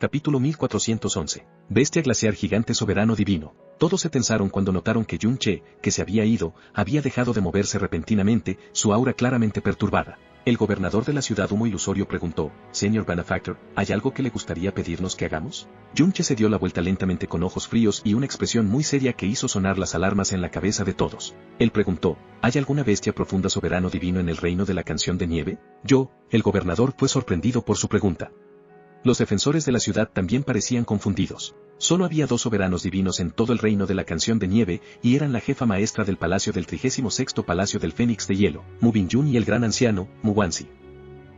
Capítulo 1411. Bestia glaciar gigante soberano divino. Todos se tensaron cuando notaron que Yun-che, que se había ido, había dejado de moverse repentinamente, su aura claramente perturbada. El gobernador de la ciudad Humo Ilusorio preguntó, «Señor Benefactor, ¿hay algo que le gustaría pedirnos que hagamos?» Yun-che se dio la vuelta lentamente con ojos fríos y una expresión muy seria que hizo sonar las alarmas en la cabeza de todos. Él preguntó, ¿hay alguna bestia profunda soberano divino en el reino de la canción de nieve? El gobernador fue sorprendido por su pregunta. Los defensores de la ciudad también parecían confundidos. Solo había 2 soberanos divinos en todo el reino de la canción de nieve, y eran la jefa maestra del palacio del 36º Palacio del Fénix de Hielo, Mu Bin-yun, y el gran anciano, Mu Wanzi.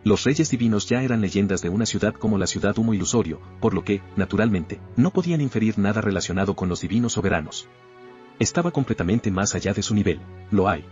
Los reyes divinos ya eran leyendas de una ciudad como la ciudad Humo Ilusorio, por lo que, naturalmente, no podían inferir nada relacionado con los divinos soberanos. Estaba completamente más allá de su nivel. Lo hay.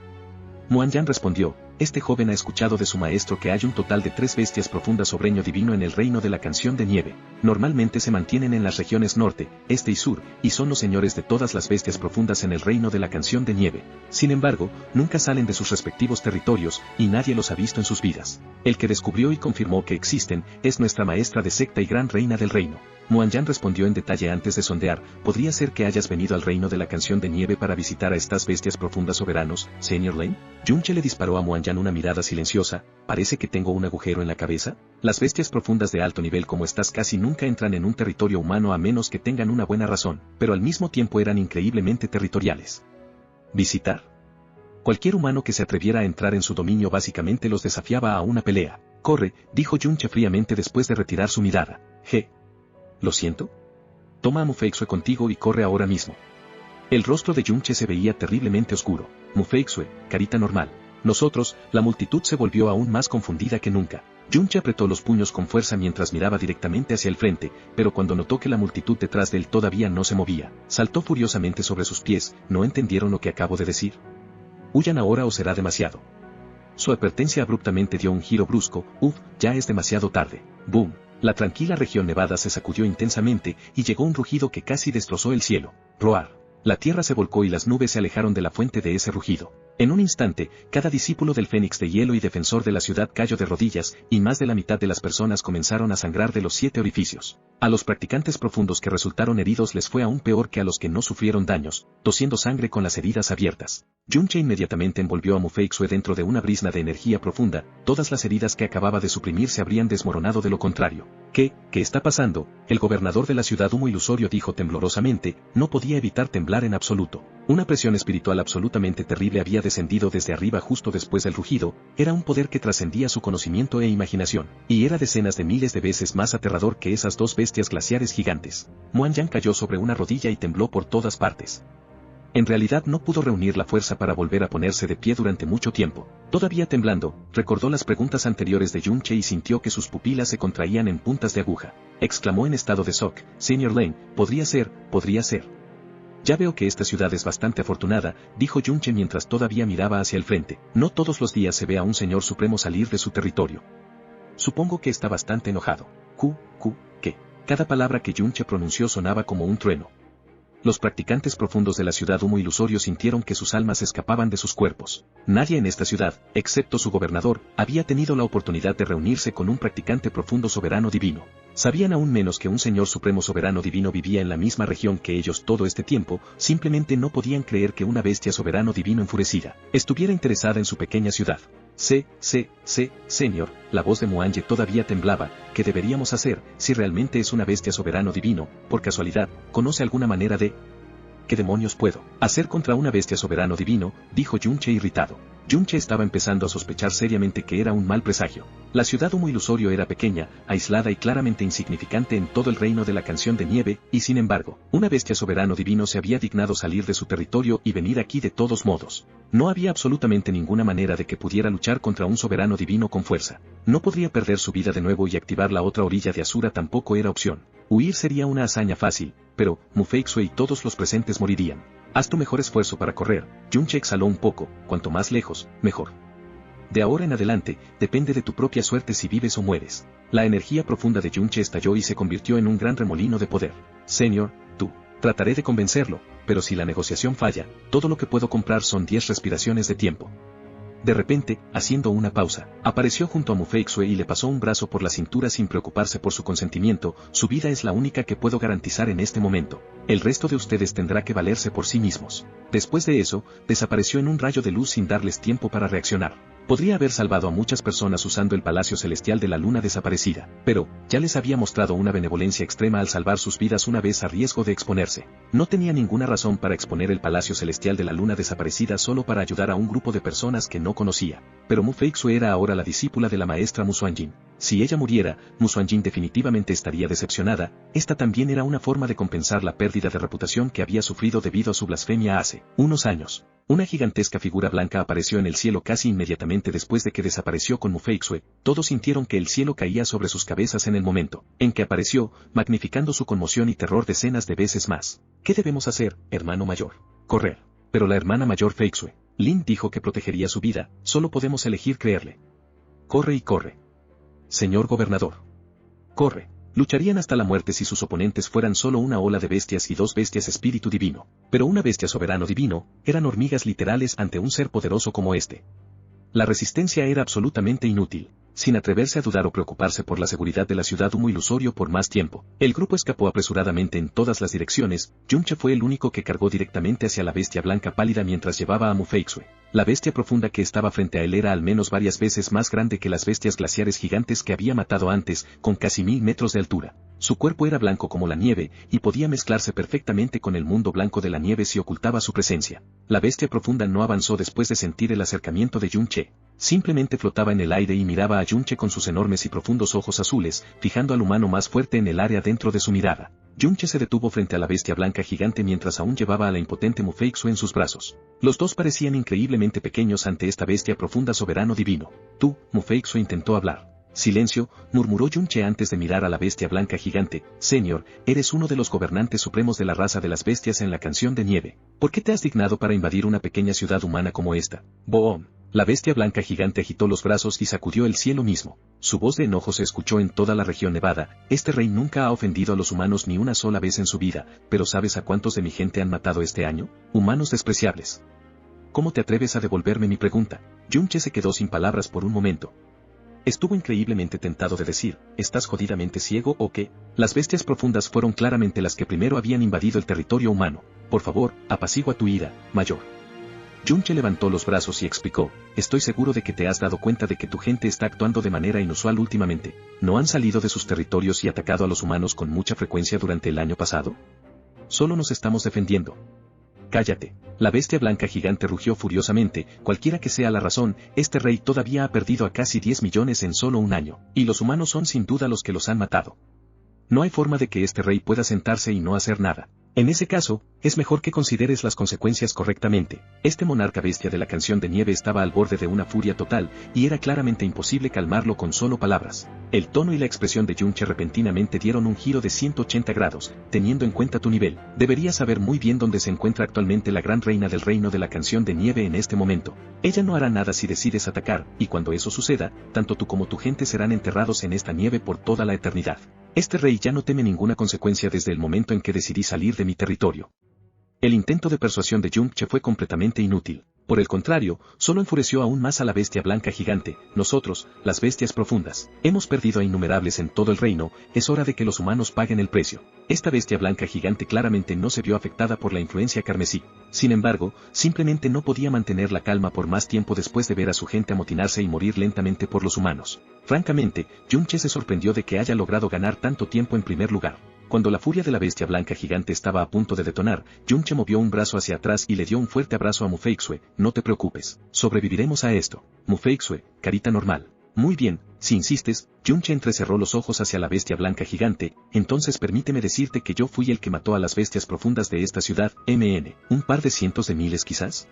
Muan-yan respondió, este joven ha escuchado de su maestro que hay un total de 3 bestias profundas sobreño divino en el reino de la canción de nieve. Normalmente se mantienen en las regiones norte, este y sur, y son los señores de todas las bestias profundas en el reino de la canción de nieve. Sin embargo, nunca salen de sus respectivos territorios, y nadie los ha visto en sus vidas. El que descubrió y confirmó que existen, es nuestra maestra de secta y gran reina del reino. Muan-yan respondió en detalle antes de sondear, ¿podría ser que hayas venido al reino de la canción de nieve para visitar a estas bestias profundas soberanos, señor Lane? Yun-che le disparó a Muan-yan una mirada silenciosa, ¿parece que tengo un agujero en la cabeza? Las bestias profundas de alto nivel como estas casi nunca entran en un territorio humano a menos que tengan una buena razón, pero al mismo tiempo eran increíblemente territoriales. ¿Visitar? Cualquier humano que se atreviera a entrar en su dominio básicamente los desafiaba a una pelea. Corre, dijo Yun-che fríamente después de retirar su mirada. Lo siento. Toma a Mufeixue contigo y corre ahora mismo. El rostro de Yun-che se veía terriblemente oscuro. Mufeixue, carita normal. Nosotros, la multitud se volvió aún más confundida que nunca. Yun-che apretó los puños con fuerza mientras miraba directamente hacia el frente, pero cuando notó que la multitud detrás de él todavía no se movía, saltó furiosamente sobre sus pies. ¿No entendieron lo que acabo de decir? Huyan ahora o será demasiado. Su advertencia abruptamente dio un giro brusco. Ya es demasiado tarde. Boom. La tranquila región nevada se sacudió intensamente y llegó un rugido que casi destrozó el cielo. Roar. La tierra se volcó y las nubes se alejaron de la fuente de ese rugido. En un instante, cada discípulo del Fénix de Hielo y defensor de la ciudad cayó de rodillas, y más de la mitad de las personas comenzaron a sangrar de los 7 orificios. A los practicantes profundos que resultaron heridos les fue aún peor que a los que no sufrieron daños, tosiendo sangre con las heridas abiertas. Yun-che inmediatamente envolvió a Mufeixue dentro de una brisna de energía profunda. Todas las heridas que acababa de suprimir se habrían desmoronado de lo contrario. ¿Qué está pasando? El gobernador de la ciudad Humo Ilusorio dijo temblorosamente, no podía evitar temblar en absoluto. Una presión espiritual absolutamente terrible había descendido desde arriba justo después del rugido, era un poder que trascendía su conocimiento e imaginación, y era decenas de miles de veces más aterrador que esas 2 bestias glaciares gigantes. Muan-yan cayó sobre una rodilla y tembló por todas partes. En realidad no pudo reunir la fuerza para volver a ponerse de pie durante mucho tiempo. Todavía temblando, recordó las preguntas anteriores de Yun-che y sintió que sus pupilas se contraían en puntas de aguja. Exclamó en estado de shock, «Señor Lane, podría ser. Ya veo que esta ciudad es bastante afortunada», dijo Yun-che mientras todavía miraba hacia el frente. «No todos los días se ve a un señor supremo salir de su territorio. Supongo que está bastante enojado». ¿Qué? Cada palabra que Yun-che pronunció sonaba como un trueno. Los practicantes profundos de la ciudad Humo Ilusorio sintieron que sus almas escapaban de sus cuerpos. Nadie en esta ciudad, excepto su gobernador, había tenido la oportunidad de reunirse con un practicante profundo soberano divino. Sabían aún menos que un señor supremo soberano divino vivía en la misma región que ellos todo este tiempo, simplemente no podían creer que una bestia soberano divino enfurecida estuviera interesada en su pequeña ciudad. Señor, la voz de Muan-ye todavía temblaba. ¿Qué deberíamos hacer? Si realmente es una bestia soberano divino, por casualidad, ¿conoce alguna manera de...? ¿Qué demonios puedo hacer contra una bestia soberano divino?, dijo Yun-che irritado. Yun-che estaba empezando a sospechar seriamente que era un mal presagio. La ciudad Humo Ilusorio era pequeña, aislada y claramente insignificante en todo el reino de la canción de nieve, y sin embargo, una bestia soberano divino se había dignado salir de su territorio y venir aquí de todos modos. No había absolutamente ninguna manera de que pudiera luchar contra un soberano divino con fuerza. No podría perder su vida de nuevo y activar la otra orilla de Asura tampoco era opción. Huir sería una hazaña fácil, pero Mufeixue y todos los presentes morirían. Haz tu mejor esfuerzo para correr. Yun-che exhaló un poco, cuanto más lejos, mejor. De ahora en adelante, depende de tu propia suerte si vives o mueres. La energía profunda de Yun-che estalló y se convirtió en un gran remolino de poder. Señor, trataré de convencerlo, pero si la negociación falla, todo lo que puedo comprar son 10 respiraciones de tiempo. De repente, haciendo una pausa, apareció junto a Mu Feixue y le pasó un brazo por la cintura sin preocuparse por su consentimiento. Su vida es la única que puedo garantizar en este momento. El resto de ustedes tendrá que valerse por sí mismos. Después de eso, desapareció en un rayo de luz sin darles tiempo para reaccionar. Podría haber salvado a muchas personas usando el Palacio Celestial de la Luna desaparecida, pero ya les había mostrado una benevolencia extrema al salvar sus vidas una vez a riesgo de exponerse. No tenía ninguna razón para exponer el Palacio Celestial de la Luna desaparecida solo para ayudar a un grupo de personas que no conocía. Pero Mu Feixue era ahora la discípula de la maestra Mu Xuanjin. Si ella muriera, Mu Xuanjin definitivamente estaría decepcionada. Esta también era una forma de compensar la pérdida de reputación que había sufrido debido a su blasfemia hace unos años. Una gigantesca figura blanca apareció en el cielo casi inmediatamente después de que desapareció con Mu Feixue. Todos sintieron que el cielo caía sobre sus cabezas en el momento en que apareció, magnificando su conmoción y terror decenas de veces más. ¿Qué debemos hacer, hermano mayor? Correr. Pero la hermana mayor Feixue, Lin, dijo que protegería su vida. Solo podemos elegir creerle. Corre y corre. Señor gobernador. Corre. Lucharían hasta la muerte si sus oponentes fueran solo una ola de bestias y dos bestias espíritu divino. Pero una bestia soberano divino, eran hormigas literales ante un ser poderoso como este. La resistencia era absolutamente inútil. Sin atreverse a dudar o preocuparse por la seguridad de la ciudad humo ilusorio por más tiempo, el grupo escapó apresuradamente en todas las direcciones. Yunche fue el único que cargó directamente hacia la bestia blanca pálida mientras llevaba a Mu Feixue. La bestia profunda que estaba frente a él era al menos varias veces más grande que las bestias glaciares gigantes que había matado antes, con casi 1000 metros de altura. Su cuerpo era blanco como la nieve, y podía mezclarse perfectamente con el mundo blanco de la nieve si ocultaba su presencia. La bestia profunda no avanzó después de sentir el acercamiento de Yunche. Simplemente flotaba en el aire y miraba a Yunche con sus enormes y profundos ojos azules, fijando al humano más fuerte en el área dentro de su mirada. Yunche se detuvo frente a la bestia blanca gigante mientras aún llevaba a la impotente Mu Feixue en sus brazos. Los dos parecían increíblemente pequeños ante esta bestia profunda soberano divino. Tú, Mu Feixue intentó hablar. Silencio, murmuró Yunche antes de mirar a la bestia blanca gigante. Señor, eres uno de los gobernantes supremos de la raza de las bestias en la canción de nieve. ¿Por qué te has dignado para invadir una pequeña ciudad humana como esta? Boom. La bestia blanca gigante agitó los brazos y sacudió el cielo mismo. Su voz de enojo se escuchó en toda la región nevada. Este rey nunca ha ofendido a los humanos ni una sola vez en su vida, pero ¿sabes a cuántos de mi gente han matado este año? Humanos despreciables. ¿Cómo te atreves a devolverme mi pregunta? Yunche se quedó sin palabras por un momento. Estuvo increíblemente tentado de decir, ¿estás jodidamente ciego o qué? Las bestias profundas fueron claramente las que primero habían invadido el territorio humano. Por favor, apacigua tu ira, mayor. Yunche levantó los brazos y explicó, estoy seguro de que te has dado cuenta de que tu gente está actuando de manera inusual últimamente. ¿No han salido de sus territorios y atacado a los humanos con mucha frecuencia durante el año pasado? Solo nos estamos defendiendo. Cállate. La bestia blanca gigante rugió furiosamente. Cualquiera que sea la razón, este rey todavía ha perdido a casi 10 millones en solo un año, y los humanos son sin duda los que los han matado. No hay forma de que este rey pueda sentarse y no hacer nada. En ese caso, es mejor que consideres las consecuencias correctamente. Este monarca bestia de la canción de nieve estaba al borde de una furia total, y era claramente imposible calmarlo con solo palabras. El tono y la expresión de Yunche repentinamente dieron un giro de 180 grados, teniendo en cuenta tu nivel. Deberías saber muy bien dónde se encuentra actualmente la gran reina del reino de la canción de nieve en este momento. Ella no hará nada si decides atacar, y cuando eso suceda, tanto tú como tu gente serán enterrados en esta nieve por toda la eternidad. Este rey ya no teme ninguna consecuencia desde el momento en que decidí salir de mi territorio. El intento de persuasión de Yunche fue completamente inútil. Por el contrario, solo enfureció aún más a la bestia blanca gigante. Nosotros, las bestias profundas, hemos perdido a innumerables en todo el reino, es hora de que los humanos paguen el precio. Esta bestia blanca gigante claramente no se vio afectada por la influencia carmesí. Sin embargo, simplemente no podía mantener la calma por más tiempo después de ver a su gente amotinarse y morir lentamente por los humanos. Francamente, Yunche se sorprendió de que haya logrado ganar tanto tiempo en primer lugar. Cuando la furia de la bestia blanca gigante estaba a punto de detonar, Yunche movió un brazo hacia atrás y le dio un fuerte abrazo a Mu Feixue. No te preocupes, sobreviviremos a esto. Mu Feixue, carita normal. Muy bien, si insistes. Yunche entrecerró los ojos hacia la bestia blanca gigante. Entonces permíteme decirte que yo fui el que mató a las bestias profundas de esta ciudad, un par de cientos de miles quizás.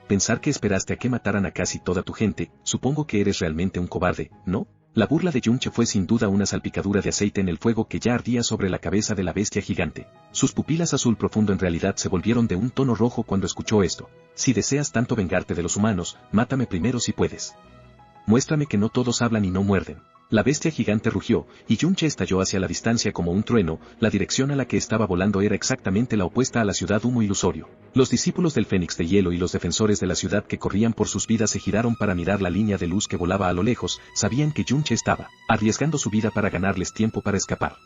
Pensar que esperaste a que mataran a casi toda tu gente, supongo que eres realmente un cobarde, ¿no? La burla de Yunche fue sin duda una salpicadura de aceite en el fuego que ya ardía sobre la cabeza de la bestia gigante. Sus pupilas azul profundo en realidad se volvieron de un tono rojo cuando escuchó esto. Si deseas tanto vengarte de los humanos, mátame primero si puedes. Muéstrame que no todos hablan y no muerden. La bestia gigante rugió, y Yunche estalló hacia la distancia como un trueno. La dirección a la que estaba volando era exactamente la opuesta a la ciudad humo ilusorio. Los discípulos del Fénix de Hielo y los defensores de la ciudad que corrían por sus vidas se giraron para mirar la línea de luz que volaba a lo lejos. Sabían que Yunche estaba arriesgando su vida para ganarles tiempo para escapar.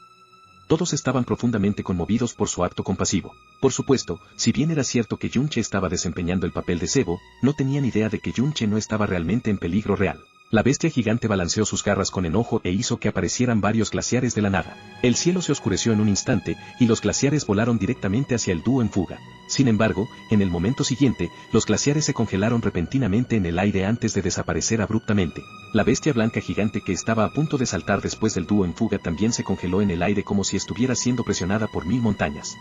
Todos estaban profundamente conmovidos por su acto compasivo. Por supuesto, si bien era cierto que Yunche estaba desempeñando el papel de cebo, no tenían idea de que Yunche no estaba realmente en peligro real. La bestia gigante balanceó sus garras con enojo e hizo que aparecieran varios glaciares de la nada. El cielo se oscureció en un instante, y los glaciares volaron directamente hacia el dúo en fuga. Sin embargo, en el momento siguiente, los glaciares se congelaron repentinamente en el aire antes de desaparecer abruptamente. La bestia blanca gigante que estaba a punto de saltar después del dúo en fuga también se congeló en el aire como si estuviera siendo presionada por 1000 montañas.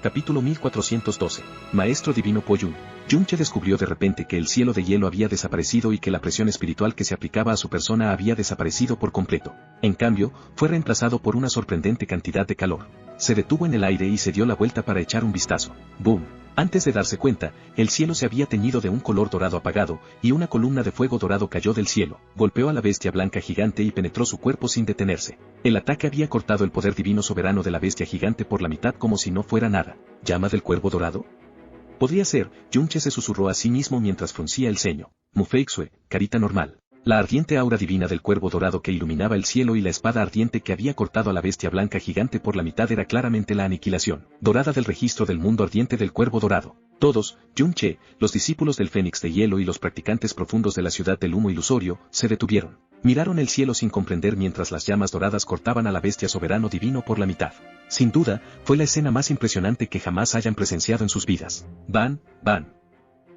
Capítulo 1412. Maestro Divino Po Yun. Yunche descubrió de repente que el cielo de hielo había desaparecido y que la presión espiritual que se aplicaba a su persona había desaparecido por completo. En cambio, fue reemplazado por una sorprendente cantidad de calor. Se detuvo en el aire y se dio la vuelta para echar un vistazo. ¡Boom! Antes de darse cuenta, el cielo se había teñido de un color dorado apagado, y una columna de fuego dorado cayó del cielo, golpeó a la bestia blanca gigante y penetró su cuerpo sin detenerse. El ataque había cortado el poder divino soberano de la bestia gigante por la mitad como si no fuera nada. ¿Llama del cuervo dorado? Podría ser, Yunche se susurró a sí mismo mientras fruncía el ceño. Mufeixue, carita normal. La ardiente aura divina del cuervo dorado que iluminaba el cielo y la espada ardiente que había cortado a la bestia blanca gigante por la mitad era claramente la aniquilación dorada del registro del mundo ardiente del cuervo dorado. Todos, Yunche, los discípulos del Fénix de Hielo y los practicantes profundos de la ciudad del humo ilusorio, se detuvieron. Miraron el cielo sin comprender mientras las llamas doradas cortaban a la bestia soberano divino por la mitad. Sin duda, fue la escena más impresionante que jamás hayan presenciado en sus vidas. ¡Van!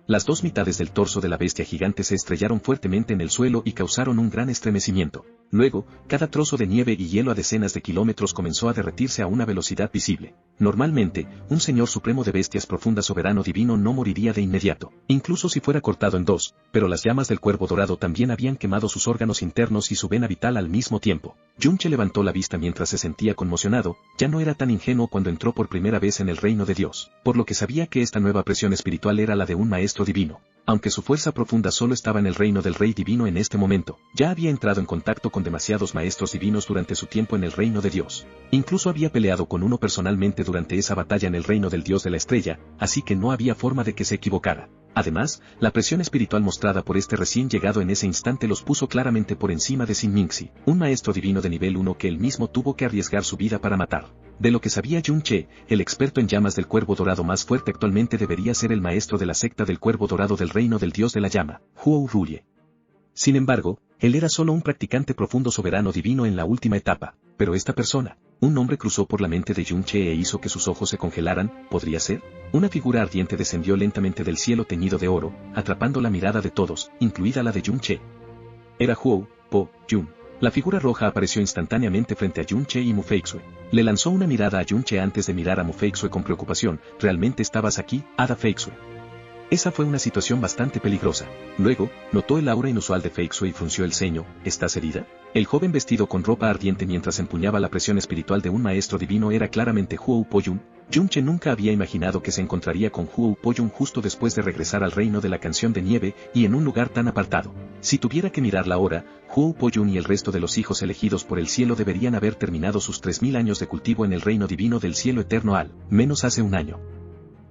Las dos mitades del torso de la bestia gigante se estrellaron fuertemente en el suelo y causaron un gran estremecimiento. Luego, cada trozo de nieve y hielo a decenas de kilómetros comenzó a derretirse a una velocidad visible. Normalmente, un señor supremo de bestias profunda soberano divino no moriría de inmediato, incluso si fuera cortado en dos, pero las llamas del cuervo dorado también habían quemado sus órganos internos y su vena vital al mismo tiempo. Yunche levantó la vista mientras se sentía conmocionado. Ya no era tan ingenuo cuando entró por primera vez en el reino de Dios, por lo que sabía que esta nueva presión espiritual era la de un maestro divino. Aunque su fuerza profunda solo estaba en el reino del Rey Divino en este momento, ya había entrado en contacto con demasiados maestros divinos durante su tiempo en el reino de Dios. Incluso había peleado con uno personalmente durante esa batalla en el reino del Dios de la Estrella, así que no había forma de que se equivocara. Además, la presión espiritual mostrada por este recién llegado en ese instante los puso claramente por encima de Sin Mingxi, un maestro divino de nivel 1 que él mismo tuvo que arriesgar su vida para matar. De lo que sabía Yunche, el experto en llamas del cuervo dorado más fuerte actualmente debería ser el maestro de la secta del cuervo dorado del reino del dios de la llama, Huo Ruye. Sin embargo, él era solo un practicante profundo soberano divino en la última etapa, pero esta persona, un nombre cruzó por la mente de Yunche e hizo que sus ojos se congelaran. ¿Podría ser? Una figura ardiente descendió lentamente del cielo teñido de oro, atrapando la mirada de todos, incluida la de Yunche. Era Huo Po Yun. La figura roja apareció instantáneamente frente a Yunche y Mufeixue. Le lanzó una mirada a Yunche antes de mirar a Mufeixue con preocupación. ¿Realmente estabas aquí, Hada Feixue? Esa fue una situación bastante peligrosa. Luego, notó el aura inusual de Feixue y frunció el ceño. ¿Estás herida? El joven vestido con ropa ardiente mientras empuñaba la presión espiritual de un maestro divino era claramente Huo Po Yun. Yunche nunca había imaginado que se encontraría con Huo Po Yun justo después de regresar al reino de la canción de nieve y en un lugar tan apartado. Si tuviera que mirarla ahora, Huo Po Yun y el resto de los hijos elegidos por el cielo deberían haber terminado sus 3000 años de cultivo en el reino divino del cielo eterno al menos hace un año.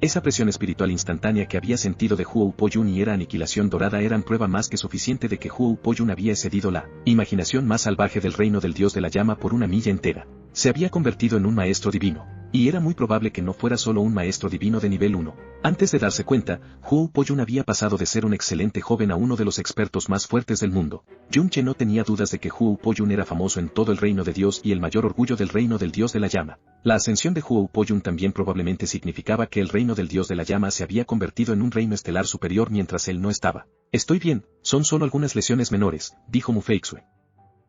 Esa presión espiritual instantánea que había sentido de Huo Po Yun y era aniquilación dorada eran prueba más que suficiente de que Huo Po Yun había excedido la imaginación más salvaje del reino del dios de la llama por una milla entera. Se había convertido en un maestro divino, y era muy probable que no fuera solo un maestro divino de nivel 1. Antes de darse cuenta, Huo Po Yun había pasado de ser un excelente joven a uno de los expertos más fuertes del mundo. Yunche no tenía dudas de que Huo Po Yun era famoso en todo el reino de Dios y el mayor orgullo del reino del dios de la llama. La ascensión de Huo Po Yun también probablemente significaba que el reino del dios de la llama se había convertido en un reino estelar superior mientras él no estaba. Estoy bien, son solo algunas lesiones menores, dijo Mufeixue.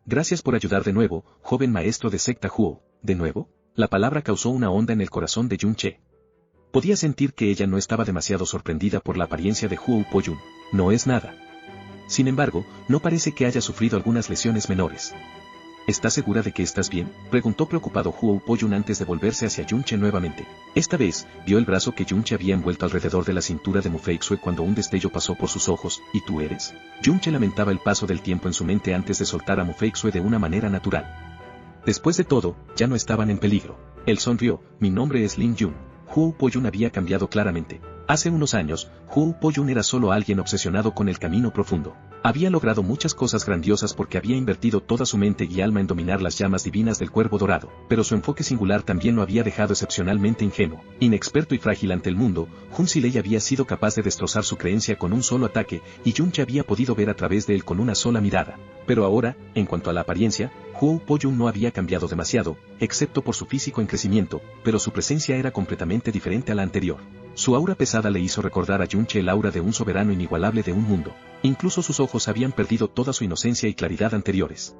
Gracias por ayudar de nuevo, joven maestro de secta Huo. ¿De nuevo? La palabra causó una onda en el corazón de Yunche. Podía sentir que ella no estaba demasiado sorprendida por la apariencia de Huo Po Yun. No es nada. Sin embargo, no parece que haya sufrido algunas lesiones menores. ¿Estás segura de que estás bien?, preguntó preocupado Huo Po-yun antes de volverse hacia Yunche nuevamente. Esta vez, vio el brazo que Yunche había envuelto alrededor de la cintura de Mu Feixue cuando un destello pasó por sus ojos. ¿Y tú eres? Yunche lamentaba el paso del tiempo en su mente antes de soltar a Mu Feixue de una manera natural. Después de todo, ya no estaban en peligro. Él sonrió. Mi nombre es Lin Yun. Huo Po-yun había cambiado claramente. Hace unos años, Huo Po-yun era solo alguien obsesionado con el camino profundo. Había logrado muchas cosas grandiosas porque había invertido toda su mente y alma en dominar las llamas divinas del cuervo dorado, pero su enfoque singular también lo había dejado excepcionalmente ingenuo, inexperto y frágil ante el mundo. Hun Silei había sido capaz de destrozar su creencia con un solo ataque, y Yunche había podido ver a través de él con una sola mirada. Pero ahora, en cuanto a la apariencia, Huo Po-yun no había cambiado demasiado, excepto por su físico en crecimiento, pero su presencia era completamente diferente a la anterior. Su aura pesada le hizo recordar a Yunche el aura de un soberano inigualable de un mundo. Incluso sus ojos habían perdido toda su inocencia y claridad anteriores.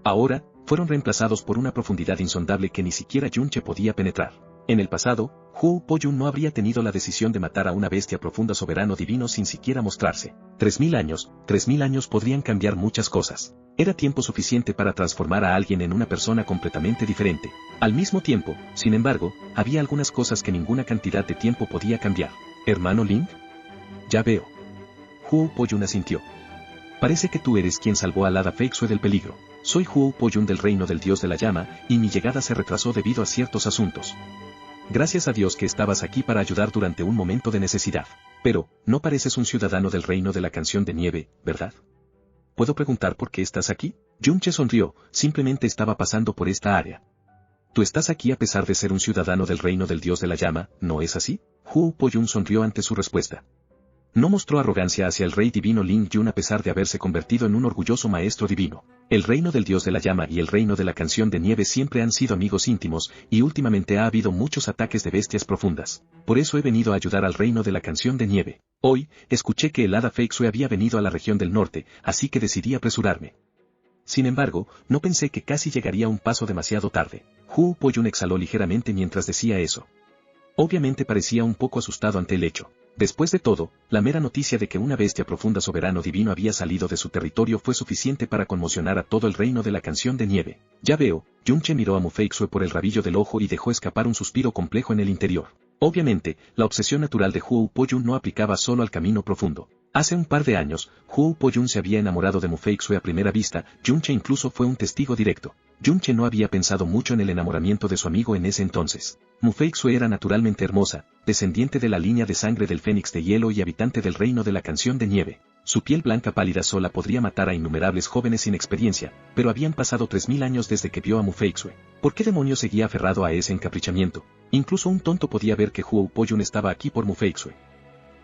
Ahora, fueron reemplazados por una profundidad insondable que ni siquiera Yunche podía penetrar. En el pasado, Huo Po-yun no habría tenido la decisión de matar a una bestia profunda soberano divino sin siquiera mostrarse. 3000 años podrían cambiar muchas cosas. Era tiempo suficiente para transformar a alguien en una persona completamente diferente. Al mismo tiempo, sin embargo, había algunas cosas que ninguna cantidad de tiempo podía cambiar. ¿Hermano Link? Ya veo. Huo Po-yun asintió. Parece que tú eres quien salvó al hada Feixue del peligro. Soy Huo Po-yun del reino del dios de la llama, y mi llegada se retrasó debido a ciertos asuntos. Gracias a Dios que estabas aquí para ayudar durante un momento de necesidad. Pero, no pareces un ciudadano del reino de la canción de nieve, ¿verdad? ¿Puedo preguntar por qué estás aquí? Yunche sonrió. Simplemente estaba pasando por esta área. Tú estás aquí a pesar de ser un ciudadano del reino del dios de la llama, ¿no es así? Huo Po-yun sonrió ante su respuesta. No mostró arrogancia hacia el rey divino Lin Yun a pesar de haberse convertido en un orgulloso maestro divino. El reino del dios de la llama y el reino de la canción de nieve siempre han sido amigos íntimos, y últimamente ha habido muchos ataques de bestias profundas. Por eso he venido a ayudar al reino de la canción de nieve. Hoy, escuché que el hada Feixue había venido a la región del norte, así que decidí apresurarme. Sin embargo, no pensé que casi llegaría un paso demasiado tarde. Huo Po-yun exhaló ligeramente mientras decía eso. Obviamente parecía un poco asustado ante el hecho. Después de todo, la mera noticia de que una bestia profunda soberano divino había salido de su territorio fue suficiente para conmocionar a todo el reino de la canción de nieve. Ya veo. Yunche miró a Mu Feixue por el rabillo del ojo y dejó escapar un suspiro complejo en el interior. Obviamente, la obsesión natural de Huo Po-yun no aplicaba solo al camino profundo. Hace un par de años, Huo Po-yun se había enamorado de Mu Feixue a primera vista. Yunche incluso fue un testigo directo. Yunche no había pensado mucho en el enamoramiento de su amigo en ese entonces. Mu Feixue era naturalmente hermosa, descendiente de la línea de sangre del Fénix de hielo y habitante del reino de la canción de nieve. Su piel blanca pálida sola podría matar a innumerables jóvenes sin experiencia, pero habían pasado 3000 años desde que vio a Mu Feixue. ¿Por qué demonios seguía aferrado a ese encaprichamiento? Incluso un tonto podía ver que Huo Po-yun estaba aquí por Mu Feixue.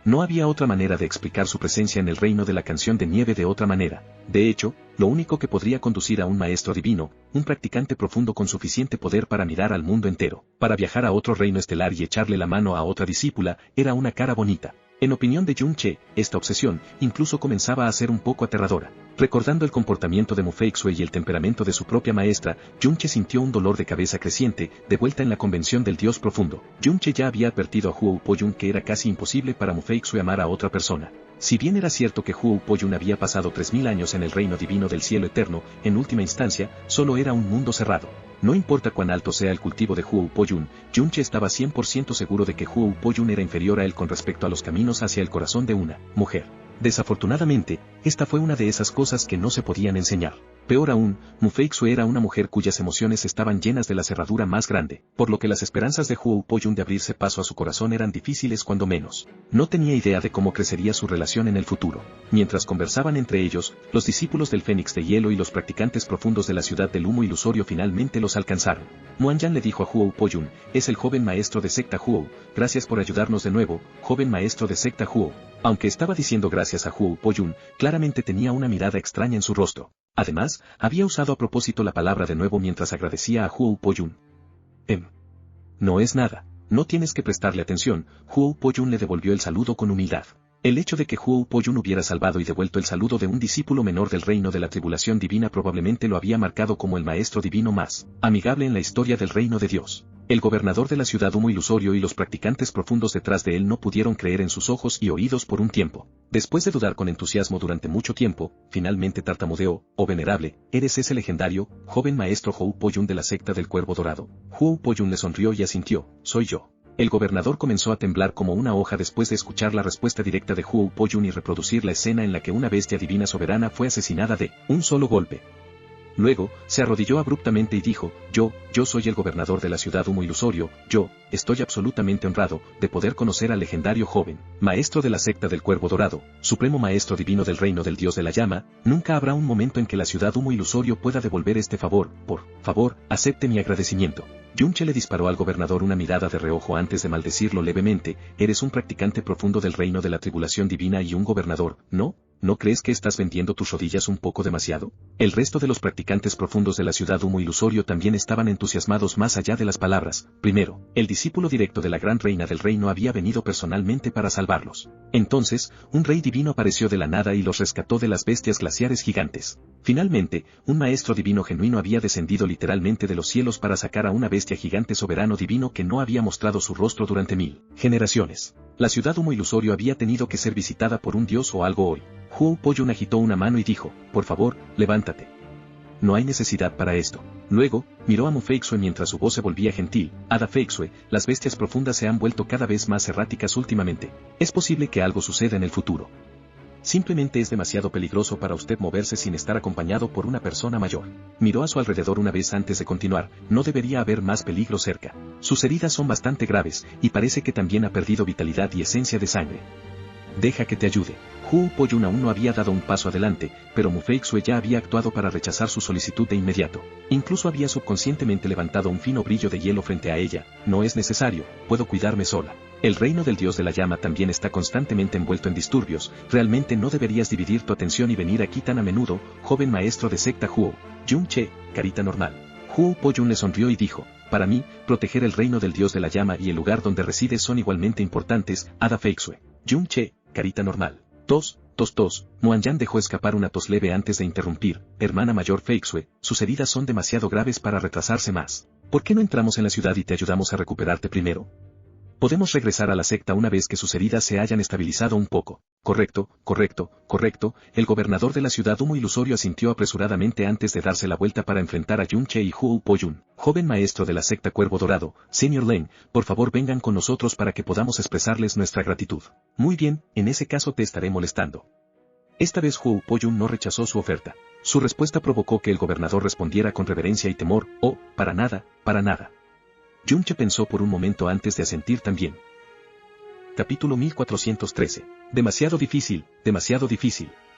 No había otra manera de explicar su presencia en el reino de la canción de nieve de otra manera. De hecho, lo único que podría conducir a un maestro divino, un practicante profundo con suficiente poder para mirar al mundo entero, para viajar a otro reino estelar y echarle la mano a otra discípula, era una cara bonita. En opinión de Yunche, esta obsesión incluso comenzaba a ser un poco aterradora. Recordando el comportamiento de Mu Feixue y el temperamento de su propia maestra, Yunche sintió un dolor de cabeza creciente. De vuelta en la convención del dios profundo, Yunche ya había advertido a Huo Po-yun que era casi imposible para Mu Feixue amar a otra persona. Si bien era cierto que Huo Po-yun había pasado 3000 años en el reino divino del cielo eterno, en última instancia, solo era un mundo cerrado. No importa cuán alto sea el cultivo de Huo Po-yun, Yunche estaba 100% seguro de que Huo Po-yun era inferior a él con respecto a los caminos hacia el corazón de una mujer. Desafortunadamente, esta fue una de esas cosas que no se podían enseñar. Peor aún, Mu Feixue era una mujer cuyas emociones estaban llenas de la cerradura más grande, por lo que las esperanzas de Huo Po-yun de abrirse paso a su corazón eran difíciles cuando menos. No tenía idea de cómo crecería su relación en el futuro. Mientras conversaban entre ellos, los discípulos del Fénix de hielo y los practicantes profundos de la ciudad del humo ilusorio finalmente los alcanzaron. Muan-yan le dijo a Huo Po-yun, es el joven maestro de secta Huo, gracias por ayudarnos de nuevo, joven maestro de secta Huo. Aunque estaba diciendo gracias a Huo Po-yun, claramente tenía una mirada extraña en su rostro. Además, había usado a propósito la palabra de nuevo mientras agradecía a Huo Po-yun. No es nada, no tienes que prestarle atención. Huo Po-yun le devolvió el saludo con humildad. El hecho de que Huo Po-yun hubiera salvado y devuelto el saludo de un discípulo menor del reino de la tribulación divina probablemente lo había marcado como el maestro divino más amigable en la historia del reino de Dios. El gobernador de la ciudad Humo Ilusorio y los practicantes profundos detrás de él no pudieron creer en sus ojos y oídos por un tiempo. Después de dudar con entusiasmo durante mucho tiempo, finalmente tartamudeó: «Oh venerable, eres ese legendario, joven maestro Hou-Po-Yun de la secta del Cuervo Dorado». Hou-Po-Yun le sonrió y asintió: «Soy yo». El gobernador comenzó a temblar como una hoja después de escuchar la respuesta directa de Hou-Po-Yun y reproducir la escena en la que una bestia divina soberana fue asesinada de un solo golpe. Luego, se arrodilló abruptamente y dijo: yo soy el gobernador de la ciudad Humo Ilusorio, yo, estoy absolutamente honrado de poder conocer al legendario joven, maestro de la secta del Cuervo Dorado, supremo maestro divino del reino del dios de la llama. Nunca habrá un momento en que la ciudad Humo Ilusorio pueda devolver este favor, por favor, acepte mi agradecimiento. Yunche le disparó al gobernador una mirada de reojo antes de maldecirlo levemente: «Eres un practicante profundo del reino de la tribulación divina y un gobernador, ¿no? ¿No crees que estás vendiendo tus rodillas un poco demasiado?». El resto de los practicantes profundos de la ciudad Humo Ilusorio también estaban entusiasmados más allá de las palabras. Primero, el discípulo directo de la gran reina del reino había venido personalmente para salvarlos. Entonces, un rey divino apareció de la nada y los rescató de las bestias glaciares gigantes. Finalmente, un maestro divino genuino había descendido literalmente de los cielos para sacar a una bestia gigante soberano divino que no había mostrado su rostro durante 1000 generaciones. La ciudad Humo Ilusorio había tenido que ser visitada por un dios o algo hoy. Hou-Po-Yun agitó una mano y dijo: «Por favor, levántate. No hay necesidad para esto». Luego, miró a Mu Feixue mientras su voz se volvía gentil: «Hada Feixue, las bestias profundas se han vuelto cada vez más erráticas últimamente. Es posible que algo suceda en el futuro. Simplemente es demasiado peligroso para usted moverse sin estar acompañado por una persona mayor». Miró a su alrededor una vez antes de continuar: «No debería haber más peligro cerca. Sus heridas son bastante graves, y parece que también ha perdido vitalidad y esencia de sangre. Deja que te ayude». Hou-Po-Yun aún no había dado un paso adelante, pero Mu Feixue ya había actuado para rechazar su solicitud de inmediato. Incluso había subconscientemente levantado un fino brillo de hielo frente a ella: «No es necesario, puedo cuidarme sola. El reino del dios de la llama también está constantemente envuelto en disturbios. Realmente no deberías dividir tu atención y venir aquí tan a menudo, joven maestro de secta Huo». Yun-che, carita normal. Hou-Po-Yun le sonrió y dijo: «Para mí, proteger el reino del dios de la llama y el lugar donde resides son igualmente importantes, Hada Feixue». Yun-che, carita normal. Tos. Muan-Yan dejó escapar una tos leve antes de interrumpir: «Hermana mayor Feixue, sus heridas son demasiado graves para retrasarse más. ¿Por qué no entramos en la ciudad y te ayudamos a recuperarte primero? Podemos regresar a la secta una vez que sus heridas se hayan estabilizado un poco». «Correcto». El gobernador de la ciudad Humo Ilusorio asintió apresuradamente antes de darse la vuelta para enfrentar a Yun-che y Hou-Po-Yun. «Joven maestro de la secta Cuervo Dorado, Senior Leng, por favor vengan con nosotros para que podamos expresarles nuestra gratitud». «Muy bien, en ese caso te estaré molestando». Esta vez Hou-Po-Yun no rechazó su oferta. Su respuesta provocó que el gobernador respondiera con reverencia y temor: «Oh, para nada». Yun-che pensó por un momento antes de asentir también. Capítulo 1413. Demasiado difícil.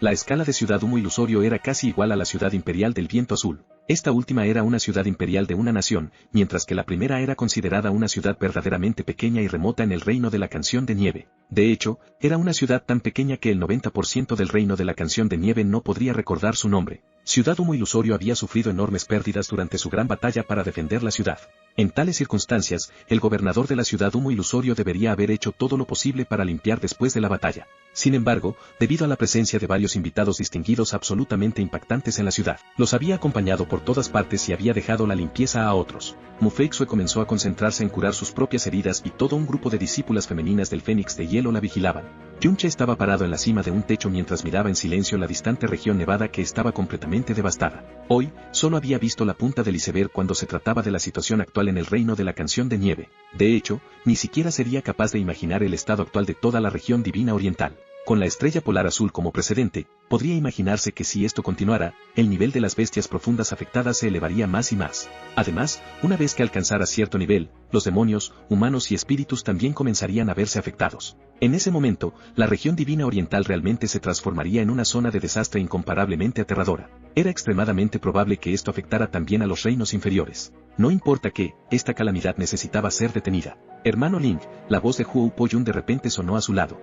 La escala de ciudad Humo Ilusorio era casi igual a la ciudad imperial del viento azul. Esta última era una ciudad imperial de una nación, mientras que la primera era considerada una ciudad verdaderamente pequeña y remota en el reino de la canción de nieve. De hecho, era una ciudad tan pequeña que el 90% del reino de la canción de nieve no podría recordar su nombre. Ciudad Humo Ilusorio había sufrido enormes pérdidas durante su gran batalla para defender la ciudad. En tales circunstancias, el gobernador de la ciudad Humo Ilusorio debería haber hecho todo lo posible para limpiar después de la batalla. Sin embargo, debido a la presencia de varios invitados distinguidos absolutamente impactantes en la ciudad, los había acompañado por todas partes y había dejado la limpieza a otros. Mu Feixue comenzó a concentrarse en curar sus propias heridas y todo un grupo de discípulas femeninas del Fénix de Hielo la vigilaban. Yun-che estaba parado en la cima de un techo mientras miraba en silencio la distante región nevada que estaba completamente devastada. Hoy, solo había visto la punta del iceberg cuando se trataba de la situación actual en el reino de la canción de nieve. De hecho, ni siquiera sería capaz de imaginar el estado actual de toda la región divina oriental. Con la estrella polar azul como precedente, podría imaginarse que si esto continuara, el nivel de las bestias profundas afectadas se elevaría más y más. Además, una vez que alcanzara cierto nivel, los demonios, humanos y espíritus también comenzarían a verse afectados. En ese momento, la región divina oriental realmente se transformaría en una zona de desastre incomparablemente aterradora. Era extremadamente probable que esto afectara también a los reinos inferiores. No importa que, esta calamidad necesitaba ser detenida. «Hermano Ling», la voz de Hou-Po-Yun de repente sonó a su lado.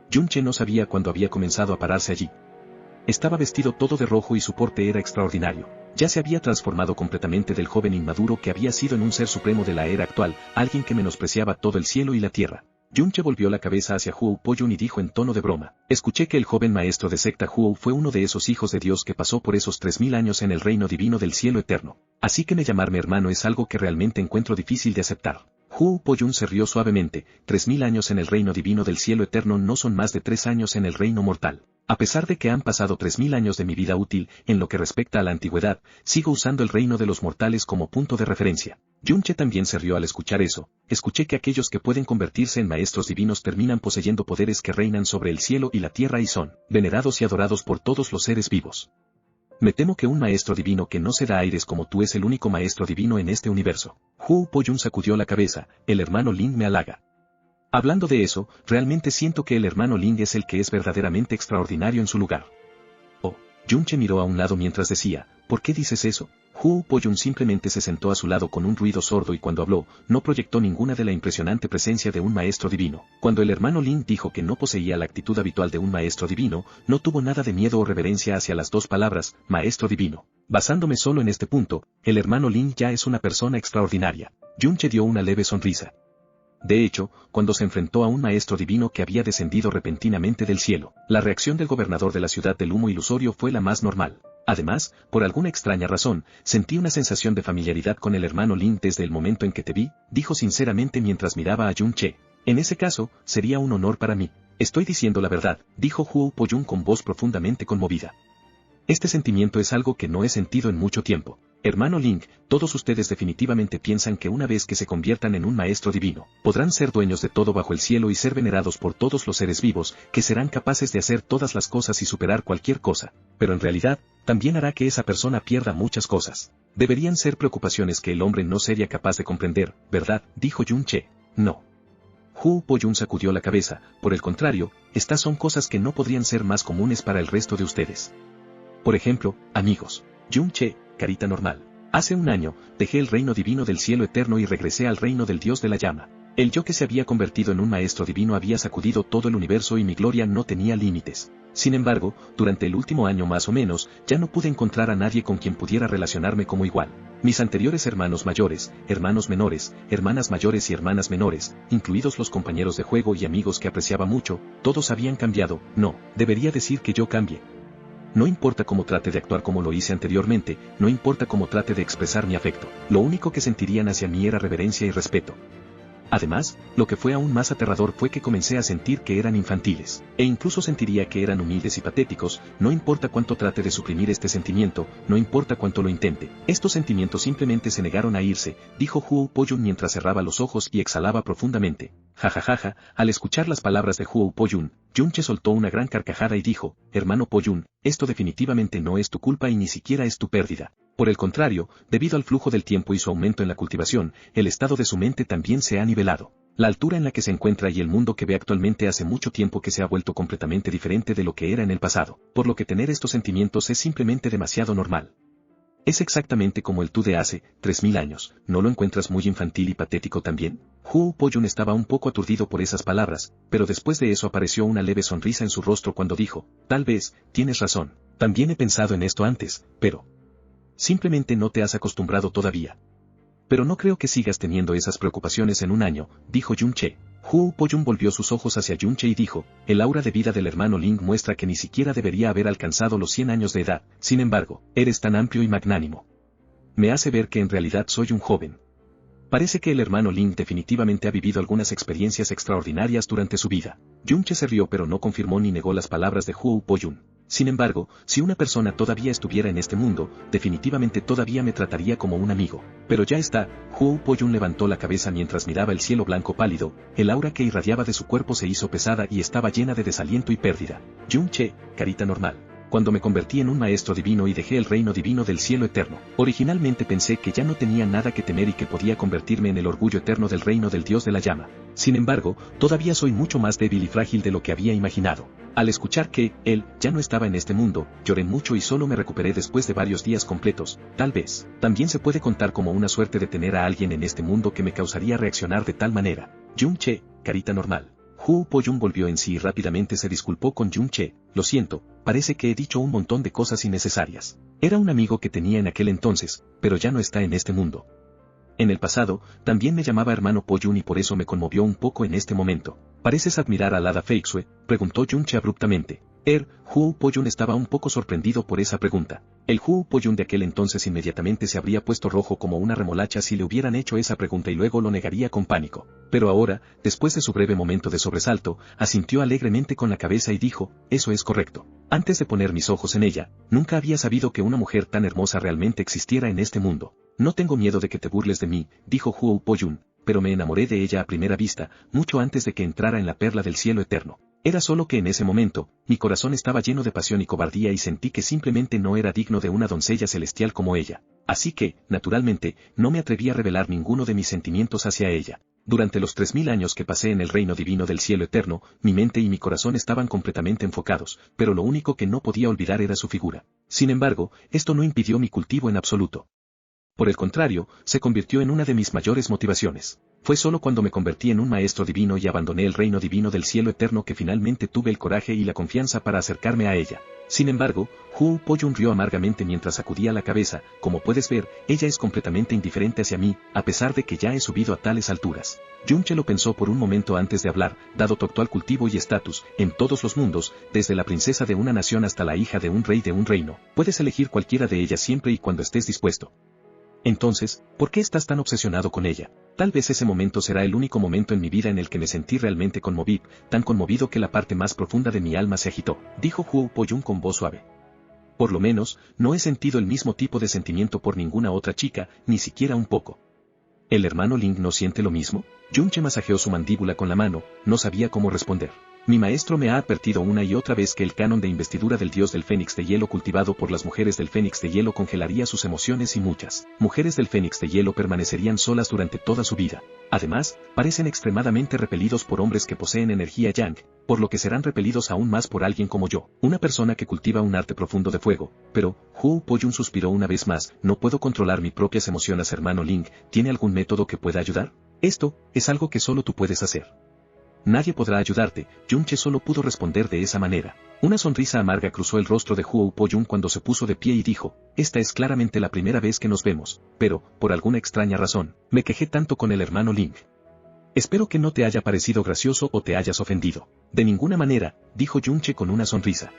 Yun-che no sabía cuándo había comenzado a pararse allí. Estaba vestido todo de rojo y su porte era extraordinario. Ya se había transformado completamente del joven inmaduro que había sido en un ser supremo de la era actual, alguien que menospreciaba todo el cielo y la tierra. Yunche volvió la cabeza hacia Huo Po-yun y dijo en tono de broma, escuché que el joven maestro de secta Huo fue uno de esos hijos de Dios que pasó por esos 3000 años en el reino divino del cielo eterno. Así que llamarme hermano es algo que realmente encuentro difícil de aceptar. Huo Po-yun se rió suavemente, 3000 años en el reino divino del cielo eterno no son más de 3 años en el reino mortal. A pesar de que han pasado 3000 años de mi vida útil, en lo que respecta a la antigüedad, sigo usando el reino de los mortales como punto de referencia. Yunche también se rió al escuchar eso. Escuché que aquellos que pueden convertirse en maestros divinos terminan poseyendo poderes que reinan sobre el cielo y la tierra y son venerados y adorados por todos los seres vivos. Me temo que un maestro divino que no se da aires como tú es el único maestro divino en este universo. Huo Po-yun sacudió la cabeza, el hermano Ling me halaga. Hablando de eso, realmente siento que el hermano Ling es el que es verdaderamente extraordinario en su lugar. Oh, Yunche miró a un lado mientras decía, ¿por qué dices eso? Huo Po-yun simplemente se sentó a su lado con un ruido sordo y cuando habló, no proyectó ninguna de la impresionante presencia de un maestro divino. Cuando el hermano Ling dijo que no poseía la actitud habitual de un maestro divino, no tuvo nada de miedo o reverencia hacia las dos palabras, maestro divino. Basándome solo en este punto, el hermano Ling ya es una persona extraordinaria. Yunche dio una leve sonrisa. De hecho, cuando se enfrentó a un maestro divino que había descendido repentinamente del cielo, la reacción del gobernador de la ciudad del humo ilusorio fue la más normal. Además, por alguna extraña razón, sentí una sensación de familiaridad con el hermano Lin desde el momento en que te vi, dijo sinceramente mientras miraba a Yunche. En ese caso, sería un honor para mí. Estoy diciendo la verdad, dijo Huo Po-yun con voz profundamente conmovida. Este sentimiento es algo que no he sentido en mucho tiempo. Hermano Ling, todos ustedes definitivamente piensan que una vez que se conviertan en un maestro divino, podrán ser dueños de todo bajo el cielo y ser venerados por todos los seres vivos, que serán capaces de hacer todas las cosas y superar cualquier cosa. Pero en realidad, también hará que esa persona pierda muchas cosas. Deberían ser preocupaciones que el hombre no sería capaz de comprender, ¿verdad? Dijo Yunche. No. Huo Po-yun sacudió la cabeza, por el contrario, estas son cosas que no podrían ser más comunes para el resto de ustedes. Por ejemplo, amigos. Yunche, carita normal. Hace un año, dejé el reino divino del cielo eterno y regresé al reino del dios de la llama. El yo que se había convertido en un maestro divino había sacudido todo el universo y mi gloria no tenía límites. Sin embargo, durante el último año más o menos, ya no pude encontrar a nadie con quien pudiera relacionarme como igual. Mis anteriores hermanos mayores, hermanos menores, hermanas mayores y hermanas menores, incluidos los compañeros de juego y amigos que apreciaba mucho, todos habían cambiado. No, debería decir que yo cambie. No importa cómo trate de actuar como lo hice anteriormente, no importa cómo trate de expresar mi afecto, lo único que sentirían hacia mí era reverencia y respeto. Además, lo que fue aún más aterrador fue que comencé a sentir que eran infantiles, e incluso sentiría que eran humildes y patéticos, no importa cuánto trate de suprimir este sentimiento, no importa cuánto lo intente, estos sentimientos simplemente se negaron a irse, dijo Huo Po-yun mientras cerraba los ojos y exhalaba profundamente. Jajajaja, al escuchar las palabras de Huo Po-yun, Yunche soltó una gran carcajada y dijo, hermano Po-yun, esto definitivamente no es tu culpa y ni siquiera es tu pérdida. Por el contrario, debido al flujo del tiempo y su aumento en la cultivación, el estado de su mente también se ha nivelado. La altura en la que se encuentra y el mundo que ve actualmente hace mucho tiempo que se ha vuelto completamente diferente de lo que era en el pasado, por lo que tener estos sentimientos es simplemente demasiado normal. Es exactamente como el tú de hace 3000 años, ¿no lo encuentras muy infantil y patético también? Huo Po-yun estaba un poco aturdido por esas palabras, pero después de eso apareció una leve sonrisa en su rostro cuando dijo, tal vez, tienes razón, también he pensado en esto antes, pero simplemente no te has acostumbrado todavía. Pero no creo que sigas teniendo esas preocupaciones en un año, dijo Yunche. Huo Po-yun volvió sus ojos hacia Yunche y dijo, el aura de vida del hermano Ling muestra que ni siquiera debería haber alcanzado los 100 años de edad, sin embargo, eres tan amplio y magnánimo. Me hace ver que en realidad soy un joven. Parece que el hermano Ling definitivamente ha vivido algunas experiencias extraordinarias durante su vida. Yunche se rió pero no confirmó ni negó las palabras de Huo Po-yun. Sin embargo, si una persona todavía estuviera en este mundo, definitivamente todavía me trataría como un amigo. Pero ya está, Huo Po-yun levantó la cabeza mientras miraba el cielo blanco pálido, el aura que irradiaba de su cuerpo se hizo pesada y estaba llena de desaliento y pérdida. Yunche, carita normal. Cuando me convertí en un maestro divino y dejé el reino divino del cielo eterno, originalmente pensé que ya no tenía nada que temer y que podía convertirme en el orgullo eterno del reino del dios de la llama. Sin embargo, todavía soy mucho más débil y frágil de lo que había imaginado. Al escuchar que él ya no estaba en este mundo, lloré mucho y solo me recuperé después de varios días completos. Tal vez, también se puede contar como una suerte de tener a alguien en este mundo que me causaría reaccionar de tal manera. Yunche, carita normal. Huo Po-yun volvió en sí y rápidamente se disculpó con Yunche. Lo siento, parece que he dicho un montón de cosas innecesarias. Era un amigo que tenía en aquel entonces, pero ya no está en este mundo. En el pasado, también me llamaba hermano Po Yun y por eso me conmovió un poco en este momento. ¿Pareces admirar al hada Feixue?, preguntó Yunche abruptamente. Huo Po Yun estaba un poco sorprendido por esa pregunta. El Huo Po Yun de aquel entonces inmediatamente se habría puesto rojo como una remolacha si le hubieran hecho esa pregunta y luego lo negaría con pánico. Pero ahora, después de su breve momento de sobresalto, asintió alegremente con la cabeza y dijo, eso es correcto. Antes de poner mis ojos en ella, nunca había sabido que una mujer tan hermosa realmente existiera en este mundo. No tengo miedo de que te burles de mí, dijo Huo Po Yun, pero me enamoré de ella a primera vista, mucho antes de que entrara en la perla del cielo eterno. Era solo que en ese momento, mi corazón estaba lleno de pasión y cobardía y sentí que simplemente no era digno de una doncella celestial como ella. Así que, naturalmente, no me atreví a revelar ninguno de mis sentimientos hacia ella. Durante los 3000 años que pasé en el reino divino del cielo eterno, mi mente y mi corazón estaban completamente enfocados, pero lo único que no podía olvidar era su figura. Sin embargo, esto no impidió mi cultivo en absoluto. Por el contrario, se convirtió en una de mis mayores motivaciones. Fue solo cuando me convertí en un maestro divino y abandoné el reino divino del cielo eterno que finalmente tuve el coraje y la confianza para acercarme a ella. Sin embargo, Huo Po Yun rió amargamente mientras sacudía la cabeza. Como puedes ver, ella es completamente indiferente hacia mí, a pesar de que ya he subido a tales alturas. Yunche lo pensó por un momento antes de hablar. Dado tu actual cultivo y estatus, en todos los mundos, desde la princesa de una nación hasta la hija de un rey de un reino, puedes elegir cualquiera de ellas siempre y cuando estés dispuesto. Entonces, ¿por qué estás tan obsesionado con ella? Tal vez ese momento será el único momento en mi vida en el que me sentí realmente conmovido, tan conmovido que la parte más profunda de mi alma se agitó, dijo Huo Po Yun con voz suave. Por lo menos, no he sentido el mismo tipo de sentimiento por ninguna otra chica, ni siquiera un poco. ¿El hermano Ling no siente lo mismo? Yunche masajeó su mandíbula con la mano, no sabía cómo responder. Mi maestro me ha advertido una y otra vez que el canon de investidura del dios del Fénix de hielo cultivado por las mujeres del Fénix de hielo congelaría sus emociones y muchas mujeres del Fénix de hielo permanecerían solas durante toda su vida. Además, parecen extremadamente repelidos por hombres que poseen energía yang, por lo que serán repelidos aún más por alguien como yo, una persona que cultiva un arte profundo de fuego. Pero, Huo Po Yun suspiró una vez más, no puedo controlar mis propias emociones. Hermano Ling, ¿tiene algún método que pueda ayudar? Esto es algo que solo tú puedes hacer. Nadie podrá ayudarte. Yunche solo pudo responder de esa manera. Una sonrisa amarga cruzó el rostro de Huo Po Yun cuando se puso de pie y dijo, esta es claramente la primera vez que nos vemos, pero, por alguna extraña razón, me quejé tanto con el hermano Ling. Espero que no te haya parecido gracioso o te hayas ofendido. De ninguna manera, dijo Yunche con una sonrisa.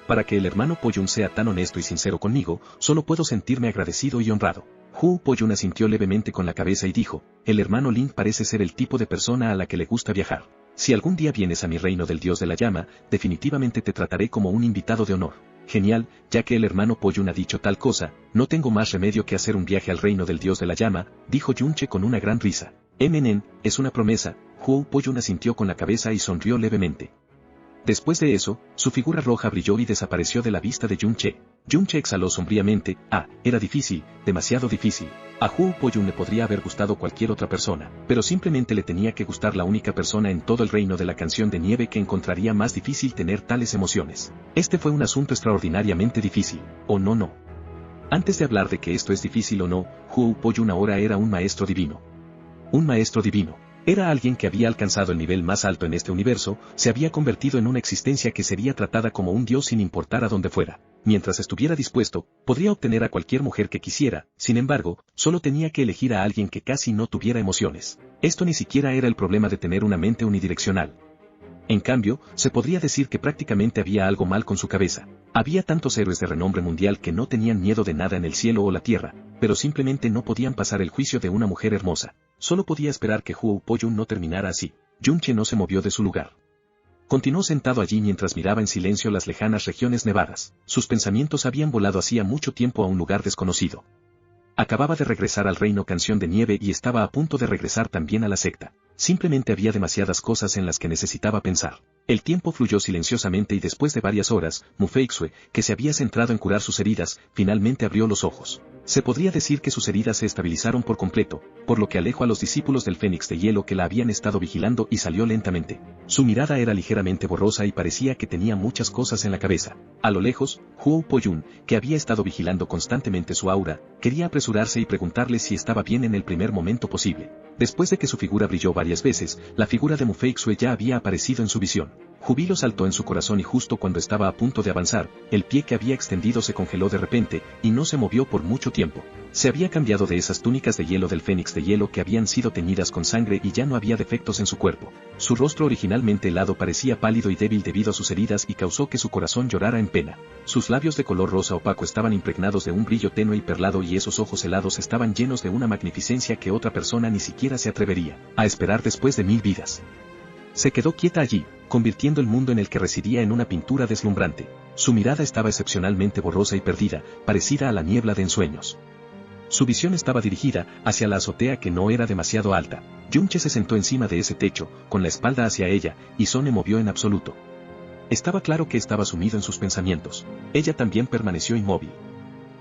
Para que el hermano Po Yun sea tan honesto y sincero conmigo, solo puedo sentirme agradecido y honrado. Huo Po Yun asintió levemente con la cabeza y dijo, el hermano Ling parece ser el tipo de persona a la que le gusta viajar. Si algún día vienes a mi reino del dios de la llama, definitivamente te trataré como un invitado de honor. Genial, ya que el hermano Po Yun ha dicho tal cosa, no tengo más remedio que hacer un viaje al reino del dios de la llama, dijo Yunche con una gran risa. Es una promesa. Huo Po Yun asintió con la cabeza y sonrió levemente. Después de eso, su figura roja brilló y desapareció de la vista de Yunche. Yunche exhaló sombríamente. Era difícil, demasiado difícil. A Huo Po Yun le podría haber gustado cualquier otra persona, pero simplemente le tenía que gustar la única persona en todo el reino de la canción de nieve que encontraría más difícil tener tales emociones. Este fue un asunto extraordinariamente difícil. No. Antes de hablar de que esto es difícil o no, Huo Po Yun ahora era un maestro divino. Un maestro divino. Era alguien que había alcanzado el nivel más alto en este universo, se había convertido en una existencia que sería tratada como un dios sin importar a dónde fuera. Mientras estuviera dispuesto, podría obtener a cualquier mujer que quisiera, sin embargo, solo tenía que elegir a alguien que casi no tuviera emociones. Esto ni siquiera era el problema de tener una mente unidireccional. En cambio, se podría decir que prácticamente había algo mal con su cabeza. Había tantos héroes de renombre mundial que no tenían miedo de nada en el cielo o la tierra, pero simplemente no podían pasar el juicio de una mujer hermosa. Solo podía esperar que Huo Po Yun no terminara así. Yunche no se movió de su lugar. Continuó sentado allí mientras miraba en silencio las lejanas regiones nevadas. Sus pensamientos habían volado hacía mucho tiempo a un lugar desconocido. Acababa de regresar al reino Canción de Nieve y estaba a punto de regresar también a la secta. Simplemente había demasiadas cosas en las que necesitaba pensar. El tiempo fluyó silenciosamente y después de varias horas, Mu Feixue, que se había centrado en curar sus heridas, finalmente abrió los ojos. Se podría decir que sus heridas se estabilizaron por completo, por lo que alejó a los discípulos del Fénix de hielo que la habían estado vigilando y salió lentamente. Su mirada era ligeramente borrosa y parecía que tenía muchas cosas en la cabeza. A lo lejos, Huo Po Yun, que había estado vigilando constantemente su aura, quería apresurarse y preguntarle si estaba bien en el primer momento posible. Después de que su figura brilló varias veces, la figura de Mu Feixue ya había aparecido en su visión. Júbilo saltó en su corazón y justo cuando estaba a punto de avanzar, el pie que había extendido se congeló de repente, y no se movió por mucho tiempo. Se había cambiado de esas túnicas de hielo del Fénix de hielo que habían sido teñidas con sangre y ya no había defectos en su cuerpo. Su rostro originalmente helado parecía pálido y débil debido a sus heridas y causó que su corazón llorara en pena. Sus labios de color rosa opaco estaban impregnados de un brillo tenue y perlado y esos ojos helados estaban llenos de una magnificencia que otra persona ni siquiera se atrevería a esperar después de 1000 vidas. Se quedó quieta allí, convirtiendo el mundo en el que residía en una pintura deslumbrante. Su mirada estaba excepcionalmente borrosa y perdida, parecida a la niebla de ensueños. Su visión estaba dirigida hacia la azotea que no era demasiado alta. Yunche se sentó encima de ese techo, con la espalda hacia ella, y no movió en absoluto. Estaba claro que estaba sumido en sus pensamientos. Ella también permaneció inmóvil.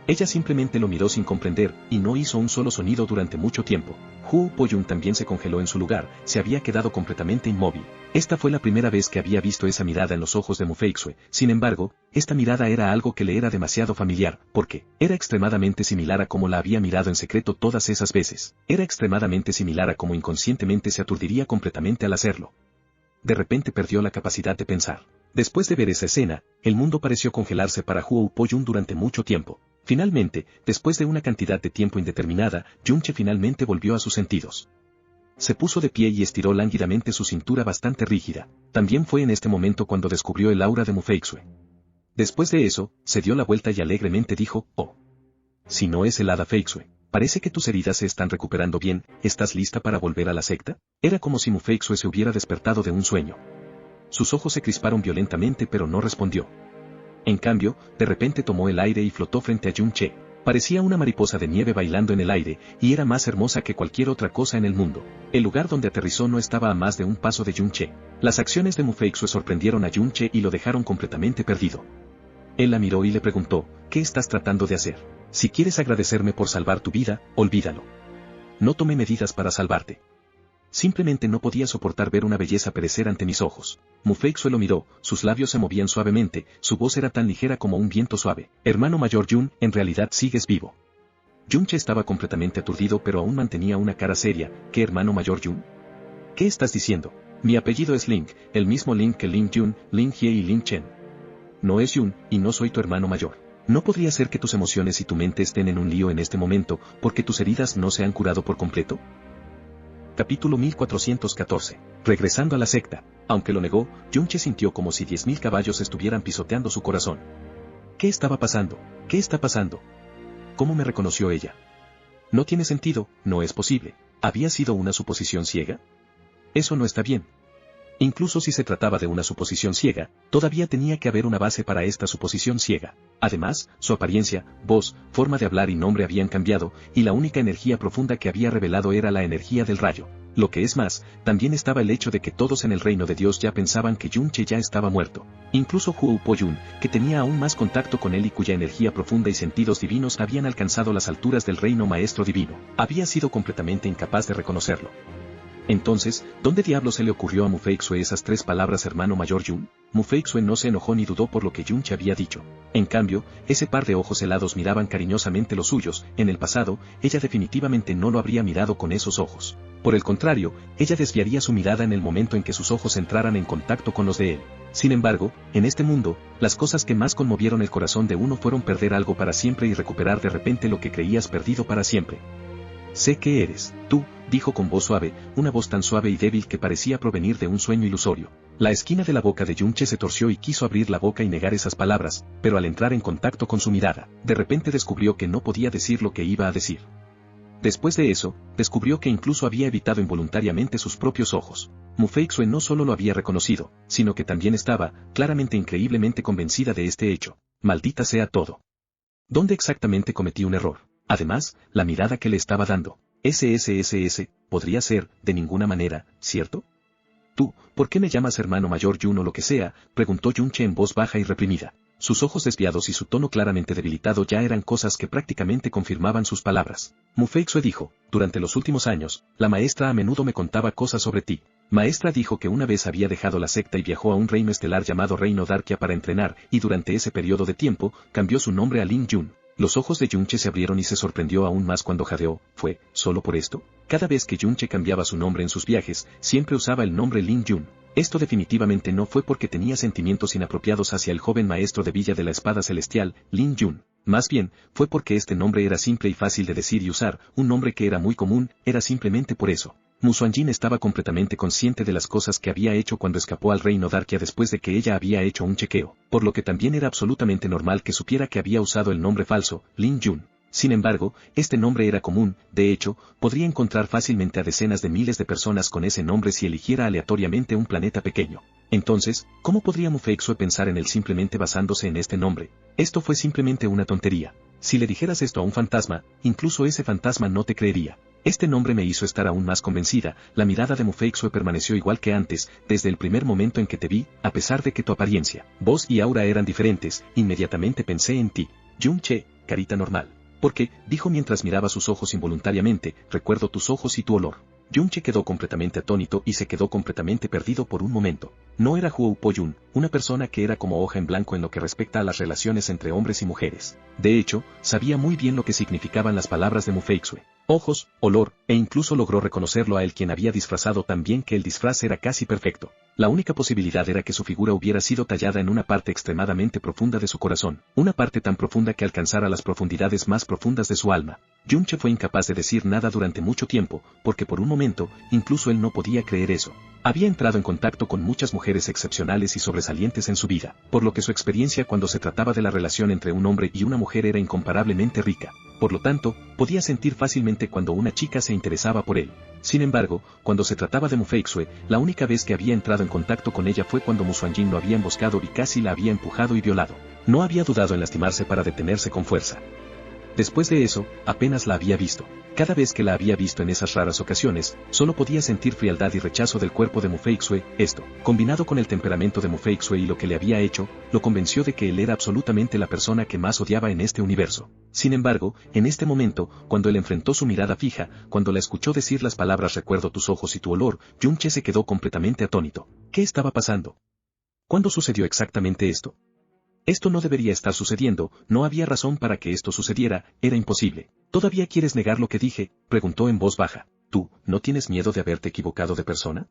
Ella simplemente lo miró sin comprender, y no hizo un solo sonido durante mucho tiempo. Huo Po-yun también se congeló en su lugar, se había quedado completamente inmóvil. Esta fue la primera vez que había visto esa mirada en los ojos de Mu Feixue. Sin embargo, esta mirada era algo que le era demasiado familiar, porque era extremadamente similar a cómo la había mirado en secreto todas esas veces. Era extremadamente similar a cómo inconscientemente se aturdiría completamente al hacerlo. De repente perdió la capacidad de pensar. Después de ver esa escena, el mundo pareció congelarse para Huo Po-yun durante mucho tiempo. Finalmente, después de una cantidad de tiempo indeterminada, Yunche finalmente volvió a sus sentidos. Se puso de pie y estiró lánguidamente su cintura bastante rígida. También fue en este momento cuando descubrió el aura de Mu Feixue. Después de eso, se dio la vuelta y alegremente dijo, «Oh. Si no es el hada Feixue, parece que tus heridas se están recuperando bien, ¿estás lista para volver a la secta?» Era como si Mu Feixue se hubiera despertado de un sueño. Sus ojos se crisparon violentamente pero no respondió. En cambio, de repente tomó el aire y flotó frente a Yunche. Parecía una mariposa de nieve bailando en el aire, y era más hermosa que cualquier otra cosa en el mundo. El lugar donde aterrizó no estaba a más de un paso de Yunche. Las acciones de Mu Feixue sorprendieron a Yunche y lo dejaron completamente perdido. Él la miró y le preguntó, «¿Qué estás tratando de hacer? Si quieres agradecerme por salvar tu vida, olvídalo. No tomé medidas para salvarte. Simplemente no podía soportar ver una belleza perecer ante mis ojos». Mu Feixue lo miró, sus labios se movían suavemente, su voz era tan ligera como un viento suave. «Hermano mayor Yun, en realidad sigues vivo». Yunche estaba completamente aturdido pero aún mantenía una cara seria. «¿Qué hermano mayor Yun? ¿Qué estás diciendo? Mi apellido es Link, el mismo Link que Link Yun, Link Hie y Link Chen. No es Yun, y no soy tu hermano mayor. No podría ser que tus emociones y tu mente estén en un lío en este momento, porque tus heridas no se han curado por completo». Capítulo 1414. Regresando a la secta. Aunque lo negó, Yunche sintió como si 10.000 caballos estuvieran pisoteando su corazón. ¿Qué estaba pasando? ¿Qué está pasando? ¿Cómo me reconoció ella? No tiene sentido, no es posible. ¿Había sido una suposición ciega? Eso no está bien. Incluso si se trataba de una suposición ciega, todavía tenía que haber una base para esta suposición ciega. Además, su apariencia, voz, forma de hablar y nombre habían cambiado, y la única energía profunda que había revelado era la energía del rayo. Lo que es más, también estaba el hecho de que todos en el reino de Dios ya pensaban que Yunche ya estaba muerto. Incluso Huo Po-yun, que tenía aún más contacto con él y cuya energía profunda y sentidos divinos habían alcanzado las alturas del reino maestro divino, había sido completamente incapaz de reconocerlo. Entonces, ¿dónde diablos se le ocurrió a Mu Feixue esas 3 palabras hermano mayor Yun? Mu Feixue no se enojó ni dudó por lo que Yunche había dicho. En cambio, ese par de ojos helados miraban cariñosamente los suyos. En el pasado, ella definitivamente no lo habría mirado con esos ojos. Por el contrario, ella desviaría su mirada en el momento en que sus ojos entraran en contacto con los de él. Sin embargo, en este mundo, las cosas que más conmovieron el corazón de uno fueron perder algo para siempre y recuperar de repente lo que creías perdido para siempre. «Sé que eres tú», dijo con voz suave, una voz tan suave y débil que parecía provenir de un sueño ilusorio. La esquina de la boca de Yunche se torció y quiso abrir la boca y negar esas palabras, pero al entrar en contacto con su mirada, de repente descubrió que no podía decir lo que iba a decir. Después de eso, descubrió que incluso había evitado involuntariamente sus propios ojos. Mu Feixue no solo lo había reconocido, sino que también estaba, claramente increíblemente convencida de este hecho. «Maldita sea todo. ¿Dónde exactamente cometí un error? Además, la mirada que le estaba dando. SSSS, podría ser, de ninguna manera, ¿cierto? Tú, ¿por qué me llamas hermano mayor Yun o lo que sea?», preguntó Yunche en voz baja y reprimida. Sus ojos desviados y su tono claramente debilitado ya eran cosas que prácticamente confirmaban sus palabras. Mu Feixue dijo, «Durante los últimos años, la maestra a menudo me contaba cosas sobre ti. Maestra dijo que una vez había dejado la secta y viajó a un reino estelar llamado Reino Darkia para entrenar, y durante ese periodo de tiempo, cambió su nombre a Lin Yun». Los ojos de Yunche se abrieron y se sorprendió aún más cuando jadeó. ¿Fue solo por esto? Cada vez que Yunche cambiaba su nombre en sus viajes, siempre usaba el nombre Lin Yun. Esto definitivamente no fue porque tenía sentimientos inapropiados hacia el joven maestro de Villa de la Espada Celestial, Lin Yun. Más bien, fue porque este nombre era simple y fácil de decir y usar, un nombre que era muy común, era simplemente por eso. Mu Xuanjin estaba completamente consciente de las cosas que había hecho cuando escapó al reino Darkia después de que ella había hecho un chequeo, por lo que también era absolutamente normal que supiera que había usado el nombre falso, Lin Yun. Sin embargo, este nombre era común, de hecho, podría encontrar fácilmente a decenas de miles de personas con ese nombre si eligiera aleatoriamente un planeta pequeño. Entonces, ¿cómo podría Mu Feixue pensar en él simplemente basándose en este nombre? Esto fue simplemente una tontería. Si le dijeras esto a un fantasma, incluso ese fantasma no te creería. Este nombre me hizo estar aún más convencida, la mirada de Mu Feixue permaneció igual que antes, desde el primer momento en que te vi, a pesar de que tu apariencia, voz y aura eran diferentes, inmediatamente pensé en ti. Jun Che, carita normal. Porque, dijo mientras miraba sus ojos involuntariamente, recuerdo tus ojos y tu olor. Jun Che quedó completamente atónito y se quedó completamente perdido por un momento. No era Huo Po Yun, una persona que era como hoja en blanco en lo que respecta a las relaciones entre hombres y mujeres. De hecho, sabía muy bien lo que significaban las palabras de Mu Feixue. Ojos, olor, e incluso logró reconocerlo a él quien había disfrazado tan bien que el disfraz era casi perfecto. La única posibilidad era que su figura hubiera sido tallada en una parte extremadamente profunda de su corazón, una parte tan profunda que alcanzara las profundidades más profundas de su alma. Jun Che fue incapaz de decir nada durante mucho tiempo, porque por un momento, incluso él no podía creer eso. Había entrado en contacto con muchas mujeres excepcionales y sobresalientes en su vida, por lo que su experiencia cuando se trataba de la relación entre un hombre y una mujer era incomparablemente rica. Por lo tanto, podía sentir fácilmente cuando una chica se interesaba por él. Sin embargo, cuando se trataba de Mu Feixue, la única vez que había entrado en contacto con ella fue cuando Mu Xuanjin lo había emboscado y casi la había empujado y violado. No había dudado en lastimarse para detenerse con fuerza. Después de eso, apenas la había visto. Cada vez que la había visto en esas raras ocasiones, solo podía sentir frialdad y rechazo del cuerpo de Mu Feixue. Esto, combinado con el temperamento de Mu Feixue y lo que le había hecho, lo convenció de que él era absolutamente la persona que más odiaba en este universo. Sin embargo, en este momento, cuando él enfrentó su mirada fija, cuando la escuchó decir las palabras recuerdo tus ojos y tu olor, Jun Che se quedó completamente atónito. ¿Qué estaba pasando? ¿Cuándo sucedió exactamente esto? Esto no debería estar sucediendo, no había razón para que esto sucediera, era imposible. ¿Todavía quieres negar lo que dije?, preguntó en voz baja. ¿Tú, no tienes miedo de haberte equivocado de persona?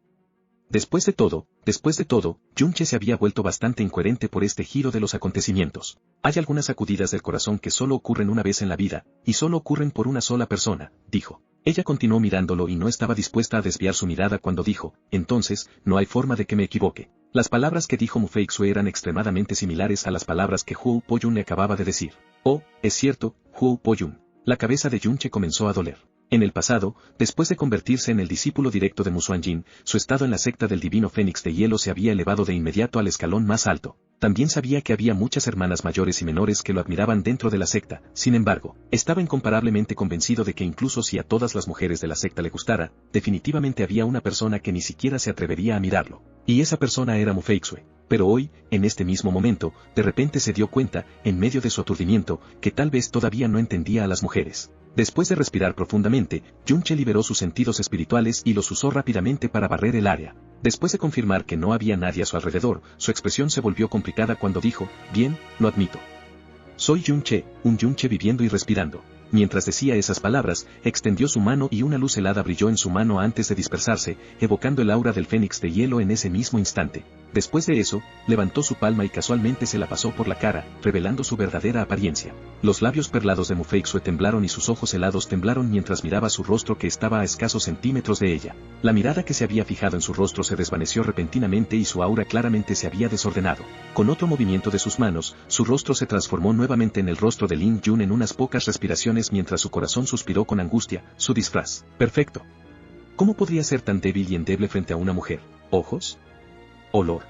Después de todo, Jun Che se había vuelto bastante incoherente por este giro de los acontecimientos. Hay algunas sacudidas del corazón que solo ocurren una vez en la vida, y solo ocurren por una sola persona, dijo. Ella continuó mirándolo y no estaba dispuesta a desviar su mirada cuando dijo, entonces, no hay forma de que me equivoque. Las palabras que dijo Mu Feixue eran extremadamente similares a las palabras que Huo Po Yun le acababa de decir. Oh, es cierto, Huo Po Yun. La cabeza de Jun Che comenzó a doler. En el pasado, después de convertirse en el discípulo directo de Mu Xuanjin, su estado en la secta del divino Fénix de Hielo se había elevado de inmediato al escalón más alto. También sabía que había muchas hermanas mayores y menores que lo admiraban dentro de la secta. Sin embargo, estaba incomparablemente convencido de que incluso si a todas las mujeres de la secta le gustara, definitivamente había una persona que ni siquiera se atrevería a mirarlo. Y esa persona era Mu Feixue. Pero hoy, en este mismo momento, de repente se dio cuenta, en medio de su aturdimiento, que tal vez todavía no entendía a las mujeres. Después de respirar profundamente, Jun Che liberó sus sentidos espirituales y los usó rápidamente para barrer el área. Después de confirmar que no había nadie a su alrededor, su expresión se volvió complicada cuando dijo, bien, lo admito. Soy Jun Che, un Jun Che viviendo y respirando. Mientras decía esas palabras, extendió su mano y una luz helada brilló en su mano antes de dispersarse, evocando el aura del Fénix de Hielo en ese mismo instante. Después de eso, levantó su palma y casualmente se la pasó por la cara, revelando su verdadera apariencia. Los labios perlados de Mu Feixue temblaron y sus ojos helados temblaron mientras miraba su rostro que estaba a escasos centímetros de ella. La mirada que se había fijado en su rostro se desvaneció repentinamente y su aura claramente se había desordenado. Con otro movimiento de sus manos, su rostro se transformó nuevamente en el rostro de Lin Yun en unas pocas respiraciones mientras su corazón suspiró con angustia, su disfraz. Perfecto. ¿Cómo podría ser tan débil y endeble frente a una mujer? ¿Ojos? Olor.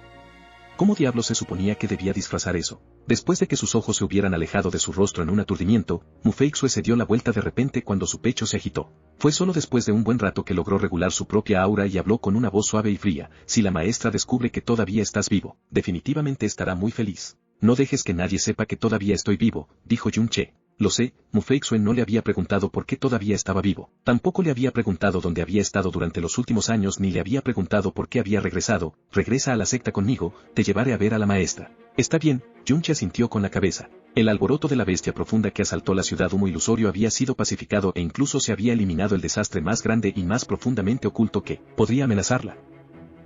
¿Cómo diablos se suponía que debía disfrazar eso? Después de que sus ojos se hubieran alejado de su rostro en un aturdimiento, Mu Feixue se dio la vuelta de repente cuando su pecho se agitó. Fue solo después de un buen rato que logró regular su propia aura y habló con una voz suave y fría. Si la maestra descubre que todavía estás vivo, definitivamente estará muy feliz. No dejes que nadie sepa que todavía estoy vivo, dijo Jun Che. Lo sé, Mu Feixue no le había preguntado por qué todavía estaba vivo. Tampoco le había preguntado dónde había estado durante los últimos años ni le había preguntado por qué había regresado. Regresa a la secta conmigo, te llevaré a ver a la maestra. Está bien, Jun Che asintió con la cabeza. El alboroto de la bestia profunda que asaltó la ciudad humo ilusorio había sido pacificado e incluso se había eliminado el desastre más grande y más profundamente oculto que podría amenazarla.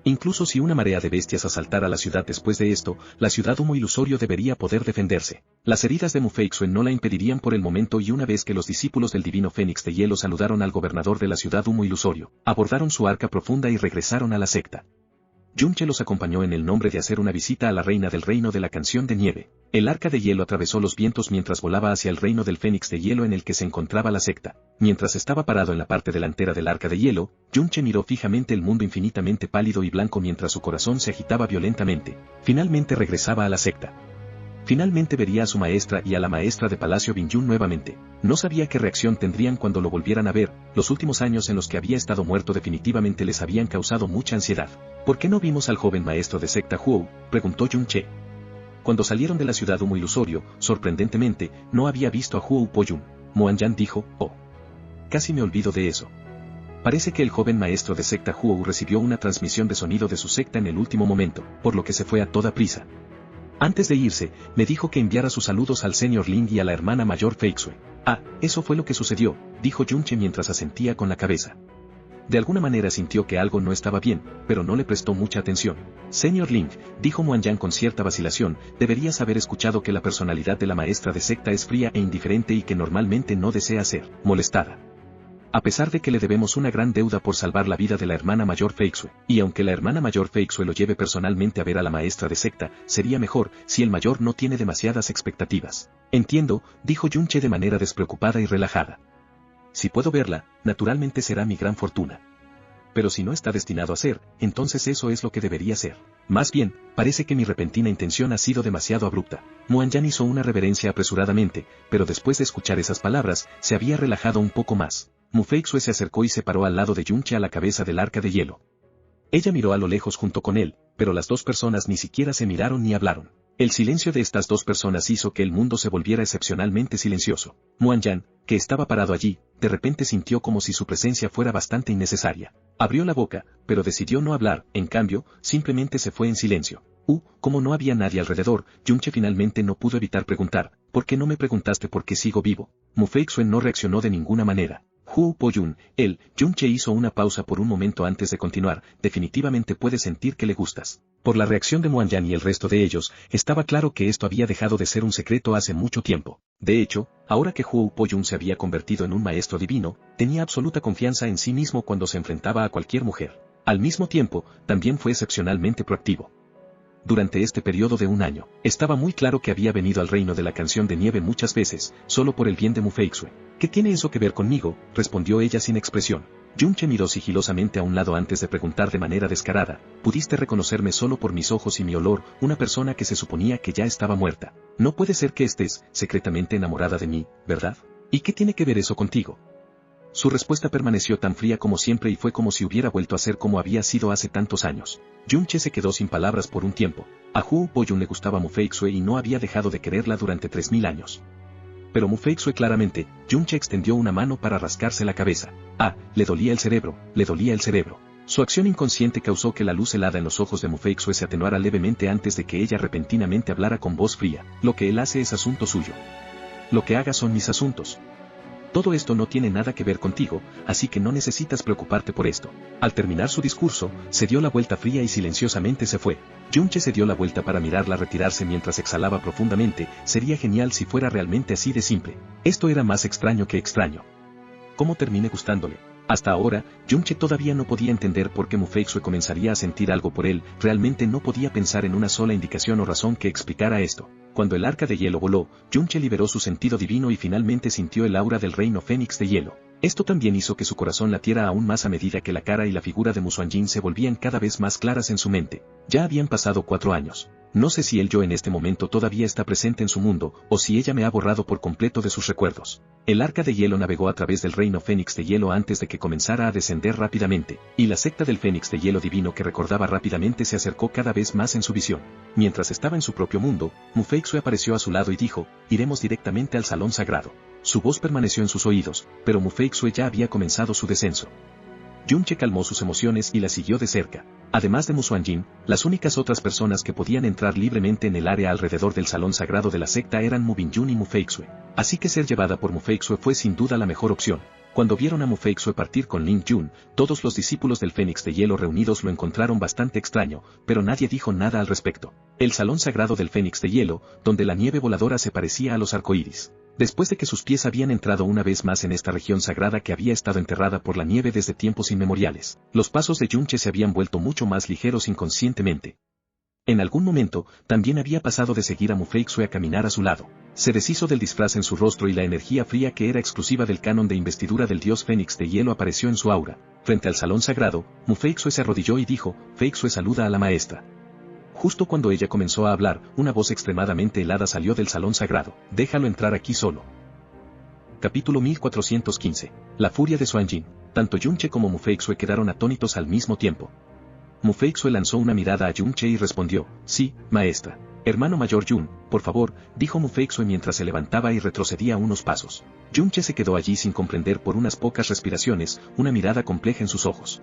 Incluso si una marea de bestias asaltara la ciudad después de esto, la ciudad Humo Ilusorio debería poder defenderse. Las heridas de Mufeixue no la impedirían por el momento y una vez que los discípulos del divino Fénix de Hielo saludaron al gobernador de la ciudad Humo Ilusorio, abordaron su arca profunda y regresaron a la secta. Yunche los acompañó en el nombre de hacer una visita a la reina del reino de la canción de nieve. El arca de hielo atravesó los vientos mientras volaba hacia el reino del Fénix de Hielo en el que se encontraba la secta. Mientras estaba parado en la parte delantera del arca de hielo, Yunche miró fijamente el mundo infinitamente pálido y blanco mientras su corazón se agitaba violentamente. Finalmente regresaba a la secta. Finalmente vería a su maestra y a la maestra de Palacio Binyun nuevamente. No sabía qué reacción tendrían cuando lo volvieran a ver. Los últimos años en los que había estado muerto definitivamente les habían causado mucha ansiedad. ¿Por qué no vimos al joven maestro de secta Huo?, preguntó Yunche. Cuando salieron de la ciudad Humo Ilusorio, sorprendentemente, no había visto a Huo Poyun. Muanyan dijo, oh. Casi me olvido de eso. Parece que el joven maestro de secta Huo recibió una transmisión de sonido de su secta en el último momento, por lo que se fue a toda prisa. Antes de irse, me dijo que enviara sus saludos al señor Ling y a la hermana mayor Feixue. Ah, eso fue lo que sucedió, dijo Yunche mientras asentía con la cabeza. De alguna manera sintió que algo no estaba bien, pero no le prestó mucha atención. Señor Ling, dijo Muanyan con cierta vacilación, deberías haber escuchado que la personalidad de la maestra de secta es fría e indiferente y que normalmente no desea ser molestada. A pesar de que le debemos una gran deuda por salvar la vida de la hermana mayor Feixue, y aunque la hermana mayor Feixue lo lleve personalmente a ver a la maestra de secta, sería mejor si el mayor no tiene demasiadas expectativas. Entiendo, dijo Yunche de manera despreocupada y relajada. Si puedo verla, naturalmente será mi gran fortuna. Pero si no está destinado a ser, entonces eso es lo que debería ser. Más bien, parece que mi repentina intención ha sido demasiado abrupta. Muanyan hizo una reverencia apresuradamente, pero después de escuchar esas palabras, se había relajado un poco más. Mufeixue se acercó y se paró al lado de Yunche a la cabeza del arca de hielo. Ella miró a lo lejos junto con él, pero las dos personas ni siquiera se miraron ni hablaron. El silencio de estas dos personas hizo que el mundo se volviera excepcionalmente silencioso. Muanyan, que estaba parado allí, de repente sintió como si su presencia fuera bastante innecesaria. Abrió la boca, pero decidió no hablar, en cambio, simplemente se fue en silencio. Como no había nadie alrededor, Yunche finalmente no pudo evitar preguntar, ¿por qué no me preguntaste por qué sigo vivo? Mufeixue no reaccionó de ninguna manera. Huo Poyun, Yunche hizo una pausa por un momento antes de continuar, definitivamente puede sentir que le gustas. Por la reacción de Muanyan y el resto de ellos, estaba claro que esto había dejado de ser un secreto hace mucho tiempo. De hecho, ahora que Huo Poyun se había convertido en un maestro divino, tenía absoluta confianza en sí mismo cuando se enfrentaba a cualquier mujer. Al mismo tiempo, también fue excepcionalmente proactivo. Durante este periodo de un año, estaba muy claro que había venido al reino de la canción de nieve muchas veces, solo por el bien de Mufeixue. ¿Qué tiene eso que ver conmigo?, respondió ella sin expresión. Yunche miró sigilosamente a un lado antes de preguntar de manera descarada, ¿pudiste reconocerme solo por mis ojos y mi olor, una persona que se suponía que ya estaba muerta? No puede ser que estés secretamente enamorada de mí, ¿verdad? ¿Y qué tiene que ver eso contigo? Su respuesta permaneció tan fría como siempre y fue como si hubiera vuelto a ser como había sido hace tantos años. Yunche se quedó sin palabras por un tiempo. A Huo Poyun le gustaba Mufeixue y no había dejado de quererla durante 3000 años. Pero Mufeixue claramente, Yunche extendió una mano para rascarse la cabeza. Le dolía el cerebro, le dolía el cerebro. Su acción inconsciente causó que la luz helada en los ojos de Mufeixue se atenuara levemente antes de que ella repentinamente hablara con voz fría. Lo que él hace es asunto suyo. Lo que haga son mis asuntos. Todo esto no tiene nada que ver contigo, así que no necesitas preocuparte por esto. Al terminar su discurso, se dio la vuelta fría y silenciosamente se fue. Yunche se dio la vuelta para mirarla retirarse mientras exhalaba profundamente. Sería genial si fuera realmente así de simple. Esto era más extraño que extraño. ¿Cómo terminé gustándole? Hasta ahora, Yunche todavía no podía entender por qué Mufeixue comenzaría a sentir algo por él, realmente no podía pensar en una sola indicación o razón que explicara esto. Cuando el arca de hielo voló, Yunche liberó su sentido divino y finalmente sintió el aura del reino Fénix de hielo. Esto también hizo que su corazón latiera aún más a medida que la cara y la figura de Musuanjin se volvían cada vez más claras en su mente. Ya habían pasado 4 años. No sé si el yo en este momento todavía está presente en su mundo, o si ella me ha borrado por completo de sus recuerdos. El arca de hielo navegó a través del reino Fénix de hielo antes de que comenzara a descender rápidamente, y la secta del Fénix de hielo divino que recordaba rápidamente se acercó cada vez más en su visión. Mientras estaba en su propio mundo, Mufeixue apareció a su lado y dijo, iremos directamente al salón sagrado. Su voz permaneció en sus oídos, pero Mufeixue ya había comenzado su descenso. Yunche calmó sus emociones y la siguió de cerca. Además de Musuanjin, las únicas otras personas que podían entrar libremente en el área alrededor del salón sagrado de la secta eran Mu Binyun y Mufeixue. Así que ser llevada por Mufeixue fue sin duda la mejor opción. Cuando vieron a Mufeixue partir con Lin Jun, todos los discípulos del Fénix de Hielo reunidos lo encontraron bastante extraño, pero nadie dijo nada al respecto. El salón sagrado del Fénix de Hielo, donde la nieve voladora se parecía a los arcoíris. Después de que sus pies habían entrado una vez más en esta región sagrada que había estado enterrada por la nieve desde tiempos inmemoriales, los pasos de Yunche se habían vuelto mucho más ligeros inconscientemente. En algún momento, también había pasado de seguir a Mufeixue a caminar a su lado. Se deshizo del disfraz en su rostro y la energía fría que era exclusiva del canon de investidura del dios Fénix de Hielo apareció en su aura. Frente al salón sagrado, Mufeixue se arrodilló y dijo, Feixue saluda a la maestra. Justo cuando ella comenzó a hablar, una voz extremadamente helada salió del salón sagrado. Déjalo entrar aquí solo. Capítulo 1415. La furia de Xuanjin. Tanto Yunche como Mufeixue quedaron atónitos al mismo tiempo. Mufeixue lanzó una mirada a Yunche y respondió, sí, maestra. Hermano mayor Yun, por favor, dijo Mufeixue mientras se levantaba y retrocedía unos pasos. Yunche se quedó allí sin comprender por unas pocas respiraciones, una mirada compleja en sus ojos.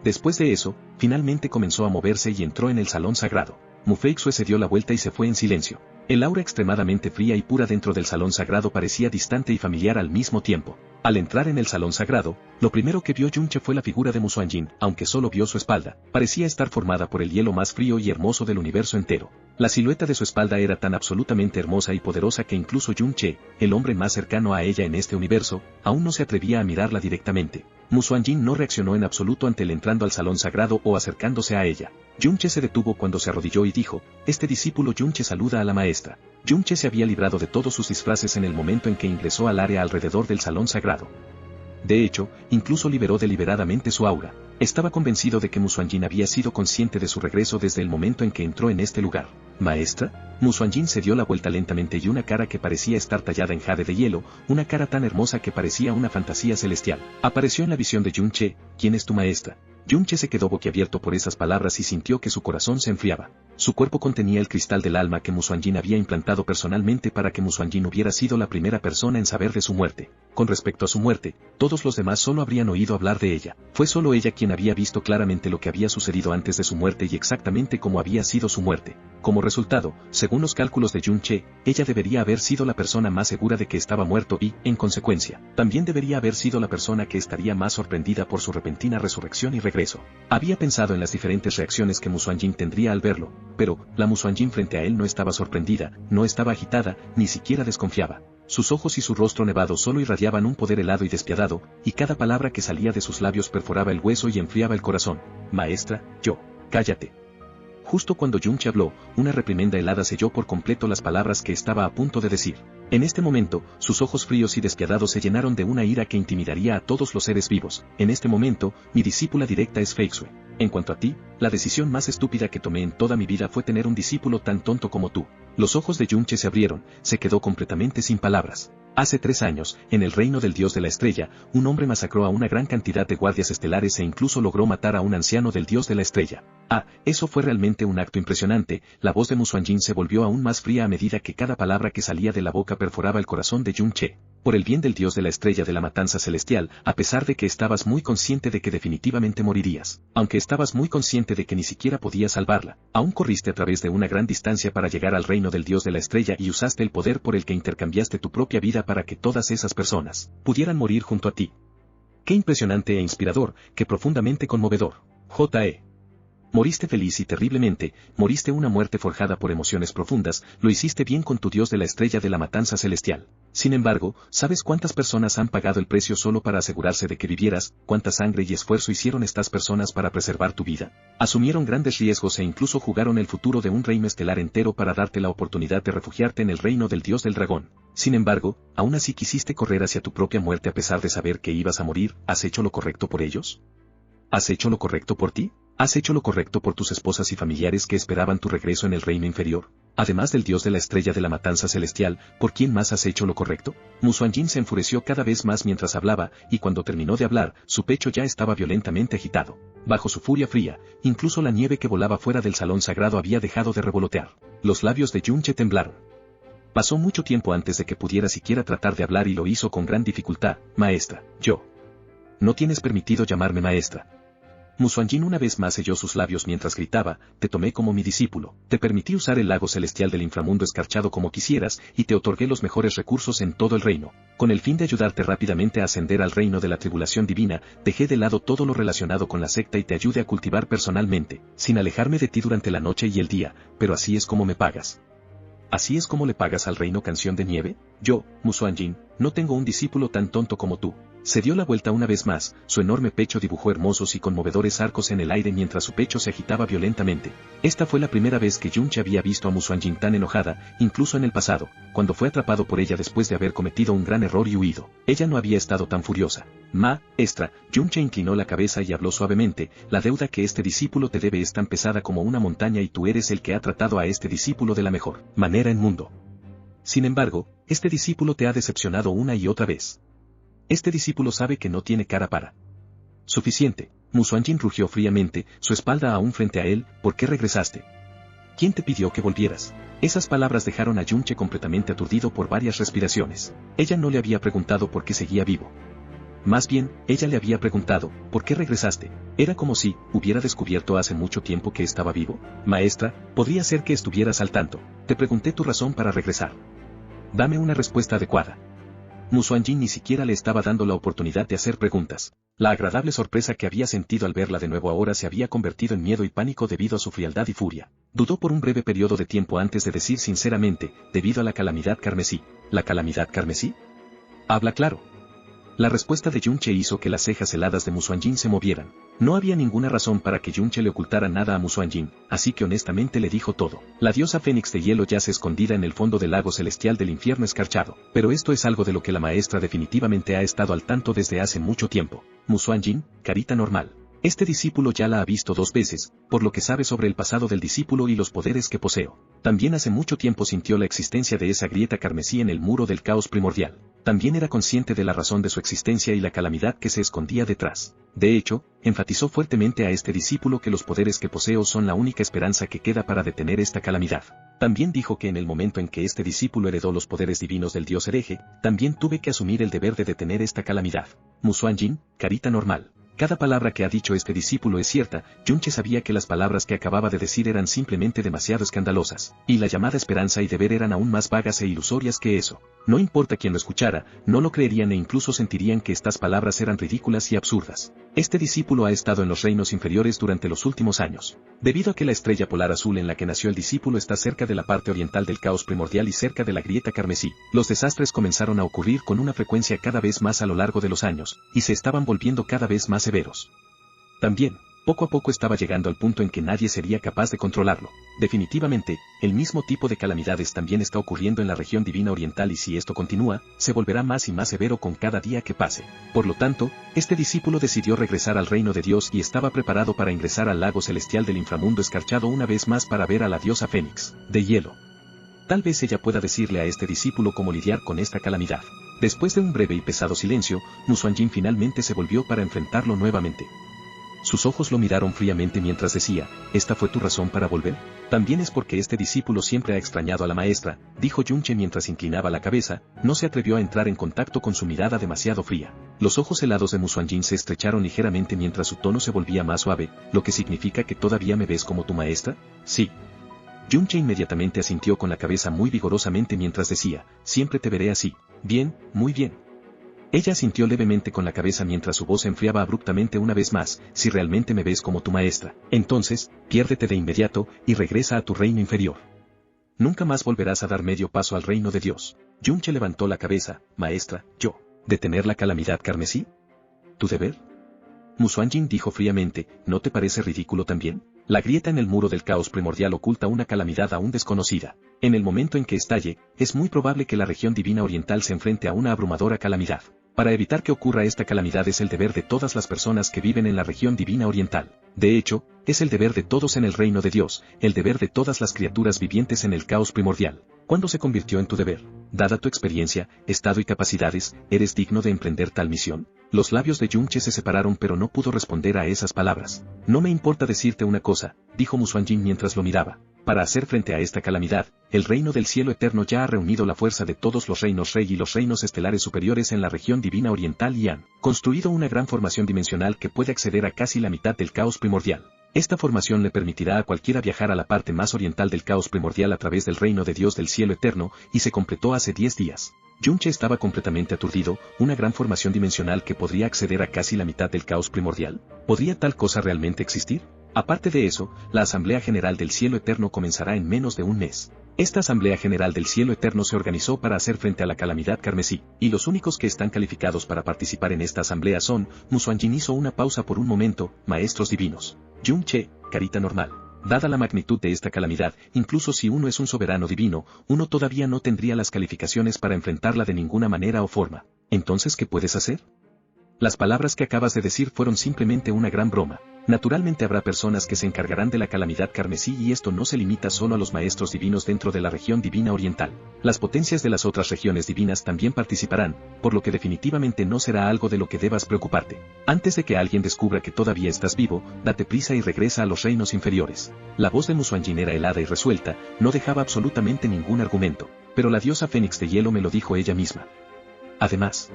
Después de eso, finalmente comenzó a moverse y entró en el salón sagrado. Mufeixue se dio la vuelta y se fue en silencio. El aura extremadamente fría y pura dentro del salón sagrado parecía distante y familiar al mismo tiempo. Al entrar en el salón sagrado, lo primero que vio Yunche fue la figura de Musuanjin, aunque solo vio su espalda, parecía estar formada por el hielo más frío y hermoso del universo entero. La silueta de su espalda era tan absolutamente hermosa y poderosa que incluso Yunche, el hombre más cercano a ella en este universo, aún no se atrevía a mirarla directamente. Musuanjin no reaccionó en absoluto ante él entrando al salón sagrado o acercándose a ella. Yunche se detuvo cuando se arrodilló y dijo, este discípulo Yunche saluda a la maestra. Yunche se había librado de todos sus disfraces en el momento en que ingresó al área alrededor del salón sagrado. De hecho, incluso liberó deliberadamente su aura. Estaba convencido de que Musuanjin había sido consciente de su regreso desde el momento en que entró en este lugar. ¿Maestra? Musuanjin se dio la vuelta lentamente y una cara que parecía estar tallada en jade de hielo, una cara tan hermosa que parecía una fantasía celestial, apareció en la visión de Yunche. ¿Quién es tu maestra? Yunche se quedó boquiabierto por esas palabras y sintió que su corazón se enfriaba. Su cuerpo contenía el cristal del alma que Musuanjin había implantado personalmente para que Musuanjin hubiera sido la primera persona en saber de su muerte. Con respecto a su muerte, todos los demás solo habrían oído hablar de ella. Fue solo ella quien había visto claramente lo que había sucedido antes de su muerte y exactamente cómo había sido su muerte. Como resultado, según los cálculos de Yunche, ella debería haber sido la persona más segura de que estaba muerto y, en consecuencia, también debería haber sido la persona que estaría más sorprendida por su repentina resurrección y regreso. Había pensado en las diferentes reacciones que Musuanjin tendría al verlo, pero la Musuanjin frente a él no estaba sorprendida, no estaba agitada, ni siquiera desconfiaba. Sus ojos y su rostro nevado solo irradiaban un poder helado y despiadado, y cada palabra que salía de sus labios perforaba el hueso y enfriaba el corazón. Maestra, cállate. Justo cuando Yunche habló, una reprimenda helada selló por completo las palabras que estaba a punto de decir. En este momento, sus ojos fríos y despiadados se llenaron de una ira que intimidaría a todos los seres vivos. En este momento, mi discípula directa es Feixue. En cuanto a ti, la decisión más estúpida que tomé en toda mi vida fue tener un discípulo tan tonto como tú. Los ojos de Yunche se abrieron, se quedó completamente sin palabras. Hace 3 años, en el reino del dios de la estrella, un hombre masacró a una gran cantidad de guardias estelares e incluso logró matar a un anciano del dios de la estrella. Eso fue realmente un acto impresionante. La voz de Musuanjin se volvió aún más fría a medida que cada palabra que salía de la boca perforaba el corazón de Yunche. Por el bien del dios de la estrella de la matanza celestial, a pesar de que estabas muy consciente de que definitivamente morirías, aunque estabas muy consciente de que ni siquiera podías salvarla, aún corriste a través de una gran distancia para llegar al reino del dios de la estrella y usaste el poder por el que intercambiaste tu propia vida para que todas esas personas pudieran morir junto a ti. Qué impresionante e inspirador, qué profundamente conmovedor. J.E. Moriste feliz y terriblemente, moriste una muerte forjada por emociones profundas, lo hiciste bien con tu dios de la estrella de la matanza celestial. Sin embargo, ¿sabes cuántas personas han pagado el precio solo para asegurarse de que vivieras? ¿Cuánta sangre y esfuerzo hicieron estas personas para preservar tu vida? Asumieron grandes riesgos e incluso jugaron el futuro de un reino estelar entero para darte la oportunidad de refugiarte en el reino del dios del dragón. Sin embargo, aún así quisiste correr hacia tu propia muerte a pesar de saber que ibas a morir. ¿Has hecho lo correcto por ellos? ¿Has hecho lo correcto por ti? ¿Has hecho lo correcto por tus esposas y familiares que esperaban tu regreso en el reino inferior? Además del dios de la estrella de la matanza celestial, ¿por quién más has hecho lo correcto? Musuanjin se enfureció cada vez más mientras hablaba, y cuando terminó de hablar, su pecho ya estaba violentamente agitado. Bajo su furia fría, incluso la nieve que volaba fuera del salón sagrado había dejado de revolotear. Los labios de Yunche temblaron. Pasó mucho tiempo antes de que pudiera siquiera tratar de hablar y lo hizo con gran dificultad. Maestra, no tienes permitido llamarme maestra. Musuanjin una vez más selló sus labios mientras gritaba, te tomé como mi discípulo, te permití usar el lago celestial del inframundo escarchado como quisieras y te otorgué los mejores recursos en todo el reino. Con el fin de ayudarte rápidamente a ascender al reino de la tribulación divina, dejé de lado todo lo relacionado con la secta y te ayudé a cultivar personalmente, sin alejarme de ti durante la noche y el día, pero así es como me pagas. ¿Así es como le pagas al reino Canción de Nieve? Yo, Musuanjin, no tengo un discípulo tan tonto como tú. Se dio la vuelta una vez más, su enorme pecho dibujó hermosos y conmovedores arcos en el aire mientras su pecho se agitaba violentamente. Esta fue la primera vez que Yunche había visto a Musuanjin tan enojada, incluso en el pasado, cuando fue atrapado por ella después de haber cometido un gran error y huido. Ella no había estado tan furiosa. Maestra, Yunche inclinó la cabeza y habló suavemente, la deuda que este discípulo te debe es tan pesada como una montaña y tú eres el que ha tratado a este discípulo de la mejor manera en mundo. Sin embargo, este discípulo te ha decepcionado una y otra vez. Este discípulo sabe que no tiene cara para. Suficiente. Musuanjin rugió fríamente, su espalda aún frente a él, ¿por qué regresaste? ¿Quién te pidió que volvieras? Esas palabras dejaron a Yunche completamente aturdido por varias respiraciones. Ella no le había preguntado por qué seguía vivo. Más bien, ella le había preguntado, ¿por qué regresaste? Era como si hubiera descubierto hace mucho tiempo que estaba vivo. Maestra, podría ser que estuvieras al tanto. Te pregunté tu razón para regresar. Dame una respuesta adecuada. Musuanjin ni siquiera le estaba dando la oportunidad de hacer preguntas. La agradable sorpresa que había sentido al verla de nuevo ahora se había convertido en miedo y pánico debido a su frialdad y furia. Dudó por un breve periodo de tiempo antes de decir sinceramente, debido a la calamidad carmesí. ¿La calamidad carmesí? Habla claro. La respuesta de Yunche hizo que las cejas heladas de Musuanjin se movieran. No había ninguna razón para que Yunche le ocultara nada a Musuanjin, así que honestamente le dijo todo. La diosa Fénix de hielo yace escondida en el fondo del lago celestial del infierno escarchado, pero esto es algo de lo que la maestra definitivamente ha estado al tanto desde hace mucho tiempo. Musuanjin, carita normal. Este discípulo ya la ha visto 2 veces, por lo que sabe sobre el pasado del discípulo y los poderes que poseo. También hace mucho tiempo sintió la existencia de esa grieta carmesí en el muro del caos primordial. También era consciente de la razón de su existencia y la calamidad que se escondía detrás. De hecho, enfatizó fuertemente a este discípulo que los poderes que poseo son la única esperanza que queda para detener esta calamidad. También dijo que en el momento en que este discípulo heredó los poderes divinos del dios hereje, también tuve que asumir el deber de detener esta calamidad. Musuanjin, carita normal. Cada palabra que ha dicho este discípulo es cierta. Yunche sabía que las palabras que acababa de decir eran simplemente demasiado escandalosas, y la llamada esperanza y deber eran aún más vagas e ilusorias que eso. No importa quién lo escuchara, no lo creerían e incluso sentirían que estas palabras eran ridículas y absurdas. Este discípulo ha estado en los reinos inferiores durante los últimos años. Debido a que la estrella polar azul en la que nació el discípulo está cerca de la parte oriental del caos primordial y cerca de la grieta carmesí, los desastres comenzaron a ocurrir con una frecuencia cada vez más a lo largo de los años, y se estaban volviendo cada vez más severos. También, poco a poco estaba llegando al punto en que nadie sería capaz de controlarlo. Definitivamente, el mismo tipo de calamidades también está ocurriendo en la región divina oriental y si esto continúa, se volverá más y más severo con cada día que pase. Por lo tanto, este discípulo decidió regresar al reino de Dios y estaba preparado para ingresar al lago celestial del inframundo escarchado una vez más para ver a la diosa Fénix, de hielo. Tal vez ella pueda decirle a este discípulo cómo lidiar con esta calamidad. Después de un breve y pesado silencio, Musuanjin finalmente se volvió para enfrentarlo nuevamente. Sus ojos lo miraron fríamente mientras decía, ¿esta fue tu razón para volver? También es porque este discípulo siempre ha extrañado a la maestra, dijo Yunche mientras inclinaba la cabeza, no se atrevió a entrar en contacto con su mirada demasiado fría. Los ojos helados de Musuanjin se estrecharon ligeramente mientras su tono se volvía más suave, ¿lo que significa que todavía me ves como tu maestra? Sí. Yunche inmediatamente asintió con la cabeza muy vigorosamente mientras decía, siempre te veré así. Bien, muy bien. Ella asintió levemente con la cabeza mientras su voz se enfriaba abruptamente una vez más, si realmente me ves como tu maestra, entonces, piérdete de inmediato, y regresa a tu reino inferior. Nunca más volverás a dar medio paso al reino de Dios. Yunche levantó la cabeza, maestra, yo, ¿detener la calamidad carmesí? ¿Tu deber? Musuanjin dijo fríamente, ¿no te parece ridículo también? La grieta en el muro del caos primordial oculta una calamidad aún desconocida. En el momento en que estalle, es muy probable que la región divina oriental se enfrente a una abrumadora calamidad. Para evitar que ocurra esta calamidad es el deber de todas las personas que viven en la región divina oriental. De hecho, es el deber de todos en el reino de Dios, el deber de todas las criaturas vivientes en el caos primordial. ¿Cuándo se convirtió en tu deber? Dada tu experiencia, estado y capacidades, ¿eres digno de emprender tal misión? Los labios de Yunche se separaron pero no pudo responder a esas palabras. No me importa decirte una cosa, dijo Musuanjin mientras lo miraba. Para hacer frente a esta calamidad, el reino del cielo eterno ya ha reunido la fuerza de todos los reinos rey y los reinos estelares superiores en la región divina oriental y han construido una gran formación dimensional que puede acceder a casi la mitad del caos primordial. Esta formación le permitirá a cualquiera viajar a la parte más oriental del caos primordial a través del reino de Dios del cielo eterno, y se completó hace 10 días. Yunche estaba completamente aturdido. ¿Una gran formación dimensional que podría acceder a casi la mitad del caos primordial? ¿Podría tal cosa realmente existir? Aparte de eso, la Asamblea General del Cielo Eterno comenzará en menos de un mes. Esta Asamblea General del Cielo Eterno se organizó para hacer frente a la calamidad carmesí, y los únicos que están calificados para participar en esta asamblea son, Musuanjin hizo una pausa por un momento, maestros divinos. Yunche, carita normal. Dada la magnitud de esta calamidad, incluso si uno es un soberano divino, uno todavía no tendría las calificaciones para enfrentarla de ninguna manera o forma. Entonces, ¿qué puedes hacer? Las palabras que acabas de decir fueron simplemente una gran broma. Naturalmente habrá personas que se encargarán de la calamidad carmesí y esto no se limita solo a los maestros divinos dentro de la región divina oriental. Las potencias de las otras regiones divinas también participarán, por lo que definitivamente no será algo de lo que debas preocuparte. Antes de que alguien descubra que todavía estás vivo, date prisa y regresa a los reinos inferiores. La voz de Musuanjin era helada y resuelta, no dejaba absolutamente ningún argumento, pero la diosa Fénix de Hielo me lo dijo ella misma. Además,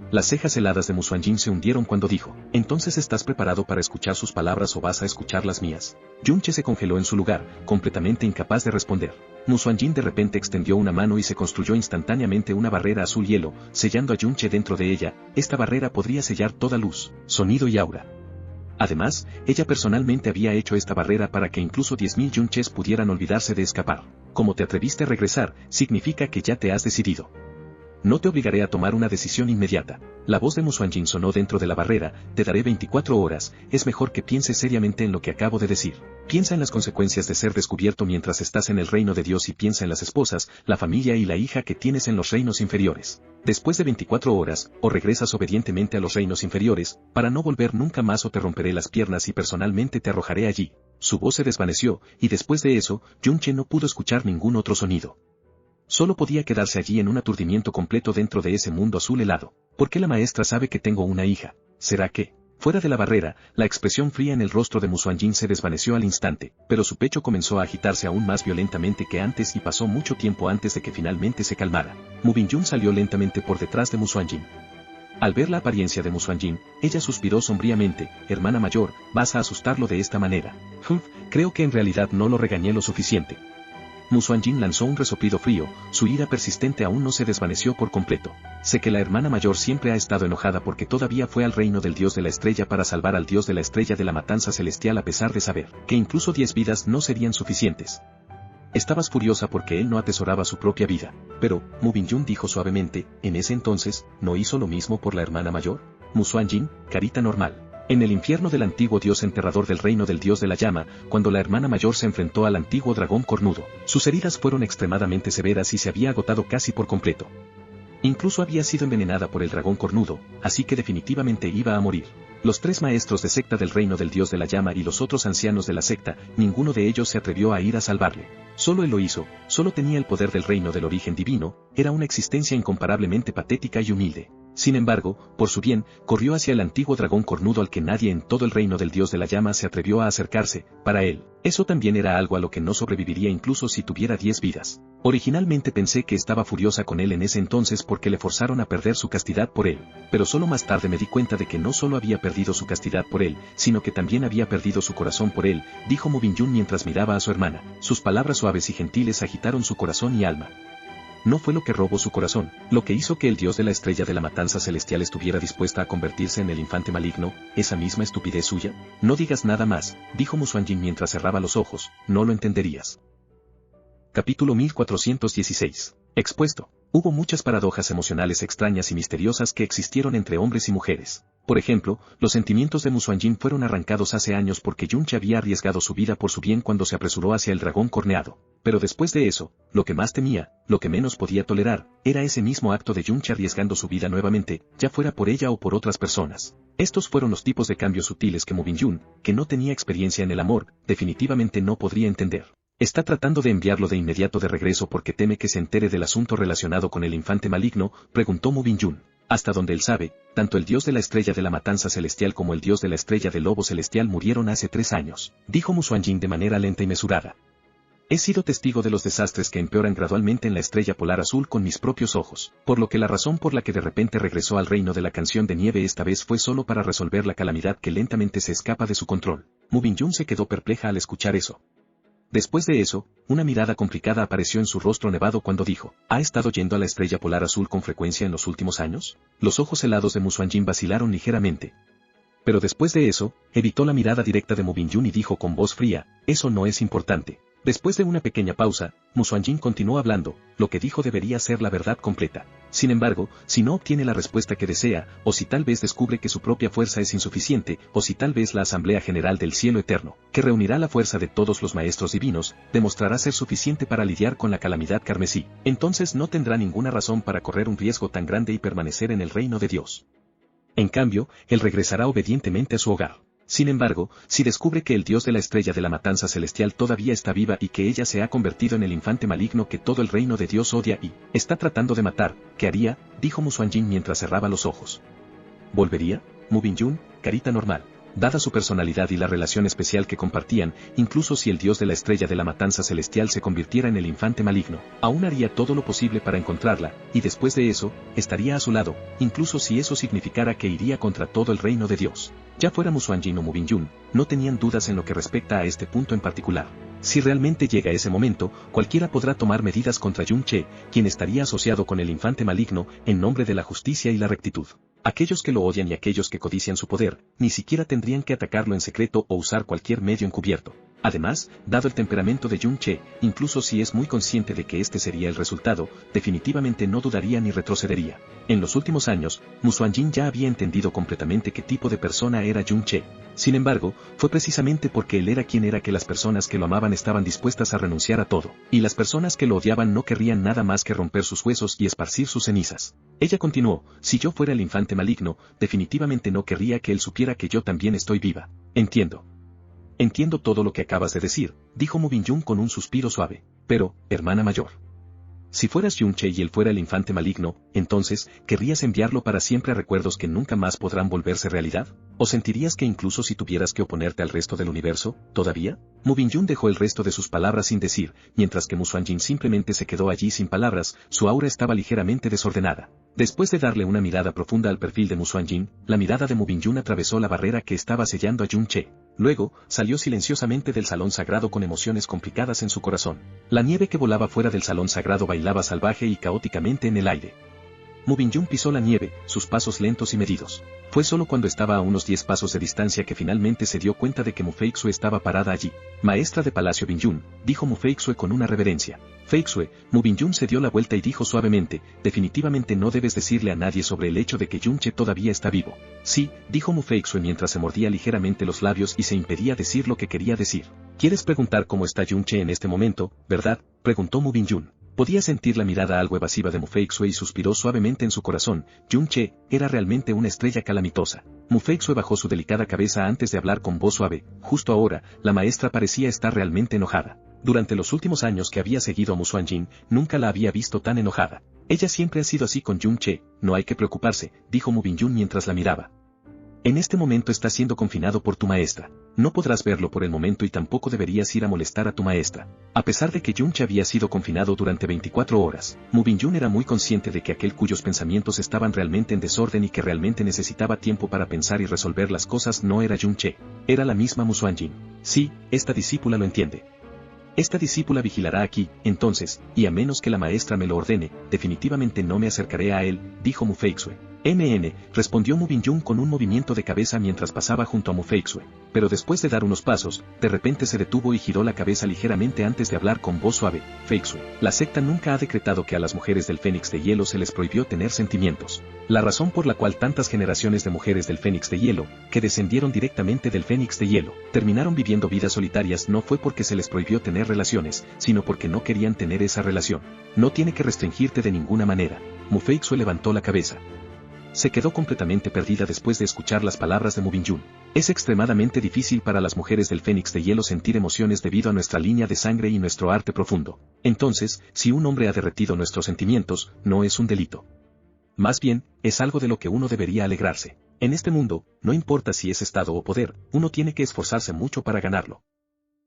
las cejas heladas de Musuanjin se hundieron cuando dijo, ¿entonces estás preparado para escuchar sus palabras o vas a escuchar las mías? Yunche se congeló en su lugar, completamente incapaz de responder. Musuanjin de repente extendió una mano y se construyó instantáneamente una barrera azul hielo, sellando a Yunche dentro de ella. Esta barrera podría sellar toda luz, sonido y aura. Además, ella personalmente había hecho esta barrera para que incluso 10.000 Yunches pudieran olvidarse de escapar. Como te atreviste a regresar, significa que ya te has decidido. No te obligaré a tomar una decisión inmediata. La voz de Musuanjin sonó dentro de la barrera, te daré 24 horas, es mejor que pienses seriamente en lo que acabo de decir. Piensa en las consecuencias de ser descubierto mientras estás en el reino de Dios y piensa en las esposas, la familia y la hija que tienes en los reinos inferiores. Después de 24 horas, o regresas obedientemente a los reinos inferiores, para no volver nunca más o te romperé las piernas y personalmente te arrojaré allí. Su voz se desvaneció, y después de eso, Yunche no pudo escuchar ningún otro sonido. Solo podía quedarse allí en un aturdimiento completo dentro de ese mundo azul helado. ¿Por qué la maestra sabe que tengo una hija? ¿Será que? Fuera de la barrera, la expresión fría en el rostro de Musuanjin se desvaneció al instante, pero su pecho comenzó a agitarse aún más violentamente que antes y pasó mucho tiempo antes de que finalmente se calmara. Mu Bingyun salió lentamente por detrás de Musuanjin. Al ver la apariencia de Musuanjin, ella suspiró sombríamente, hermana mayor, vas a asustarlo de esta manera. Creo que en realidad no lo regañé lo suficiente. Musuanjin lanzó un resoplido frío, su ira persistente aún no se desvaneció por completo. Sé que la hermana mayor siempre ha estado enojada porque todavía fue al reino del dios de la estrella para salvar al dios de la estrella de la matanza celestial a pesar de saber que incluso 10 vidas no serían suficientes. Estabas furiosa porque él no atesoraba su propia vida, pero, Mu Bingyun dijo suavemente, en ese entonces, ¿no hizo lo mismo por la hermana mayor? Musuanjin, carita normal. En el infierno del antiguo dios enterrador del reino del dios de la llama, cuando la hermana mayor se enfrentó al antiguo dragón cornudo, sus heridas fueron extremadamente severas y se había agotado casi por completo. Incluso había sido envenenada por el dragón cornudo, así que definitivamente iba a morir. Los 3 maestros de secta del reino del dios de la llama y los otros ancianos de la secta, ninguno de ellos se atrevió a ir a salvarle. Solo él lo hizo, solo tenía el poder del reino del origen divino, era una existencia incomparablemente patética y humilde. Sin embargo, por su bien, corrió hacia el antiguo dragón cornudo al que nadie en todo el reino del dios de la llama se atrevió a acercarse. Para él, eso también era algo a lo que no sobreviviría incluso si tuviera 10 vidas. Originalmente pensé que estaba furiosa con él en ese entonces porque le forzaron a perder su castidad por él, pero solo más tarde me di cuenta de que no solo había perdido su castidad por él, sino que también había perdido su corazón por él, dijo Mu Bingyun mientras miraba a su hermana. Sus palabras suaves y gentiles agitaron su corazón y alma. No fue lo que robó su corazón, lo que hizo que el dios de la estrella de la matanza celestial estuviera dispuesta a convertirse en el infante maligno, esa misma estupidez suya. No digas nada más, dijo Musuanjin mientras cerraba los ojos, no lo entenderías. Capítulo 1416. Expuesto. Hubo muchas paradojas emocionales extrañas y misteriosas que existieron entre hombres y mujeres. Por ejemplo, los sentimientos de Musuanjin fueron arrancados hace años porque Yunche había arriesgado su vida por su bien cuando se apresuró hacia el dragón corneado. Pero después de eso, lo que más temía, lo que menos podía tolerar, era ese mismo acto de Yunche arriesgando su vida nuevamente, ya fuera por ella o por otras personas. Estos fueron los tipos de cambios sutiles que Mu Bingyun, que no tenía experiencia en el amor, definitivamente no podría entender. Está tratando de enviarlo de inmediato de regreso porque teme que se entere del asunto relacionado con el infante maligno, preguntó Mu Bingyun. Hasta donde él sabe, tanto el dios de la estrella de la matanza celestial como el dios de la estrella del lobo celestial murieron hace 3 años, dijo Musuanjin de manera lenta y mesurada. He sido testigo de los desastres que empeoran gradualmente en la estrella polar azul con mis propios ojos, por lo que la razón por la que de repente regresó al reino de la canción de nieve esta vez fue solo para resolver la calamidad que lentamente se escapa de su control. Mu Bingjun se quedó perpleja al escuchar eso. Después de eso, una mirada complicada apareció en su rostro nevado cuando dijo, ¿ha estado yendo a la estrella polar azul con frecuencia en los últimos años? Los ojos helados de Mu Xuanjin vacilaron ligeramente. Pero después de eso, evitó la mirada directa de Mu Bingjun y dijo con voz fría, eso no es importante. Después de una pequeña pausa, Mu Xuanjin continuó hablando, lo que dijo debería ser la verdad completa. Sin embargo, si no obtiene la respuesta que desea, o si tal vez descubre que su propia fuerza es insuficiente, o si tal vez la Asamblea General del Cielo Eterno, que reunirá la fuerza de todos los maestros divinos, demostrará ser suficiente para lidiar con la calamidad carmesí, entonces no tendrá ninguna razón para correr un riesgo tan grande y permanecer en el reino de Dios. En cambio, él regresará obedientemente a su hogar. Sin embargo, si descubre que el dios de la estrella de la matanza celestial todavía está viva y que ella se ha convertido en el infante maligno que todo el reino de Dios odia y está tratando de matar, ¿qué haría?, dijo Mu Xuanjin mientras cerraba los ojos. ¿Volvería? Mu Bingjun, carita normal. Dada su personalidad y la relación especial que compartían, incluso si el dios de la estrella de la matanza celestial se convirtiera en el infante maligno, aún haría todo lo posible para encontrarla, y después de eso, estaría a su lado, incluso si eso significara que iría contra todo el reino de Dios. Ya fuera Mu Xuanjin o Mu Bingjun, no tenían dudas en lo que respecta a este punto en particular. Si realmente llega ese momento, cualquiera podrá tomar medidas contra Yun Che, quien estaría asociado con el infante maligno, en nombre de la justicia y la rectitud. Aquellos que lo odian y aquellos que codician su poder, ni siquiera tendrían que atacarlo en secreto o usar cualquier medio encubierto. Además, dado el temperamento de Yun Che, incluso si es muy consciente de que este sería el resultado, definitivamente no dudaría ni retrocedería. En los últimos años, Mu Xuanjin ya había entendido completamente qué tipo de persona era Yun Che. Sin embargo, fue precisamente porque él era quien era que las personas que lo amaban estaban dispuestas a renunciar a todo, y las personas que lo odiaban no querrían nada más que romper sus huesos y esparcir sus cenizas. Ella continuó, si yo fuera el infante maligno, definitivamente no querría que él supiera que yo también estoy viva. Entiendo. Entiendo todo lo que acabas de decir, dijo Mu Bingjun con un suspiro suave. Pero, hermana mayor, si fueras Yun Che y él fuera el infante maligno, entonces, ¿querrías enviarlo para siempre a recuerdos que nunca más podrán volverse realidad? ¿O sentirías que incluso si tuvieras que oponerte al resto del universo, todavía? Mu Bingjun dejó el resto de sus palabras sin decir, mientras que Mu Xuanjin simplemente se quedó allí sin palabras, su aura estaba ligeramente desordenada. Después de darle una mirada profunda al perfil de Mu Xuanjin, la mirada de Mu Bingjun atravesó la barrera que estaba sellando a Yun Che. Luego, salió silenciosamente del salón sagrado con emociones complicadas en su corazón. La nieve que volaba fuera del salón sagrado bailaba salvaje y caóticamente en el aire. Mu Bingjun pisó la nieve, sus pasos lentos y medidos. Fue solo cuando estaba a unos 10 pasos de distancia que finalmente se dio cuenta de que Mu Feixue estaba parada allí. Maestra de Palacio Bingjun, dijo Mu Feixue con una reverencia. Feixue, Mu Bingjun se dio la vuelta y dijo suavemente, definitivamente no debes decirle a nadie sobre el hecho de que Yun Che todavía está vivo. Sí, dijo Mu Feixue mientras se mordía ligeramente los labios y se impedía decir lo que quería decir. ¿Quieres preguntar cómo está Yun Che en este momento, verdad?, preguntó Mu Bingjun. Podía sentir la mirada algo evasiva de Mu Feixue y suspiró suavemente en su corazón. Yun Che era realmente una estrella calamitosa. Mu Feixue bajó su delicada cabeza antes de hablar con voz suave. Justo ahora, la maestra parecía estar realmente enojada. Durante los últimos años que había seguido a Mu Xuanjin, nunca la había visto tan enojada. Ella siempre ha sido así con Yun Che, no hay que preocuparse, dijo Mu Bingjun mientras la miraba. En este momento está siendo confinado por tu maestra. No podrás verlo por el momento y tampoco deberías ir a molestar a tu maestra. A pesar de que Yun Che había sido confinado durante 24 horas, Mu Bingjun era muy consciente de que aquel cuyos pensamientos estaban realmente en desorden y que realmente necesitaba tiempo para pensar y resolver las cosas no era Yun Che. Era la misma Mu Xuanjin. Sí, esta discípula lo entiende. Esta discípula vigilará aquí, entonces, y a menos que la maestra me lo ordene, definitivamente no me acercaré a él, dijo Mu Feixue. Respondió Mu Bingjun con un movimiento de cabeza mientras pasaba junto a Mu Feixue. Pero después de dar unos pasos, de repente se detuvo y giró la cabeza ligeramente antes de hablar con voz suave. Feixue, la secta nunca ha decretado que a las mujeres del Fénix de Hielo se les prohibió tener sentimientos. La razón por la cual tantas generaciones de mujeres del Fénix de Hielo, que descendieron directamente del Fénix de Hielo, terminaron viviendo vidas solitarias no fue porque se les prohibió tener relaciones, sino porque no querían tener esa relación. No tiene que restringirte de ninguna manera. Mu Feixue levantó la cabeza. Se quedó completamente perdida después de escuchar las palabras de Mu Bingjun. Es extremadamente difícil para las mujeres del Fénix de Hielo sentir emociones debido a nuestra línea de sangre y nuestro arte profundo. Entonces, si un hombre ha derretido nuestros sentimientos, no es un delito. Más bien, es algo de lo que uno debería alegrarse. En este mundo, no importa si es estado o poder, uno tiene que esforzarse mucho para ganarlo.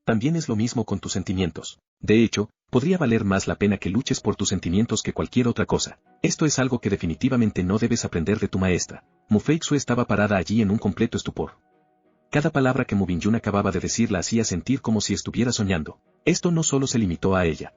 También es lo mismo con tus sentimientos. De hecho, podría valer más la pena que luches por tus sentimientos que cualquier otra cosa. Esto es algo que definitivamente no debes aprender de tu maestra. Mu Feixiu estaba parada allí en un completo estupor. Cada palabra que Mu Bingyun acababa de decir la hacía sentir como si estuviera soñando. Esto no solo se limitó a ella.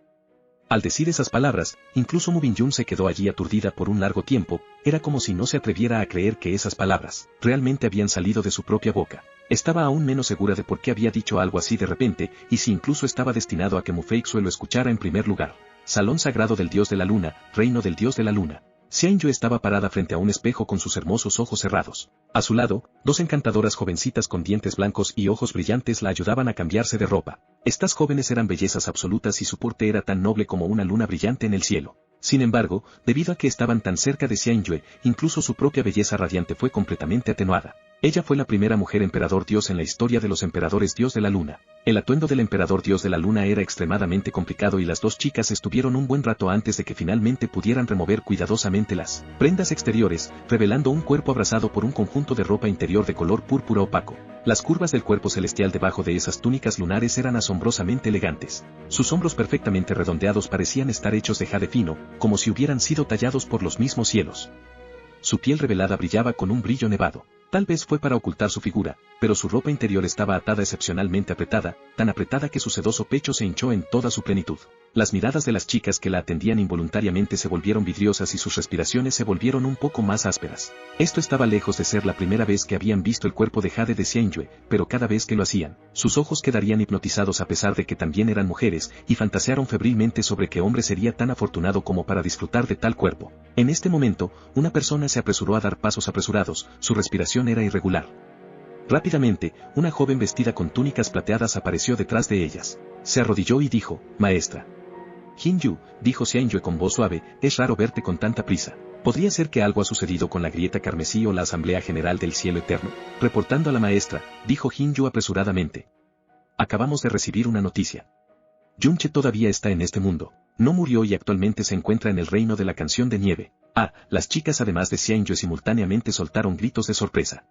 Al decir esas palabras, incluso Mu Bingyun se quedó allí aturdida por un largo tiempo, era como si no se atreviera a creer que esas palabras realmente habían salido de su propia boca. Estaba aún menos segura de por qué había dicho algo así de repente, y si incluso estaba destinado a que Mu Feixiu lo escuchara en primer lugar. Salón sagrado del dios de la luna, reino del dios de la luna. Xianyu estaba parada frente a un espejo con sus hermosos ojos cerrados. A su lado, dos encantadoras jovencitas con dientes blancos y ojos brillantes la ayudaban a cambiarse de ropa. Estas jóvenes eran bellezas absolutas y su porte era tan noble como una luna brillante en el cielo. Sin embargo, debido a que estaban tan cerca de Xianyu, incluso su propia belleza radiante fue completamente atenuada. Ella fue la primera mujer emperador dios en la historia de los emperadores dios de la luna. El atuendo del emperador dios de la luna era extremadamente complicado y las dos chicas estuvieron un buen rato antes de que finalmente pudieran remover cuidadosamente las prendas exteriores, revelando un cuerpo abrazado por un conjunto de ropa interior de color púrpura opaco. Las curvas del cuerpo celestial debajo de esas túnicas lunares eran asombrosamente elegantes. Sus hombros perfectamente redondeados parecían estar hechos de jade fino, como si hubieran sido tallados por los mismos cielos. Su piel revelada brillaba con un brillo nevado. Tal vez fue para ocultar su figura, pero su ropa interior estaba atada excepcionalmente apretada, tan apretada que su sedoso pecho se hinchó en toda su plenitud. Las miradas de las chicas que la atendían involuntariamente se volvieron vidriosas y sus respiraciones se volvieron un poco más ásperas. Esto estaba lejos de ser la primera vez que habían visto el cuerpo de jade de Xianyu, pero cada vez que lo hacían, sus ojos quedarían hipnotizados a pesar de que también eran mujeres, y fantasearon febrilmente sobre qué hombre sería tan afortunado como para disfrutar de tal cuerpo. En este momento, una persona se apresuró a dar pasos apresurados, su respiración era irregular. Rápidamente, una joven vestida con túnicas plateadas apareció detrás de ellas. Se arrodilló y dijo, «Maestra». «Hinyu», dijo Xianyu con voz suave, «es raro verte con tanta prisa. ¿Podría ser que algo ha sucedido con la grieta carmesí o la Asamblea General del Cielo Eterno?» Reportando a la maestra, dijo Hinyu apresuradamente. «Acabamos de recibir una noticia. Yunche todavía está en este mundo. No murió y actualmente se encuentra en el reino de la canción de nieve». Las chicas además de Xianyu simultáneamente soltaron gritos de sorpresa.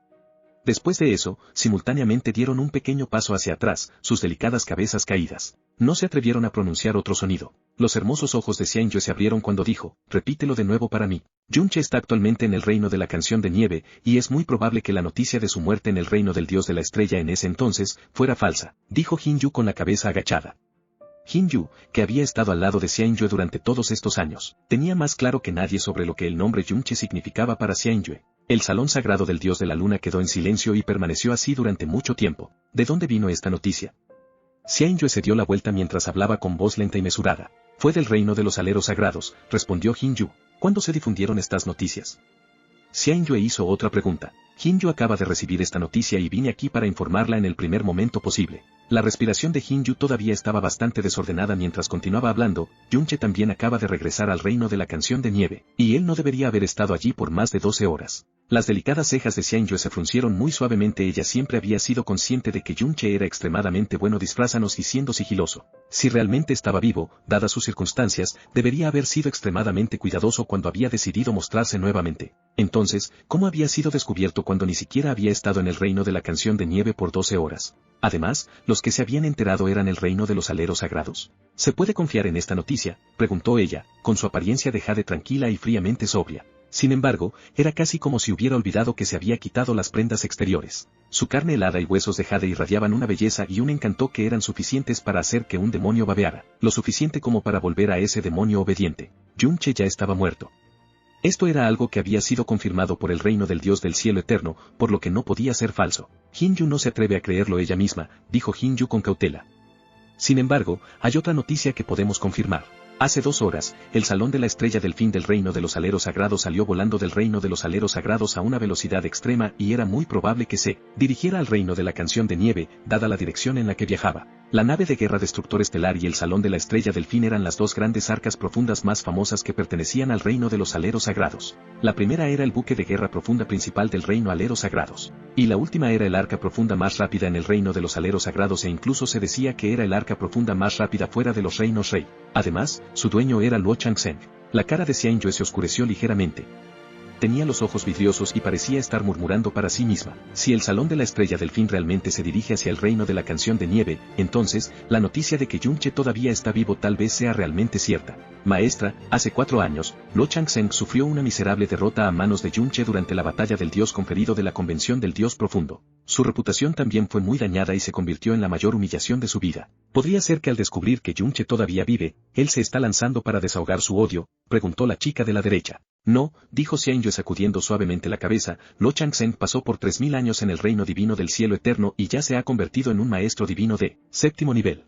Después de eso, simultáneamente dieron un pequeño paso hacia atrás, sus delicadas cabezas caídas. No se atrevieron a pronunciar otro sonido. Los hermosos ojos de Xianyu se abrieron cuando dijo, «Repítelo de nuevo para mí». Yunche está actualmente en el reino de la canción de nieve, y es muy probable que la noticia de su muerte en el reino del dios de la estrella en ese entonces, fuera falsa, dijo Hinyu con la cabeza agachada. Hinyu, que había estado al lado de Xianyu durante todos estos años, tenía más claro que nadie sobre lo que el nombre Yunche significaba para Xianyu. El salón sagrado del dios de la luna quedó en silencio y permaneció así durante mucho tiempo. ¿De dónde vino esta noticia? Xianyu se dio la vuelta mientras hablaba con voz lenta y mesurada. Fue del reino de los aleros sagrados, respondió Hinyu. ¿Cuándo se difundieron estas noticias? Xianyu hizo otra pregunta. Hinyu acaba de recibir esta noticia y vine aquí para informarla en el primer momento posible. La respiración de Hinyu todavía estaba bastante desordenada mientras continuaba hablando. Yunche también acaba de regresar al reino de la canción de nieve, y él no debería haber estado allí por más de 12 horas. Las delicadas cejas de Xianyu se fruncieron muy suavemente. Ella siempre había sido consciente de que Yunche era extremadamente bueno disfrazándose y siendo sigiloso. Si realmente estaba vivo, dadas sus circunstancias, debería haber sido extremadamente cuidadoso cuando había decidido mostrarse nuevamente. Entonces, ¿cómo había sido descubierto cuando ni siquiera había estado en el reino de la canción de nieve por 12 horas? Además, los que se habían enterado eran el reino de los aleros sagrados. ¿Se puede confiar en esta noticia?, preguntó ella, con su apariencia de jade tranquila y fríamente sobria. Sin embargo, era casi como si hubiera olvidado que se había quitado las prendas exteriores. Su carne helada y huesos de jade irradiaban una belleza y un encanto que eran suficientes para hacer que un demonio babeara, lo suficiente como para volver a ese demonio obediente. Yunche ya estaba muerto. Esto era algo que había sido confirmado por el reino del dios del cielo eterno, por lo que no podía ser falso. Hinyu no se atreve a creerlo ella misma, dijo Hinyu con cautela. Sin embargo, hay otra noticia que podemos confirmar. Hace 2 horas, el salón de la estrella del fin del reino de los aleros sagrados salió volando del reino de los aleros sagrados a una velocidad extrema y era muy probable que se dirigiera al reino de la canción de nieve, dada la dirección en la que viajaba. La nave de guerra destructor estelar y el salón de la estrella del fin eran las 2 grandes arcas profundas más famosas que pertenecían al reino de los aleros sagrados. La primera era el buque de guerra profunda principal del reino aleros sagrados. Y la última era el arca profunda más rápida en el reino de los aleros sagrados e incluso se decía que era el arca profunda más rápida fuera de los reinos rey. Además, su dueño era Luo Changzheng. La cara de Xianyu se oscureció ligeramente. tenía los ojos vidriosos y parecía estar murmurando para sí misma. Si el Salón de la Estrella del Fin realmente se dirige hacia el reino de la canción de nieve, entonces, la noticia de que Yun-che todavía está vivo tal vez sea realmente cierta. Maestra, hace 4 años, Lo Chang-seng sufrió una miserable derrota a manos de Yun-che durante la batalla del dios conferido de la Convención del Dios Profundo. Su reputación también fue muy dañada y se convirtió en la mayor humillación de su vida. ¿Podría ser que al descubrir que Yun-che todavía vive, él se está lanzando para desahogar su odio?, preguntó la chica de la derecha. No, dijo Xianyue sacudiendo suavemente la cabeza, Lo Chang-seng pasó por 3000 años en el reino divino del cielo eterno y ya se ha convertido en un maestro divino de 7º nivel.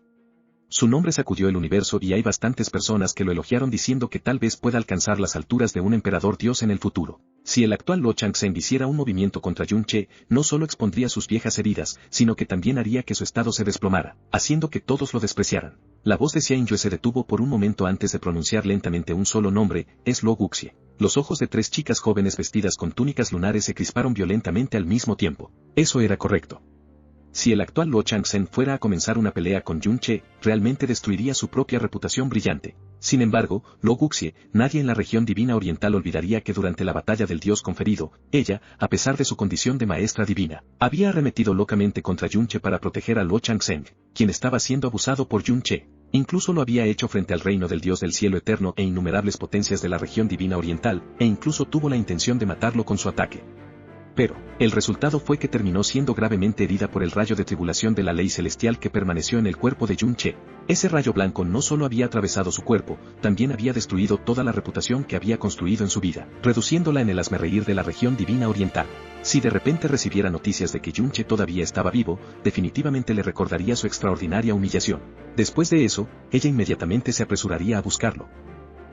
Su nombre sacudió el universo y hay bastantes personas que lo elogiaron diciendo que tal vez pueda alcanzar las alturas de un emperador dios en el futuro. Si el actual Lo Chang-seng hiciera un movimiento contra Yun-che, no solo expondría sus viejas heridas, sino que también haría que su estado se desplomara, haciendo que todos lo despreciaran. La voz de Xianyue se detuvo por un momento antes de pronunciar lentamente un solo nombre, es Lo Guxie. Los ojos de 3 chicas jóvenes vestidas con túnicas lunares se crisparon violentamente al mismo tiempo. Eso era correcto. Si el actual Lo Chang-seng fuera a comenzar una pelea con Yun-che, realmente destruiría su propia reputación brillante. Sin embargo, Lo Guxie, nadie en la región divina oriental olvidaría que durante la batalla del dios conferido, ella, a pesar de su condición de maestra divina, había arremetido locamente contra Yun-che para proteger a Lo Chang-seng, quien estaba siendo abusado por Yun-che. Incluso lo había hecho frente al reino del dios del cielo eterno e innumerables potencias de la región divina oriental, e incluso tuvo la intención de matarlo con su ataque. Pero, el resultado fue que terminó siendo gravemente herida por el rayo de tribulación de la ley celestial que permaneció en el cuerpo de Yun-che. Ese rayo blanco no solo había atravesado su cuerpo, también había destruido toda la reputación que había construido en su vida, reduciéndola en el hazmerreír de la región divina oriental. Si de repente recibiera noticias de que Yun-che todavía estaba vivo, definitivamente le recordaría su extraordinaria humillación. Después de eso, ella inmediatamente se apresuraría a buscarlo.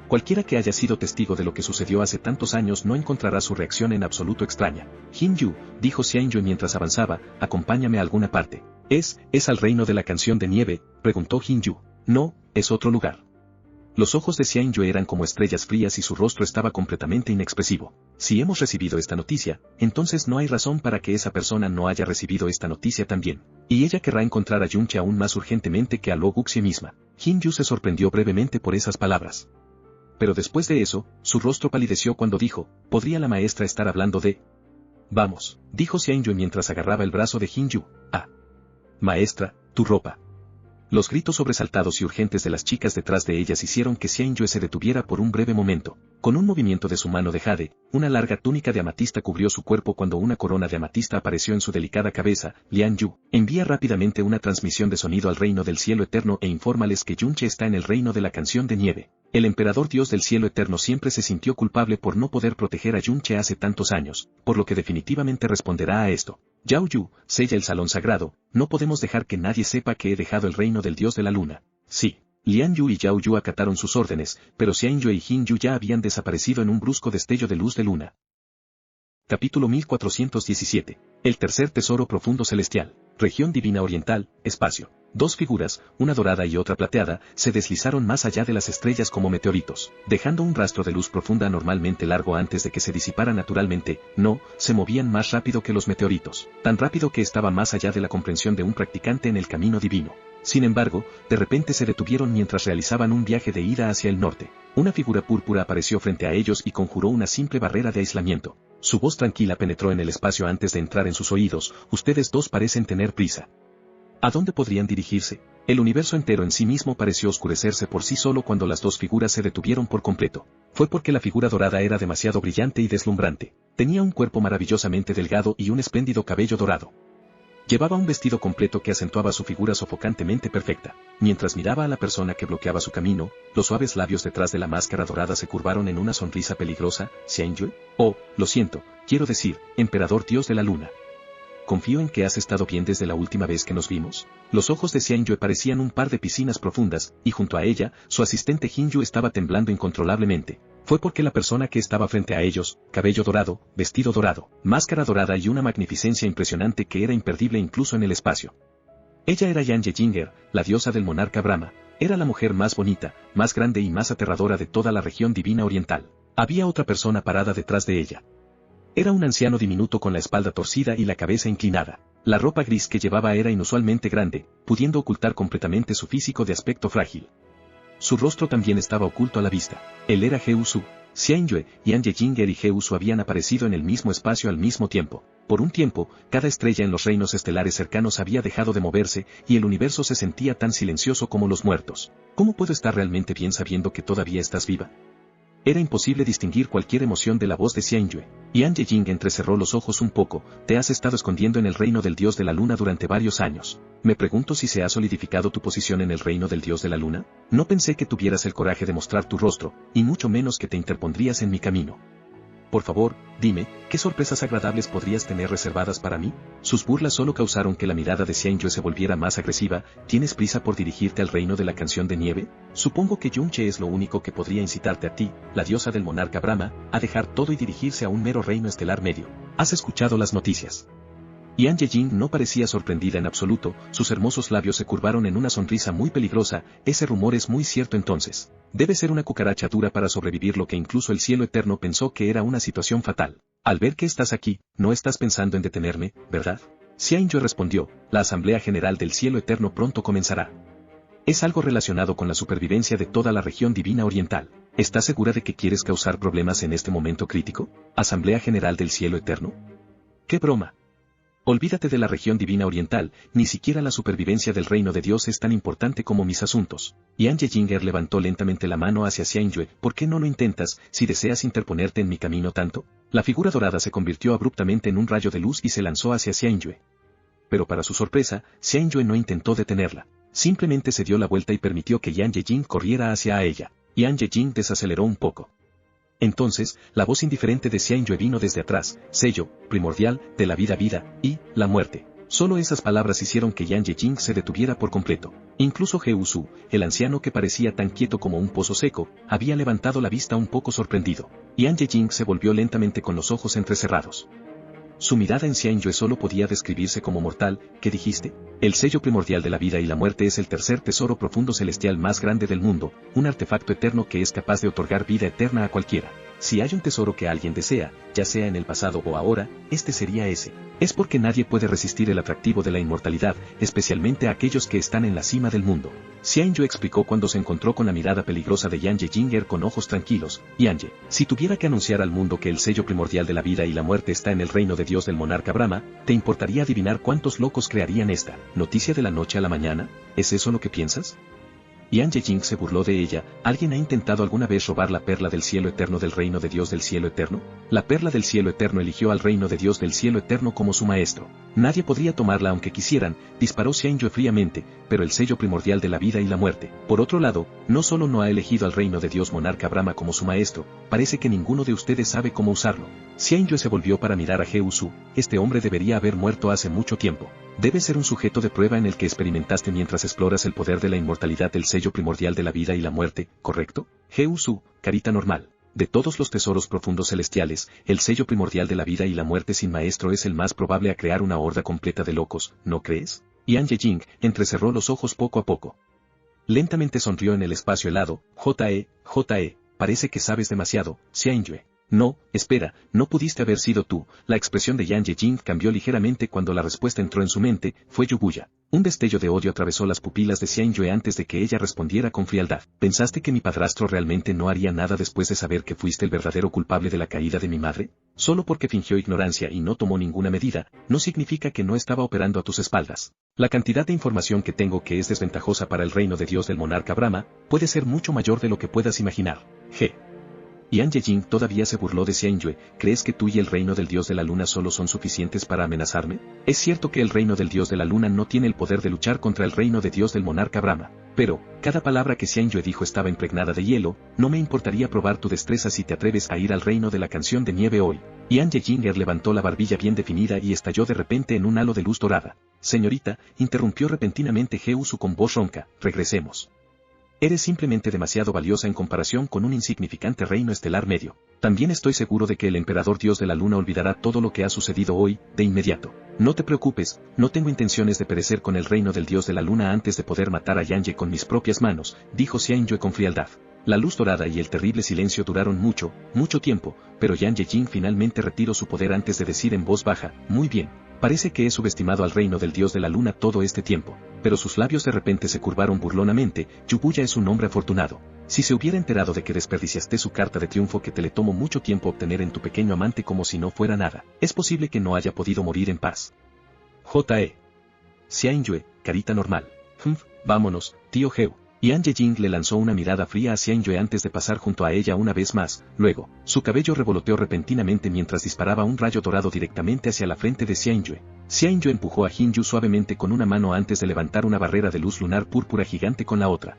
Cualquiera que haya sido testigo de lo que sucedió hace tantos años no encontrará su reacción en absoluto extraña. Hin-yu, dijo Xianyue mientras avanzaba, acompáñame a alguna parte. ¿Es al reino de la canción de nieve?, preguntó Hin-yu. No, es otro lugar. Los ojos de Xianyue eran como estrellas frías y su rostro estaba completamente inexpresivo. Si hemos recibido esta noticia, entonces no hay razón para que esa persona no haya recibido esta noticia también. Y ella querrá encontrar a Yun-che aún más urgentemente que a Lo Guxie misma. Hin-yu se sorprendió brevemente por esas palabras. Pero después de eso, su rostro palideció cuando dijo, ¿podría la maestra estar hablando de...? Vamos, dijo Xianyue mientras agarraba el brazo de Hin-yu. Ah. Maestra, tu ropa. Los gritos sobresaltados y urgentes de las chicas detrás de ellas hicieron que Xianyue se detuviera por un breve momento. Con un movimiento de su mano de jade, una larga túnica de amatista cubrió su cuerpo cuando una corona de amatista apareció en su delicada cabeza. Lian Yu, envía rápidamente una transmisión de sonido al reino del cielo eterno e infórmales que Yun-che está en el reino de la canción de nieve. El emperador dios del cielo eterno siempre se sintió culpable por no poder proteger a Yun-che hace tantos años, por lo que definitivamente responderá a esto. Yao Yu, sella el salón sagrado, no podemos dejar que nadie sepa que he dejado el reino del dios de la luna. Sí. Lian Yu y Yao Yu acataron sus órdenes, pero Xianyue y Hin-yu ya habían desaparecido en un brusco destello de luz de luna. Capítulo 1417. El tercer tesoro profundo celestial. Región divina oriental, espacio. 2 figuras, una dorada y otra plateada, se deslizaron más allá de las estrellas como meteoritos, dejando un rastro de luz profunda anormalmente largo antes de que se disipara naturalmente. No, se movían más rápido que los meteoritos, tan rápido que estaba más allá de la comprensión de un practicante en el camino divino. Sin embargo, de repente se detuvieron mientras realizaban un viaje de ida hacia el norte. Una figura púrpura apareció frente a ellos y conjuró una simple barrera de aislamiento. Su voz tranquila penetró en el espacio antes de entrar en sus oídos. Ustedes dos parecen tener prisa. ¿A dónde podrían dirigirse? El universo entero en sí mismo pareció oscurecerse por sí solo cuando las 2 figuras se detuvieron por completo. Fue porque la figura dorada era demasiado brillante y deslumbrante. Tenía un cuerpo maravillosamente delgado y un espléndido cabello dorado. Llevaba un vestido completo que acentuaba su figura sofocantemente perfecta. Mientras miraba a la persona que bloqueaba su camino, los suaves labios detrás de la máscara dorada se curvaron en una sonrisa peligrosa. ¿Xianyue? Oh, lo siento, quiero decir, emperador dios de la luna. Confío en que has estado bien desde la última vez que nos vimos. Los ojos de Xianyue parecían un par de piscinas profundas, y junto a ella, su asistente Hin-yu estaba temblando incontrolablemente. Fue porque la persona que estaba frente a ellos, cabello dorado, vestido dorado, máscara dorada y una magnificencia impresionante que era imperdible incluso en el espacio. Ella era Yan Ye-jinger, la diosa del monarca Brahma. Era la mujer más bonita, más grande y más aterradora de toda la región divina oriental. Había otra persona parada detrás de ella. Era un anciano diminuto con la espalda torcida y la cabeza inclinada. La ropa gris que llevaba era inusualmente grande, pudiendo ocultar completamente su físico de aspecto frágil. Su rostro también estaba oculto a la vista. Él era Heu Su. Xianyue, Yan Yejinger y Geusu habían aparecido en el mismo espacio al mismo tiempo. Por un tiempo, cada estrella en los reinos estelares cercanos había dejado de moverse y el universo se sentía tan silencioso como los muertos. ¿Cómo puedo estar realmente bien sabiendo que todavía estás viva? Era imposible distinguir cualquier emoción de la voz de Xianyue. Yan Yejing entrecerró los ojos un poco. Te has estado escondiendo en el reino del dios de la luna durante varios años. Me pregunto si se ha solidificado tu posición en el reino del dios de la luna. No pensé que tuvieras el coraje de mostrar tu rostro, y mucho menos que te interpondrías en mi camino. Por favor, dime, ¿qué sorpresas agradables podrías tener reservadas para mí? Sus burlas solo causaron que la mirada de Xianyue se volviera más agresiva. ¿Tienes prisa por dirigirte al reino de la canción de nieve? Supongo que Yunche es lo único que podría incitarte a ti, la diosa del monarca Brahma, a dejar todo y dirigirse a un mero reino estelar medio. ¿Has escuchado las noticias? Yan Yejing no parecía sorprendida en absoluto, sus hermosos labios se curvaron en una sonrisa muy peligrosa. Ese rumor es muy cierto entonces. Debe ser una cucaracha dura para sobrevivir lo que incluso el cielo eterno pensó que era una situación fatal. Al ver que estás aquí, no estás pensando en detenerme, ¿verdad? Xianyue respondió, la Asamblea General del Cielo Eterno pronto comenzará. Es algo relacionado con la supervivencia de toda la región divina oriental. ¿Estás segura de que quieres causar problemas en este momento crítico? ¿Asamblea General del Cielo Eterno? ¡Qué broma! Olvídate de la región divina oriental, ni siquiera la supervivencia del reino de Dios es tan importante como mis asuntos. Yan Yejinger levantó lentamente la mano hacia Xianyue. ¿Por qué no lo intentas, si deseas interponerte en mi camino tanto? La figura dorada se convirtió abruptamente en un rayo de luz y se lanzó hacia Xianyue. Pero para su sorpresa, Xianyue no intentó detenerla. Simplemente se dio la vuelta y permitió que Yan Yejing corriera hacia ella. Yan Yejing desaceleró un poco. Entonces, la voz indiferente de Xianyue vino desde atrás, sello, primordial, de la vida, y, la muerte. Solo esas palabras hicieron que Yan Yejing se detuviera por completo. Incluso Geusu, el anciano que parecía tan quieto como un pozo seco, había levantado la vista un poco sorprendido. Yan Yejing se volvió lentamente con los ojos entrecerrados. Su mirada en Xianyue solo podía describirse como mortal. ¿Qué dijiste? El sello primordial de la vida y la muerte es el tercer tesoro profundo celestial más grande del mundo, un artefacto eterno que es capaz de otorgar vida eterna a cualquiera. Si hay un tesoro que alguien desea, ya sea en el pasado o ahora, este sería ese. Es porque nadie puede resistir el atractivo de la inmortalidad, especialmente a aquellos que están en la cima del mundo. Xianyue explicó cuando se encontró con la mirada peligrosa de Yan Yejinger con ojos tranquilos. Yanye, si tuviera que anunciar al mundo que el sello primordial de la vida y la muerte está en el reino de Dios del monarca Brahma, ¿te importaría adivinar cuántos locos crearían esta noticia de la noche a la mañana? ¿Es eso lo que piensas? Yan Yejing se burló de ella. ¿Alguien ha intentado alguna vez robar la perla del cielo eterno del reino de Dios del cielo eterno? La perla del cielo eterno eligió al reino de Dios del cielo eterno como su maestro. Nadie podría tomarla aunque quisieran, disparó Xianyue fríamente, pero el sello primordial de la vida y la muerte. Por otro lado, no solo no ha elegido al reino de Dios monarca Brahma como su maestro, parece que ninguno de ustedes sabe cómo usarlo. Xianyue se volvió para mirar a Geusu. Este hombre debería haber muerto hace mucho tiempo. Debe ser un sujeto de prueba en el que experimentaste mientras exploras el poder de la inmortalidad del sello primordial de la vida y la muerte, ¿correcto? Geusu, carita normal. De todos los tesoros profundos celestiales, el sello primordial de la vida y la muerte sin maestro es el más probable a crear una horda completa de locos, ¿no crees? Yan Yejing entrecerró los ojos poco a poco. Lentamente sonrió en el espacio helado. J.E., parece que sabes demasiado, Xianyue. No, espera, no pudiste haber sido tú. La expresión de Yan Yejing cambió ligeramente cuando la respuesta entró en su mente. Fue Yubuya. Un destello de odio atravesó las pupilas de Xianyue antes de que ella respondiera con frialdad. ¿Pensaste que mi padrastro realmente no haría nada después de saber que fuiste el verdadero culpable de la caída de mi madre? Solo porque fingió ignorancia y no tomó ninguna medida, no significa que no estaba operando a tus espaldas. La cantidad de información que tengo que es desventajosa para el reino de Dios del monarca Brahma, puede ser mucho mayor de lo que puedas imaginar. Yan Yejing todavía se burló de Xianyue. ¿Crees que tú y el reino del dios de la luna solo son suficientes para amenazarme? Es cierto que el reino del dios de la luna no tiene el poder de luchar contra el reino de Dios del monarca Brahma. Pero, cada palabra que Xianyue dijo estaba impregnada de hielo. No me importaría probar tu destreza si te atreves a ir al reino de la canción de nieve hoy. Yan Yejinger levantó la barbilla bien definida y estalló de repente en un halo de luz dorada. Señorita, interrumpió repentinamente Geusu con voz ronca, regresemos. Eres simplemente demasiado valiosa en comparación con un insignificante reino estelar medio. También estoy seguro de que el emperador dios de la luna olvidará todo lo que ha sucedido hoy, de inmediato. No te preocupes, no tengo intenciones de perecer con el reino del dios de la luna antes de poder matar a Yanye con mis propias manos, dijo Xianyue con frialdad. La luz dorada y el terrible silencio duraron mucho tiempo, pero Yan Yejing finalmente retiró su poder antes de decir en voz baja, muy bien, parece que he subestimado al reino del dios de la luna todo este tiempo. pero sus labios de repente se curvaron burlonamente. Yubuya es un hombre afortunado. Si se hubiera enterado de que desperdiciaste su carta de triunfo que te le tomó mucho tiempo obtener en tu pequeño amante como si no fuera nada, es posible que no haya podido morir en paz. J.E. Xianyue, carita normal. Vámonos, tío Heu. Yan Yejing le lanzó una mirada fría a Xianyue antes de pasar junto a ella una vez más. Luego, su cabello revoloteó repentinamente mientras disparaba un rayo dorado directamente hacia la frente de Xianyue. Xianyue empujó a Jinyu suavemente con una mano antes de levantar una barrera de luz lunar púrpura gigante con la otra.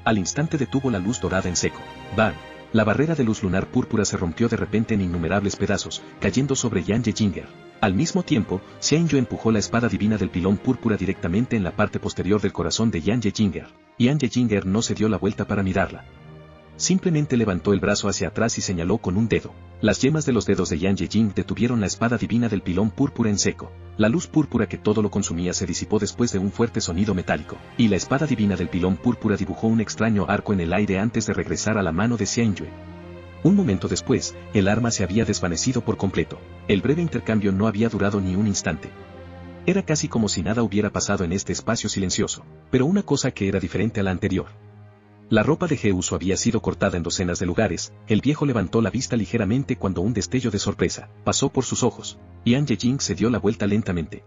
Al instante detuvo la luz dorada en seco. ¡Bam! La barrera de luz lunar púrpura se rompió de repente en innumerables pedazos, cayendo sobre Yan Yejinger. Al mismo tiempo, Xianyue empujó la espada divina del pilón púrpura directamente en la parte posterior del corazón de Yan Yejinger. Yan Yejinger no se dio la vuelta para mirarla. Simplemente levantó el brazo hacia atrás y señaló con un dedo. Las yemas de los dedos de Yan Yejing detuvieron la espada divina del pilón púrpura en seco. La luz púrpura que todo lo consumía se disipó después de un fuerte sonido metálico, y la espada divina del pilón púrpura dibujó un extraño arco en el aire antes de regresar a la mano de Xianyue. Un momento después, el arma se había desvanecido por completo. El breve intercambio no había durado ni un instante. Era casi como si nada hubiera pasado en este espacio silencioso, pero una cosa que era diferente a la anterior. La ropa de Geuso había sido cortada en docenas de lugares. El viejo levantó la vista ligeramente cuando un destello de sorpresa pasó por sus ojos. Yan Yejing se dio la vuelta lentamente.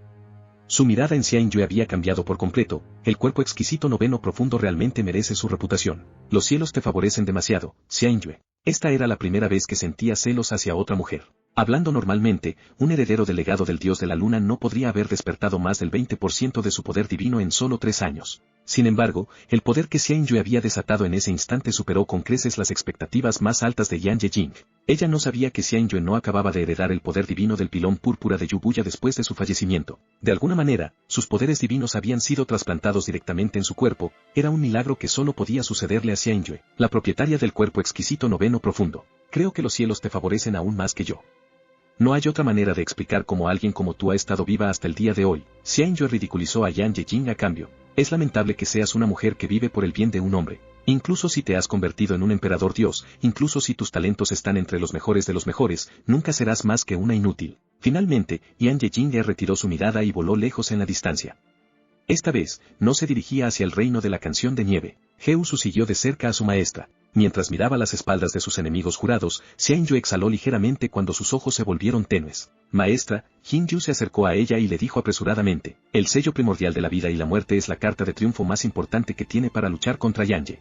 Su mirada en Xianyue había cambiado por completo. El cuerpo exquisito noveno profundo realmente merece su reputación. Los cielos te favorecen demasiado, Xianyue. Esta era la primera vez que sentía celos hacia otra mujer. Hablando normalmente, un heredero del legado del dios de la luna no podría haber despertado más del 20% de su poder divino en solo 3 años. Sin embargo, el poder que Xianyue había desatado en ese instante superó con creces las expectativas más altas de Yan Yejing. Ella no sabía que Xianyue no acababa de heredar el poder divino del pilón púrpura de Yubuya después de su fallecimiento. De alguna manera, sus poderes divinos habían sido trasplantados directamente en su cuerpo. Era un milagro que solo podía sucederle a Xianyue, la propietaria del cuerpo exquisito noveno profundo. Creo que los cielos te favorecen aún más que yo. No hay otra manera de explicar cómo alguien como tú ha estado viva hasta el día de hoy. Xianyue ridiculizó a Yan Yejing a cambio. Es lamentable que seas una mujer que vive por el bien de un hombre. Incluso si te has convertido en un emperador dios, incluso si tus talentos están entre los mejores de los mejores, nunca serás más que una inútil. Finalmente, Yan Yejing retiró su mirada y voló lejos en la distancia. Esta vez, no se dirigía hacia el reino de la canción de nieve. Geusu siguió de cerca a su maestra. Mientras miraba las espaldas de sus enemigos jurados, Xianyue exhaló ligeramente cuando sus ojos se volvieron tenues. Maestra, Jinyu se acercó a ella y le dijo apresuradamente, el sello primordial de la vida y la muerte es la carta de triunfo más importante que tiene para luchar contra Yanye.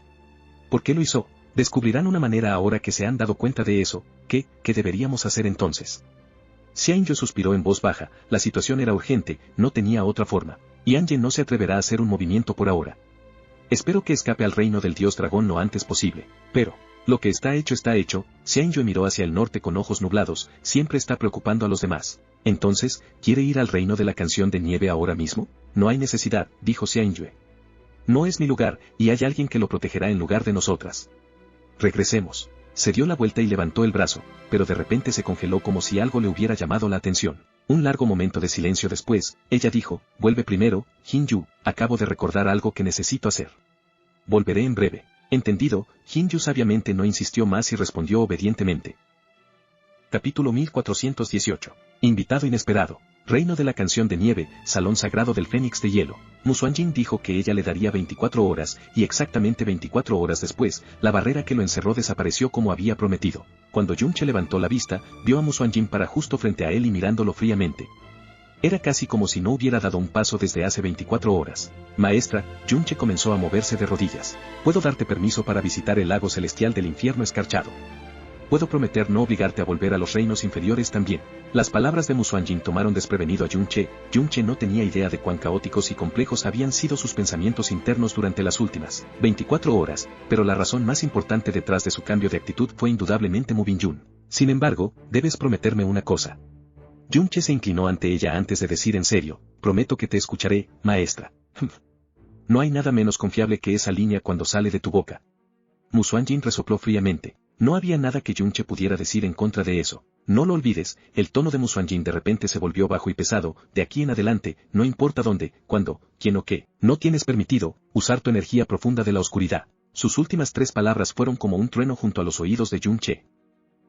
¿Por qué lo hizo? Descubrirán una manera ahora que se han dado cuenta de eso. ¿Qué deberíamos hacer entonces? Xianyue suspiró en voz baja, la situación era urgente, no tenía otra forma. Yanye no se atreverá a hacer un movimiento por ahora. Espero que escape al reino del dios dragón lo antes posible. Pero, lo que está hecho está hecho. Xianyue miró hacia el norte con ojos nublados, siempre está preocupando a los demás. Entonces, ¿quiere ir al reino de la canción de nieve ahora mismo? No hay necesidad, dijo Xianyue. No es mi lugar, y hay alguien que lo protegerá en lugar de nosotras. Regresemos. Se dio la vuelta y levantó el brazo, pero de repente se congeló como si algo le hubiera llamado la atención. Un largo momento de silencio después, ella dijo, vuelve primero, Jinyu, acabo de recordar algo que necesito hacer. Volveré en breve. Entendido, Jinyu sabiamente no insistió más y respondió obedientemente. Capítulo 1418. Invitado inesperado. Reino de la canción de nieve, salón sagrado del Fénix de hielo. Musuanjin dijo que ella le daría 24 horas, y exactamente 24 horas después, la barrera que lo encerró desapareció como había prometido. Cuando Yunche levantó la vista, vio a Musuanjin para justo frente a él y mirándolo fríamente. Era casi como si no hubiera dado un paso desde hace 24 horas. Maestra, Yunche comenzó a moverse de rodillas. ¿Puedo darte permiso para visitar el lago celestial del infierno escarchado? Puedo prometer no obligarte a volver a los reinos inferiores también. Las palabras de Musuanjin tomaron desprevenido a Yunche. Yunche no tenía idea de cuán caóticos y complejos habían sido sus pensamientos internos durante las últimas 24 horas, pero la razón más importante detrás de su cambio de actitud fue indudablemente Mubinyun. Sin embargo, debes prometerme una cosa. Yunche se inclinó ante ella antes de decir en serio, prometo que te escucharé, maestra. No hay nada menos confiable que esa línea cuando sale de tu boca. Musuanjin resopló fríamente. No había nada que Yunche pudiera decir en contra de eso. No lo olvides, el tono de Musuanjin de repente se volvió bajo y pesado. De aquí en adelante, no importa dónde, cuándo, quién o qué, no tienes permitido usar tu energía profunda de la oscuridad. Sus últimas 3 palabras fueron como un trueno junto a los oídos de Yunche.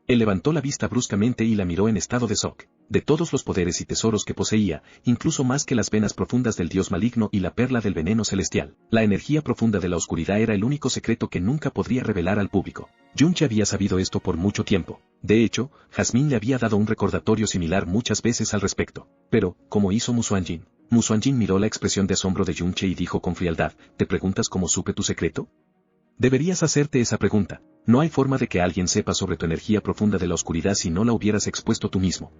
Él levantó la vista bruscamente y la miró en estado de shock. De todos los poderes y tesoros que poseía, incluso más que las venas profundas del dios maligno y la perla del veneno celestial, la energía profunda de la oscuridad era el único secreto que nunca podría revelar al público. Yunche había sabido esto por mucho tiempo. De hecho, Jasmine le había dado un recordatorio similar muchas veces al respecto. Pero, ¿cómo hizo Musuanjin? Musuanjin miró la expresión de asombro de Yunche y dijo con frialdad, ¿te preguntas cómo supe tu secreto? Deberías hacerte esa pregunta. No hay forma de que alguien sepa sobre tu energía profunda de la oscuridad si no la hubieras expuesto tú mismo.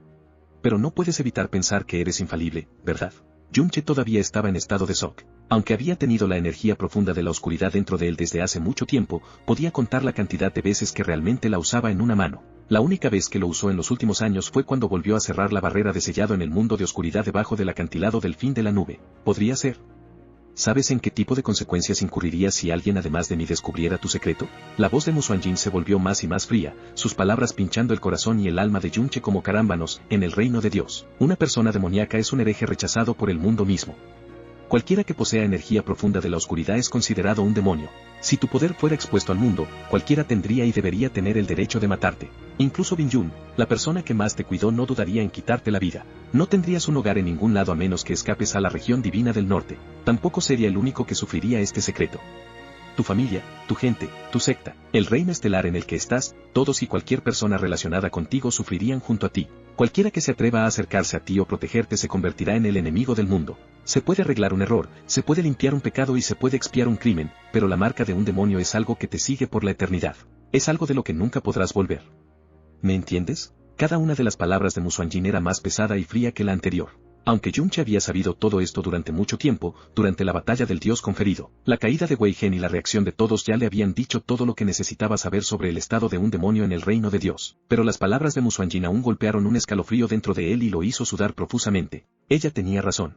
Pero no puedes evitar pensar que eres infalible, ¿verdad? Yunche todavía estaba en estado de shock. Aunque había tenido la energía profunda de la oscuridad dentro de él desde hace mucho tiempo, podía contar la cantidad de veces que realmente la usaba en una mano. La única vez que lo usó en los últimos años fue cuando volvió a cerrar la barrera de sellado en el mundo de oscuridad debajo del acantilado del fin de la nube. ¿Podría ser? ¿Sabes en qué tipo de consecuencias incurrirías si alguien además de mí descubriera tu secreto? La voz de Musuanjin se volvió más y más fría, sus palabras pinchando el corazón y el alma de Yunche como carámbanos, en el reino de Dios. Una persona demoníaca es un hereje rechazado por el mundo mismo. Cualquiera que posea energía profunda de la oscuridad es considerado un demonio. Si tu poder fuera expuesto al mundo, cualquiera tendría y debería tener el derecho de matarte. Incluso Binyun, la persona que más te cuidó, no dudaría en quitarte la vida. No tendrías un hogar en ningún lado a menos que escapes a la región divina del norte. Tampoco sería el único que sufriría este secreto. Tu familia, tu gente, tu secta, el reino estelar en el que estás, todos y cualquier persona relacionada contigo sufrirían junto a ti. Cualquiera que se atreva a acercarse a ti o protegerte se convertirá en el enemigo del mundo. Se puede arreglar un error, se puede limpiar un pecado y se puede expiar un crimen, pero la marca de un demonio es algo que te sigue por la eternidad. Es algo de lo que nunca podrás volver. ¿Me entiendes? Cada una de las palabras de Musuanjin era más pesada y fría que la anterior. Aunque Yunche había sabido todo esto durante mucho tiempo, durante la batalla del dios conferido, la caída de Wei Gen y la reacción de todos ya le habían dicho todo lo que necesitaba saber sobre el estado de un demonio en el reino de Dios. Pero las palabras de Musuanjin aún golpearon un escalofrío dentro de él y lo hizo sudar profusamente. Ella tenía razón.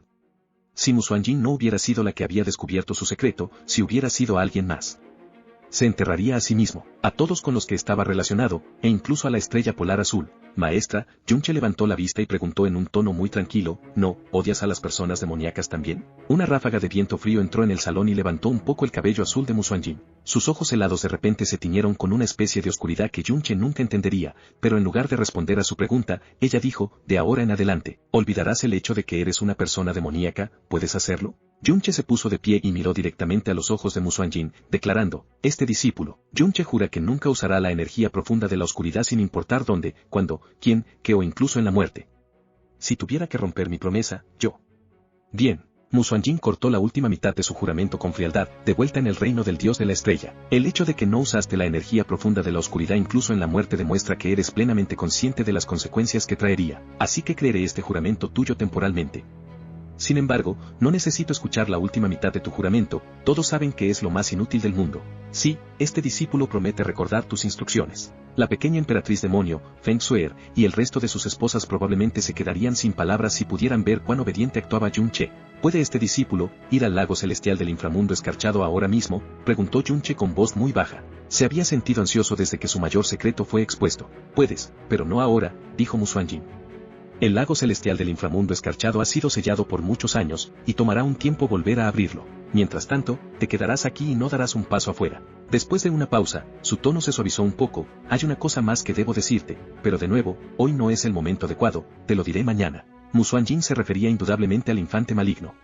Si Musuanjin no hubiera sido la que había descubierto su secreto, si hubiera sido alguien más, se enterraría a sí mismo, a todos con los que estaba relacionado, e incluso a la estrella polar azul. Maestra, Yunche levantó la vista y preguntó en un tono muy tranquilo, ¿no odias a las personas demoníacas también? Una ráfaga de viento frío entró en el salón y levantó un poco el cabello azul de Musuanjin. Sus ojos helados de repente se tiñeron con una especie de oscuridad que Yunche nunca entendería, pero en lugar de responder a su pregunta, ella dijo, de ahora en adelante, ¿olvidarás el hecho de que eres una persona demoníaca? ¿Puedes hacerlo? Yunche se puso de pie y miró directamente a los ojos de Musuanjin, declarando, este discípulo, Yunche jura que nunca usará la energía profunda de la oscuridad sin importar dónde, cuándo, quién, qué o incluso en la muerte. Si tuviera que romper mi promesa, yo. Bien. Musuanjin cortó la última mitad de su juramento con frialdad, de vuelta en el reino del dios de la estrella. El hecho de que no usaste la energía profunda de la oscuridad incluso en la muerte demuestra que eres plenamente consciente de las consecuencias que traería, así que creeré este juramento tuyo temporalmente. Sin embargo, no necesito escuchar la última mitad de tu juramento, todos saben que es lo más inútil del mundo. Sí, este discípulo promete recordar tus instrucciones. La pequeña emperatriz demonio, Feng Shuer, y el resto de sus esposas probablemente se quedarían sin palabras si pudieran ver cuán obediente actuaba Yunche. ¿Puede este discípulo ir al lago celestial del inframundo escarchado ahora mismo? Preguntó Yunche con voz muy baja. Se había sentido ansioso desde que su mayor secreto fue expuesto. Puedes, pero no ahora, dijo Musuanjin. El lago celestial del inframundo escarchado ha sido sellado por muchos años, y tomará un tiempo volver a abrirlo. Mientras tanto, te quedarás aquí y no darás un paso afuera. Después de una pausa, su tono se suavizó un poco, hay una cosa más que debo decirte, pero de nuevo, hoy no es el momento adecuado, te lo diré mañana. Musuanjin se refería indudablemente al infante maligno.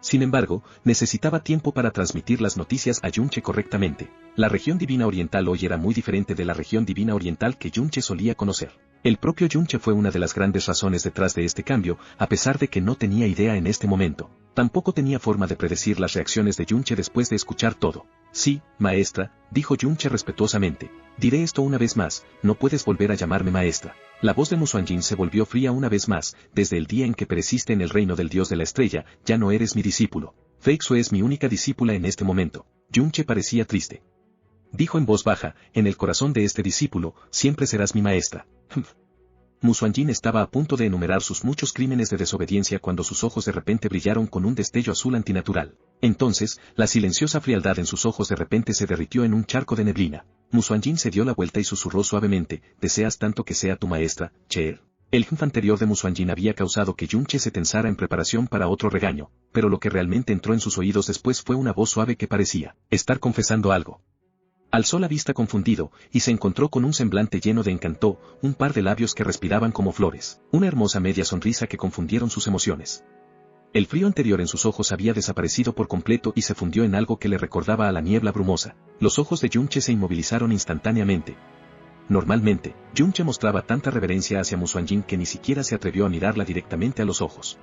Sin embargo, necesitaba tiempo para transmitir las noticias a Yunche correctamente. La región divina oriental hoy era muy diferente de la región divina oriental que Yunche solía conocer. El propio Yunche fue una de las grandes razones detrás de este cambio, a pesar de que no tenía idea en este momento. Tampoco tenía forma de predecir las reacciones de Yunche después de escuchar todo. Sí, maestra, dijo Yunche respetuosamente. Diré esto una vez más, no puedes volver a llamarme maestra. La voz de Musuanjin se volvió fría una vez más, desde el día en que pereciste en el reino del dios de la estrella, ya no eres mi discípulo. Feng Shuer es mi única discípula en este momento. Yunche parecía triste. Dijo en voz baja, en el corazón de este discípulo, siempre serás mi maestra. Musuanjin estaba a punto de enumerar sus muchos crímenes de desobediencia cuando sus ojos de repente brillaron con un destello azul antinatural. Entonces, la silenciosa frialdad en sus ojos de repente se derritió en un charco de neblina. Musuanjin se dio la vuelta y susurró suavemente, ¿deseas tanto que sea tu maestra, Cheer? El jinf anterior de Musuanjin había causado que Yunche se tensara en preparación para otro regaño, pero lo que realmente entró en sus oídos después fue una voz suave que parecía estar confesando algo. Alzó la vista confundido, y se encontró con un semblante lleno de encanto, un par de labios que respiraban como flores, una hermosa media sonrisa que confundieron sus emociones. El frío anterior en sus ojos había desaparecido por completo y se fundió en algo que le recordaba a la niebla brumosa. Los ojos de Yunche se inmovilizaron instantáneamente. Normalmente, Yunche mostraba tanta reverencia hacia Musuanjin que ni siquiera se atrevió a mirarla directamente a los ojos.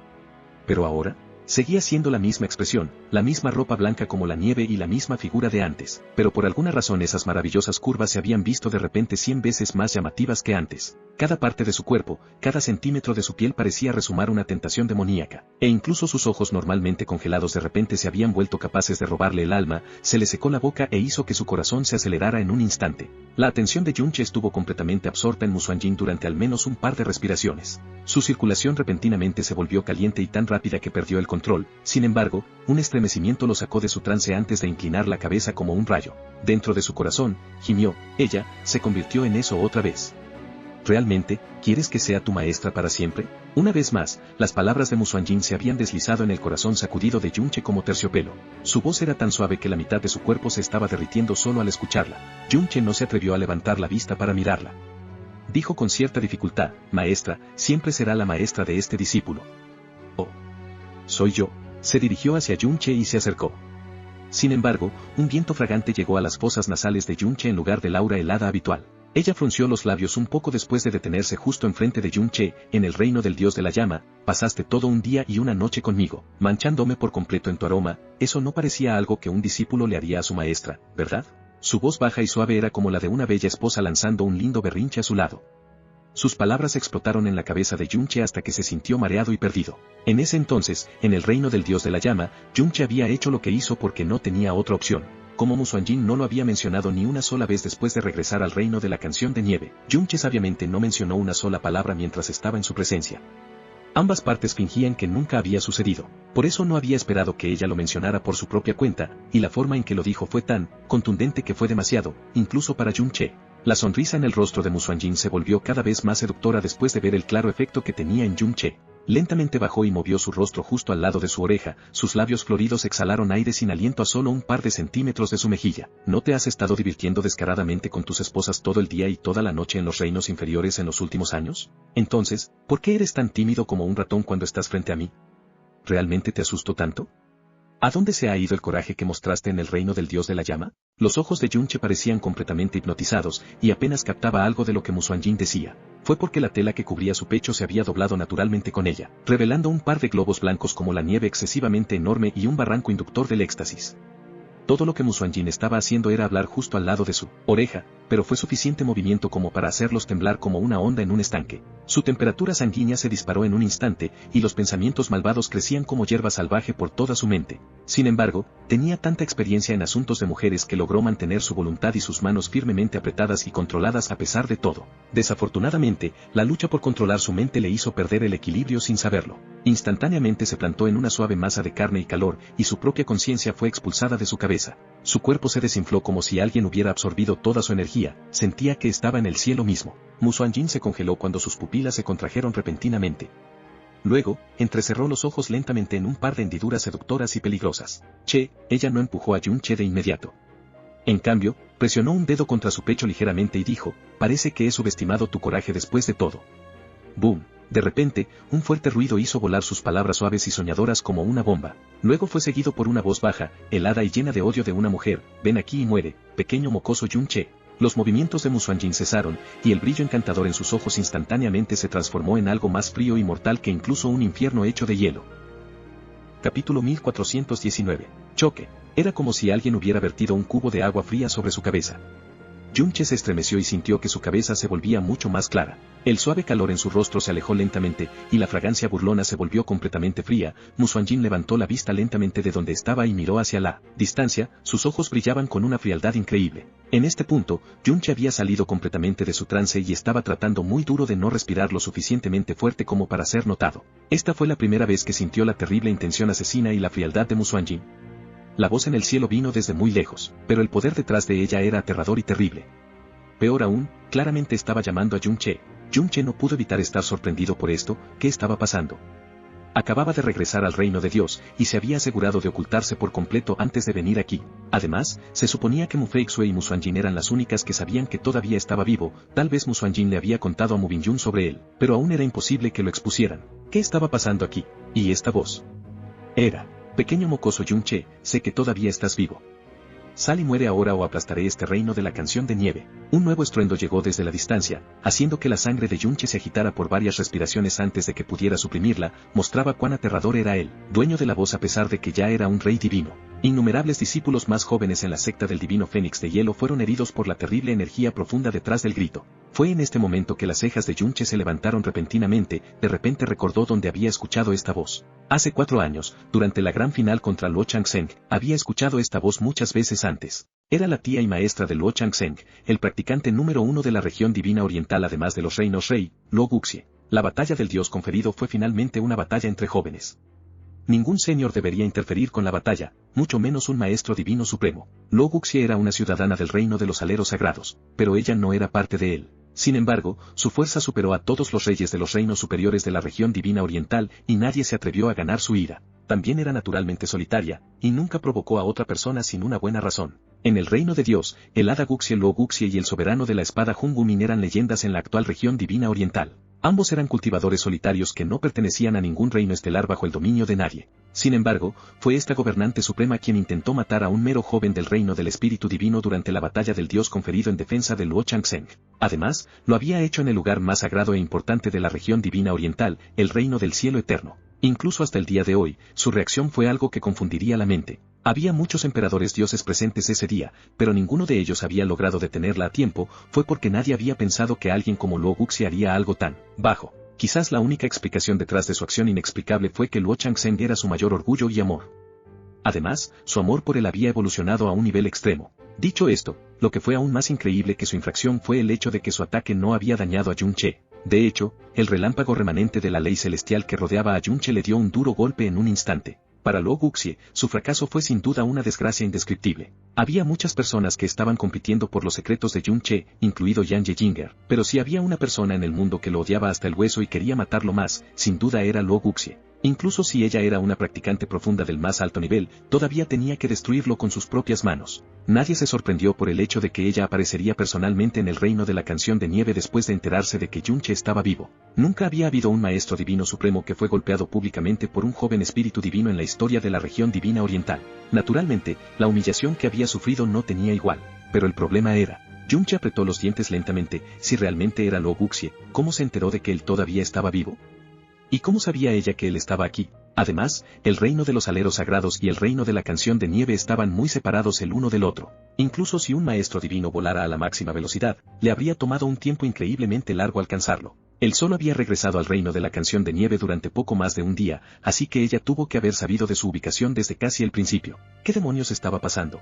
Pero ahora, seguía siendo la misma expresión, la misma ropa blanca como la nieve y la misma figura de antes, pero por alguna razón esas maravillosas curvas se habían visto de repente 100 veces más llamativas que antes. Cada parte de su cuerpo, cada centímetro de su piel parecía resumar una tentación demoníaca, e incluso sus ojos normalmente congelados de repente se habían vuelto capaces de robarle el alma, se le secó la boca e hizo que su corazón se acelerara en un instante. La atención de Yunche estuvo completamente absorta en Musuanjin durante al menos un par de respiraciones. Su circulación repentinamente se volvió caliente y tan rápida que perdió el control. Sin embargo, un estremecimiento lo sacó de su trance antes de inclinar la cabeza como un rayo. Dentro de su corazón, gimió, ella, se convirtió en eso otra vez. ¿Realmente, quieres que sea tu maestra para siempre? Una vez más, las palabras de Musuanjin se habían deslizado en el corazón sacudido de Yunche como terciopelo. Su voz era tan suave que la mitad de su cuerpo se estaba derritiendo solo al escucharla. Yunche no se atrevió a levantar la vista para mirarla. Dijo con cierta dificultad, maestra, siempre será la maestra de este discípulo. Oh. Soy yo. Se dirigió hacia Yunche y se acercó. Sin embargo, un viento fragante llegó a las fosas nasales de Yunche en lugar del aura helada habitual. Ella frunció los labios un poco después de detenerse justo enfrente de Yunche. En el reino del dios de la llama, pasaste todo un día y una noche conmigo, manchándome por completo en tu aroma. Eso no parecía algo que un discípulo le haría a su maestra, ¿verdad? Su voz baja y suave era como la de una bella esposa lanzando un lindo berrinche a su lado. Sus palabras explotaron en la cabeza de Yunche hasta que se sintió mareado y perdido. En ese entonces, en el reino del dios de la llama, Yunche había hecho lo que hizo porque no tenía otra opción. Como Musuanjin no lo había mencionado ni una sola vez después de regresar al reino de la canción de nieve, Yunche sabiamente no mencionó una sola palabra mientras estaba en su presencia. Ambas partes fingían que nunca había sucedido. Por eso no había esperado que ella lo mencionara por su propia cuenta, y la forma en que lo dijo fue tan contundente que fue demasiado, incluso para Yunche. La sonrisa en el rostro de Musuanjin se volvió cada vez más seductora después de ver el claro efecto que tenía en Yunche. Lentamente bajó y movió su rostro justo al lado de su oreja, sus labios floridos exhalaron aire sin aliento a solo un par de centímetros de su mejilla. ¿No te has estado divirtiendo descaradamente con tus esposas todo el día y toda la noche en los reinos inferiores en los últimos años? Entonces, ¿por qué eres tan tímido como un ratón cuando estás frente a mí? ¿Realmente te asustó tanto? ¿A dónde se ha ido el coraje que mostraste en el reino del dios de la llama? Los ojos de Yunche parecían completamente hipnotizados, y apenas captaba algo de lo que Musuanjin decía. Fue porque la tela que cubría su pecho se había doblado naturalmente con ella, revelando un par de globos blancos como la nieve excesivamente enorme y un barranco inductor del éxtasis. Todo lo que Musuanjin estaba haciendo era hablar justo al lado de su oreja, pero fue suficiente movimiento como para hacerlos temblar como una onda en un estanque. Su temperatura sanguínea se disparó en un instante, y los pensamientos malvados crecían como hierba salvaje por toda su mente. Sin embargo, tenía tanta experiencia en asuntos de mujeres que logró mantener su voluntad y sus manos firmemente apretadas y controladas a pesar de todo. Desafortunadamente, la lucha por controlar su mente le hizo perder el equilibrio sin saberlo. Instantáneamente se plantó en una suave masa de carne y calor, y su propia conciencia fue expulsada de su cabeza. Su cuerpo se desinfló como si alguien hubiera absorbido toda su energía, sentía que estaba en el cielo mismo. Musuanjin se congeló cuando sus pupilas se contrajeron repentinamente. Luego, entrecerró los ojos lentamente en un par de hendiduras seductoras y peligrosas. Ella no empujó a Yunche de inmediato. En cambio, presionó un dedo contra su pecho ligeramente y dijo, parece que he subestimado tu coraje después de todo. ¡Boom! De repente, un fuerte ruido hizo volar sus palabras suaves y soñadoras como una bomba. Luego fue seguido por una voz baja, helada y llena de odio de una mujer, ven aquí y muere, pequeño mocoso Yunche. Los movimientos de Musuanjin cesaron, y el brillo encantador en sus ojos instantáneamente se transformó en algo más frío y mortal que incluso un infierno hecho de hielo. Capítulo 1419. Choque. Era como si alguien hubiera vertido un cubo de agua fría sobre su cabeza. Yunche se estremeció y sintió que su cabeza se volvía mucho más clara. El suave calor en su rostro se alejó lentamente, y la fragancia burlona se volvió completamente fría. Musuanjin levantó la vista lentamente de donde estaba y miró hacia la distancia, sus ojos brillaban con una frialdad increíble. En este punto, Yunche había salido completamente de su trance y estaba tratando muy duro de no respirar lo suficientemente fuerte como para ser notado. Esta fue la primera vez que sintió la terrible intención asesina y la frialdad de Musuanjin. La voz en el cielo vino desde muy lejos, pero el poder detrás de ella era aterrador y terrible. Peor aún, claramente estaba llamando a Yunche. Yunche no pudo evitar estar sorprendido por esto. ¿Qué estaba pasando? Acababa de regresar al reino de Dios, y se había asegurado de ocultarse por completo antes de venir aquí. Además, se suponía que Mu Feixue y Mu Xuanjin eran las únicas que sabían que todavía estaba vivo. Tal vez Mu Xuanjin le había contado a Mu Bingyun sobre él, pero aún era imposible que lo expusieran. ¿Qué estaba pasando aquí? ¿Y esta voz? Era: pequeño mocoso Yun-che, sé que todavía estás vivo. Sal y muere ahora o aplastaré este reino de la canción de nieve. Un nuevo estruendo llegó desde la distancia, haciendo que la sangre de Yun-che se agitara por varias respiraciones antes de que pudiera suprimirla. Mostraba cuán aterrador era él, dueño de la voz a pesar de que ya era un rey divino. Innumerables discípulos más jóvenes en la secta del divino Fénix de Hielo fueron heridos por la terrible energía profunda detrás del grito. Fue en este momento que las cejas de Yun-che se levantaron repentinamente. De repente recordó dónde había escuchado esta voz. Hace 4 años, durante la gran final contra Luo Changzheng, había escuchado esta voz muchas veces antes. Era la tía y maestra de Luo Changzheng, el practicante número 1 de la región divina oriental además de los reinos rey, Luo Guxie. La batalla del dios conferido fue finalmente una batalla entre jóvenes. Ningún senior debería interferir con la batalla, mucho menos un maestro divino supremo. Luo Guxie era una ciudadana del reino de los aleros sagrados, pero ella no era parte de él. Sin embargo, su fuerza superó a todos los reyes de los reinos superiores de la región divina oriental y nadie se atrevió a ganar su ira. También era naturalmente solitaria, y nunca provocó a otra persona sin una buena razón. En el reino de Dios, el hada Guxie Luo Guxie y el soberano de la espada Hun Gumin eran leyendas en la actual región divina oriental. Ambos eran cultivadores solitarios que no pertenecían a ningún reino estelar bajo el dominio de nadie. Sin embargo, fue esta gobernante suprema quien intentó matar a un mero joven del reino del espíritu divino durante la batalla del dios conferido en defensa de Luo Changzheng. Además, lo había hecho en el lugar más sagrado e importante de la región divina oriental, el reino del cielo eterno. Incluso hasta el día de hoy, su reacción fue algo que confundiría la mente. Había muchos emperadores dioses presentes ese día, pero ninguno de ellos había logrado detenerla a tiempo. Fue porque nadie había pensado que alguien como Luo Guxie haría algo tan bajo. Quizás la única explicación detrás de su acción inexplicable fue que Luo Changzheng era su mayor orgullo y amor. Además, su amor por él había evolucionado a un nivel extremo. Dicho esto, lo que fue aún más increíble que su infracción fue el hecho de que su ataque no había dañado a Yun-che. De hecho, el relámpago remanente de la ley celestial que rodeaba a Yun-che le dio un duro golpe en un instante. Para Luo Guxie, su fracaso fue sin duda una desgracia indescriptible. Había muchas personas que estaban compitiendo por los secretos de Yun-che, incluido Yang Yejinger, pero si había una persona en el mundo que lo odiaba hasta el hueso y quería matarlo más, sin duda era Luo Guxie. Incluso si ella era una practicante profunda del más alto nivel, todavía tenía que destruirlo con sus propias manos. Nadie se sorprendió por el hecho de que ella aparecería personalmente en el reino de la canción de nieve después de enterarse de que Yun-che estaba vivo. Nunca había habido un maestro divino supremo que fue golpeado públicamente por un joven espíritu divino en la historia de la región divina oriental. Naturalmente, la humillación que había sufrido no tenía igual, pero el problema era: Yun-che apretó los dientes lentamente. Si realmente era Luo Guxie, ¿cómo se enteró de que él todavía estaba vivo? ¿Y cómo sabía ella que él estaba aquí? Además, el reino de los aleros sagrados y el reino de la canción de nieve estaban muy separados el uno del otro. Incluso si un maestro divino volara a la máxima velocidad, le habría tomado un tiempo increíblemente largo alcanzarlo. Él solo había regresado al reino de la canción de nieve durante poco más de un día, así que ella tuvo que haber sabido de su ubicación desde casi el principio. ¿Qué demonios estaba pasando?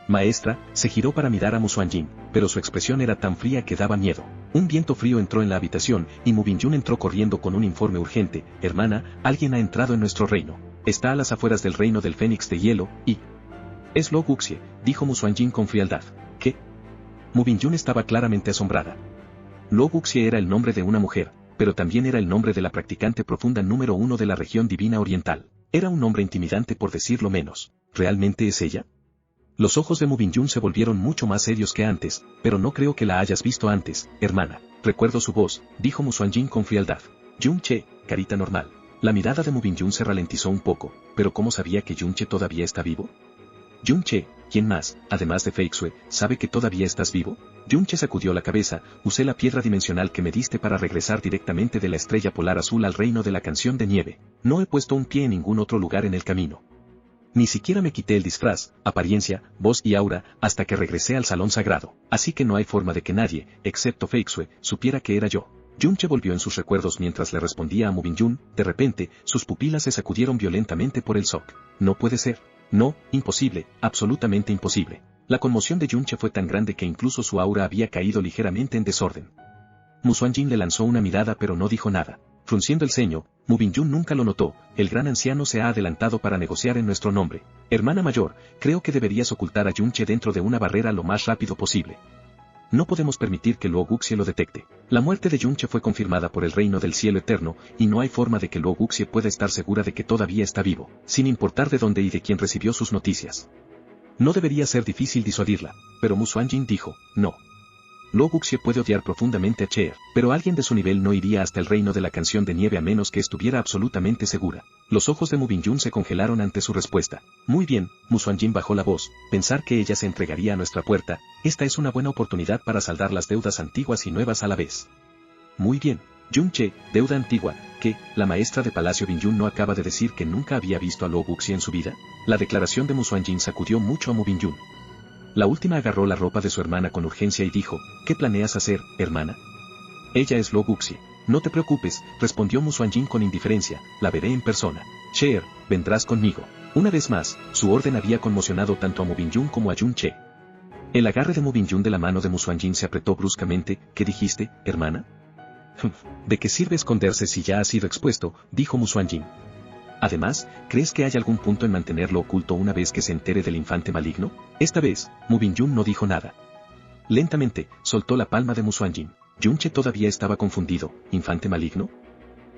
Maestra, se giró para mirar a Mu Xuanjin, pero su expresión era tan fría que daba miedo. Un viento frío entró en la habitación, y Mu Bingyun entró corriendo con un informe urgente. Hermana, alguien ha entrado en nuestro reino. Está a las afueras del reino del Fénix de Hielo, y... Es Luo Guxie, dijo Mu Xuanjin con frialdad. ¿Qué? Mu Bingyun estaba claramente asombrada. Luo Guxie era el nombre de una mujer, pero también era el nombre de la practicante profunda número 1 de la región divina oriental. Era un nombre intimidante por decirlo menos. ¿Realmente es ella? Los ojos de Mu Bingyun se volvieron mucho más serios que antes, pero no creo que la hayas visto antes, hermana. Recuerdo su voz, dijo Mu Xuanjin con frialdad. Yun-che, carita normal. La mirada de Mu Bingyun se ralentizó un poco, pero ¿cómo sabía que Yun-che todavía está vivo? Yun-che, ¿quién más, además de Feixue, sabe que todavía estás vivo? Yun-che sacudió la cabeza. Usé la piedra dimensional que me diste para regresar directamente de la estrella polar azul al reino de la canción de nieve. No he puesto un pie en ningún otro lugar en el camino. Ni siquiera me quité el disfraz, apariencia, voz y aura, hasta que regresé al salón sagrado. Así que no hay forma de que nadie, excepto Feixue, supiera que era yo. Yun-che volvió en sus recuerdos mientras le respondía a Mu Bingyun. De repente, sus pupilas se sacudieron violentamente por el shock. No puede ser. No, imposible, absolutamente imposible. La conmoción de Yun-che fue tan grande que incluso su aura había caído ligeramente en desorden. Mu Xuanjin le lanzó una mirada pero no dijo nada. Frunciendo el ceño, Mu Bingyun nunca lo notó. El gran anciano se ha adelantado para negociar en nuestro nombre. Hermana mayor, creo que deberías ocultar a Yun-che dentro de una barrera lo más rápido posible. No podemos permitir que Luo Guxie lo detecte. La muerte de Yunche fue confirmada por el reino del cielo eterno, y no hay forma de que Luo Guxie pueda estar segura de que todavía está vivo, sin importar de dónde y de quién recibió sus noticias. No debería ser difícil disuadirla, pero Mu Xuanjin dijo, no. Luo Guxie puede odiar profundamente a Cheer, pero alguien de su nivel no iría hasta el reino de la canción de nieve a menos que estuviera absolutamente segura. Los ojos de Mu Bingyun se congelaron ante su respuesta. Muy bien, Mu Xuanjin bajó la voz, pensar que ella se entregaría a nuestra puerta, esta es una buena oportunidad para saldar las deudas antiguas y nuevas a la vez. Muy bien, Yunche, deuda antigua, ¿qué? ¿La maestra de Palacio Bingyun no acaba de decir que nunca había visto a Luo Guxie en su vida? La declaración de Mu Xuanjin sacudió mucho a Mu Bingyun. La última agarró la ropa de su hermana con urgencia y dijo, ¿qué planeas hacer, hermana? Ella es Luo Guxie. No te preocupes, respondió Mu Xuanjin con indiferencia, la veré en persona. Cheer, vendrás conmigo. Una vez más, su orden había conmocionado tanto a Mu Bingyun como a Yunche. El agarre de Mu Bingyun de la mano de Mu Xuanjin se apretó bruscamente. ¿Qué dijiste, hermana? ¿De qué sirve esconderse si ya ha sido expuesto?, dijo Mu Xuanjin. Además, ¿crees que hay algún punto en mantenerlo oculto una vez que se entere del infante maligno? Esta vez, Mu Bingyun no dijo nada. Lentamente, soltó la palma de Mu Xuanjin. Yunche todavía estaba confundido. ¿Infante maligno?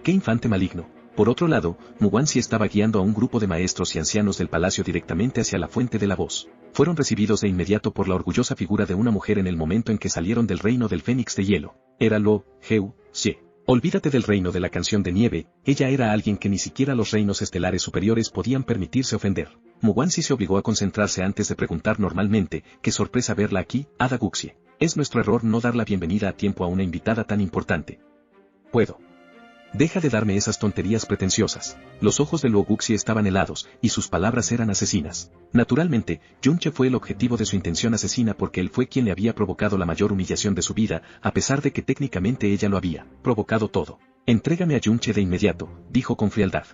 ¿Qué infante maligno? Por otro lado, Mu Guanxi estaba guiando a un grupo de maestros y ancianos del palacio directamente hacia la fuente de la voz. Fueron recibidos de inmediato por la orgullosa figura de una mujer en el momento en que salieron del reino del Fénix de Hielo. Era Luo Guxie. Olvídate del reino de la canción de nieve, ella era alguien que ni siquiera los reinos estelares superiores podían permitirse ofender. Mu Guanxi se obligó a concentrarse antes de preguntar normalmente, qué sorpresa verla aquí, Ada Guxie. Es nuestro error no dar la bienvenida a tiempo a una invitada tan importante. Puedo. Deja de darme esas tonterías pretenciosas. Los ojos de Luo Guxie estaban helados, y sus palabras eran asesinas. Naturalmente, Yunche fue el objetivo de su intención asesina porque él fue quien le había provocado la mayor humillación de su vida, a pesar de que técnicamente ella lo había provocado todo. Entrégame a Yunche de inmediato, dijo con frialdad.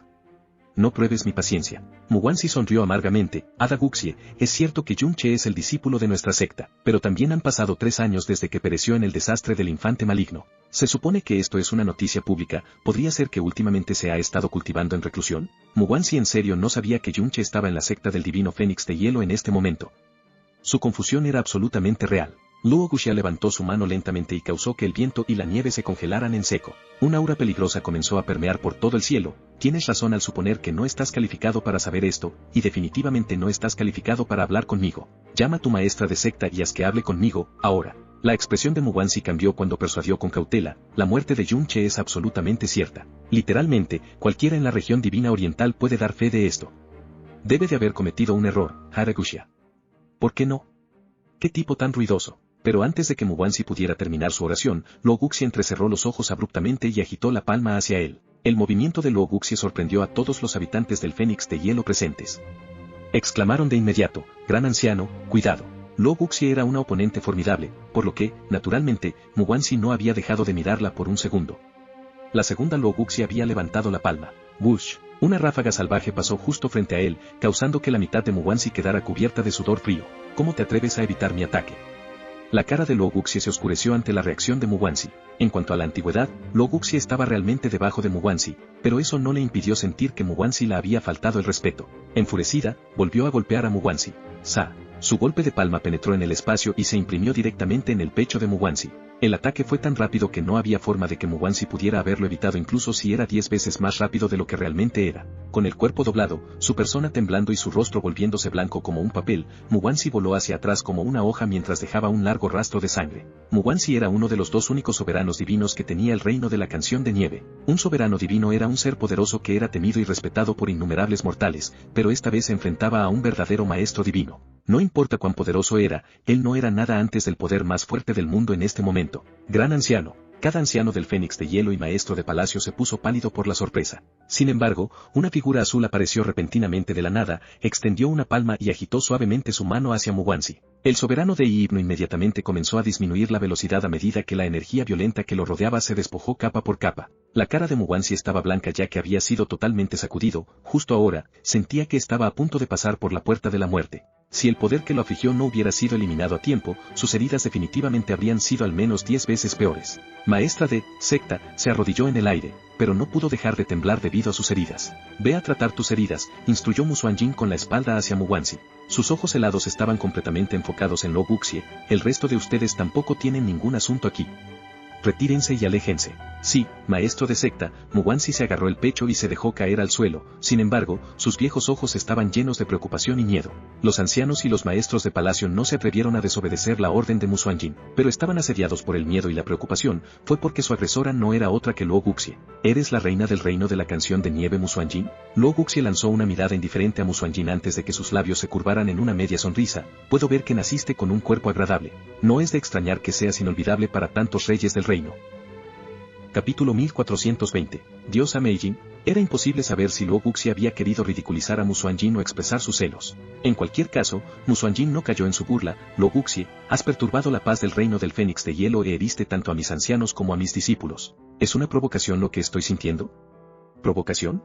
No pruebes mi paciencia. Mu Guanxi sonrió amargamente. Ada Guxie, es cierto que Yunche es el discípulo de nuestra secta, pero también han pasado 3 años desde que pereció en el desastre del infante maligno. Se supone que esto es una noticia pública, ¿podría ser que últimamente se ha estado cultivando en reclusión? Mu Guanxi en serio no sabía que Yunche estaba en la secta del divino Fénix de Hielo en este momento. Su confusión era absolutamente real. Luo Guxie levantó su mano lentamente y causó que el viento y la nieve se congelaran en seco. Una aura peligrosa comenzó a permear por todo el cielo. Tienes razón al suponer que no estás calificado para saber esto, y definitivamente no estás calificado para hablar conmigo. Llama a tu maestra de secta y haz que hable conmigo, ahora. La expresión de Mu Guanxi cambió cuando persuadió con cautela, la muerte de Yunche es absolutamente cierta. Literalmente, cualquiera en la región divina oriental puede dar fe de esto. Debe de haber cometido un error, Ada Guxie. ¿Por qué no? ¿Qué tipo tan ruidoso? Pero antes de que Mu Guanxi pudiera terminar su oración, Luo Guxie entrecerró los ojos abruptamente y agitó la palma hacia él. El movimiento de Luo Guxie sorprendió a todos los habitantes del Fénix de Hielo presentes. Exclamaron de inmediato, gran anciano, cuidado. Luo Guxie era una oponente formidable, por lo que, naturalmente, Mu Guanxi no había dejado de mirarla por un segundo. La segunda Luo Guxie había levantado la palma. ¡Wush! Una ráfaga salvaje pasó justo frente a él, causando que la mitad de Mu Guanxi quedara cubierta de sudor frío. ¿Cómo te atreves a evitar mi ataque? La cara de Luo Guxie se oscureció ante la reacción de Mu Guanxi. En cuanto a la antigüedad, Luo Guxie estaba realmente debajo de Mu Guanxi, pero eso no le impidió sentir que Mu Guanxi le había faltado el respeto. Enfurecida, volvió a golpear a Mu Guanxi. ¡Sa! Su golpe de palma penetró en el espacio y se imprimió directamente en el pecho de Mu Guanxi. El ataque fue tan rápido que no había forma de que Mu Guanxi pudiera haberlo evitado incluso si era 10 veces más rápido de lo que realmente era. Con el cuerpo doblado, su persona temblando y su rostro volviéndose blanco como un papel, Mu Guanxi voló hacia atrás como una hoja mientras dejaba un largo rastro de sangre. Mu Guanxi era uno de los 2 únicos soberanos divinos que tenía el reino de la canción de nieve. Un soberano divino era un ser poderoso que era temido y respetado por innumerables mortales, pero esta vez se enfrentaba a un verdadero maestro divino. No importa cuán poderoso era, él no era nada antes del poder más fuerte del mundo en este momento. Gran anciano. Cada anciano del Fénix de Hielo y maestro de palacio se puso pálido por la sorpresa. Sin embargo, una figura azul apareció repentinamente de la nada, extendió una palma y agitó suavemente su mano hacia Mu Guanxi. El soberano de Hipno inmediatamente comenzó a disminuir la velocidad a medida que la energía violenta que lo rodeaba se despojó capa por capa. La cara de Mu Guanxi estaba blanca ya que había sido totalmente sacudido. Justo ahora, sentía que estaba a punto de pasar por la puerta de la muerte. Si el poder que lo afligió no hubiera sido eliminado a tiempo, sus heridas definitivamente habrían sido al menos 10 veces peores. Maestra de secta se arrodilló en el aire, pero no pudo dejar de temblar debido a sus heridas. Ve a tratar tus heridas, instruyó Musuanjin con la espalda hacia Muwansi. Sus ojos helados estaban completamente enfocados en Lo Guxie. El resto de ustedes tampoco tienen ningún asunto aquí. Retírense y aléjense. Sí, maestro de secta, Muwansi se agarró el pecho y se dejó caer al suelo. Sin embargo, sus viejos ojos estaban llenos de preocupación y miedo. Los ancianos y los maestros de palacio no se atrevieron a desobedecer la orden de Musuanjin, pero estaban asediados por el miedo y la preocupación. Fue porque su agresora no era otra que Lo Guxie. ¿Eres la reina del reino de la canción de nieve, Musuanjin? Lo Guxie lanzó una mirada indiferente a Musuanjin antes de que sus labios se curvaran en una media sonrisa. Puedo ver que naciste con un cuerpo agradable. No es de extrañar que seas inolvidable para tantos reyes del reino. Capítulo 1420. Diosa Meijin. Era imposible saber si Lo Guxie había querido ridiculizar a Musuanjin o expresar sus celos. En cualquier caso, Musuanjin no cayó en su burla. Lo Guxie, has perturbado la paz del reino del Fénix de Hielo e heriste tanto a mis ancianos como a mis discípulos. ¿Es una provocación lo que estoy sintiendo? ¿Provocación?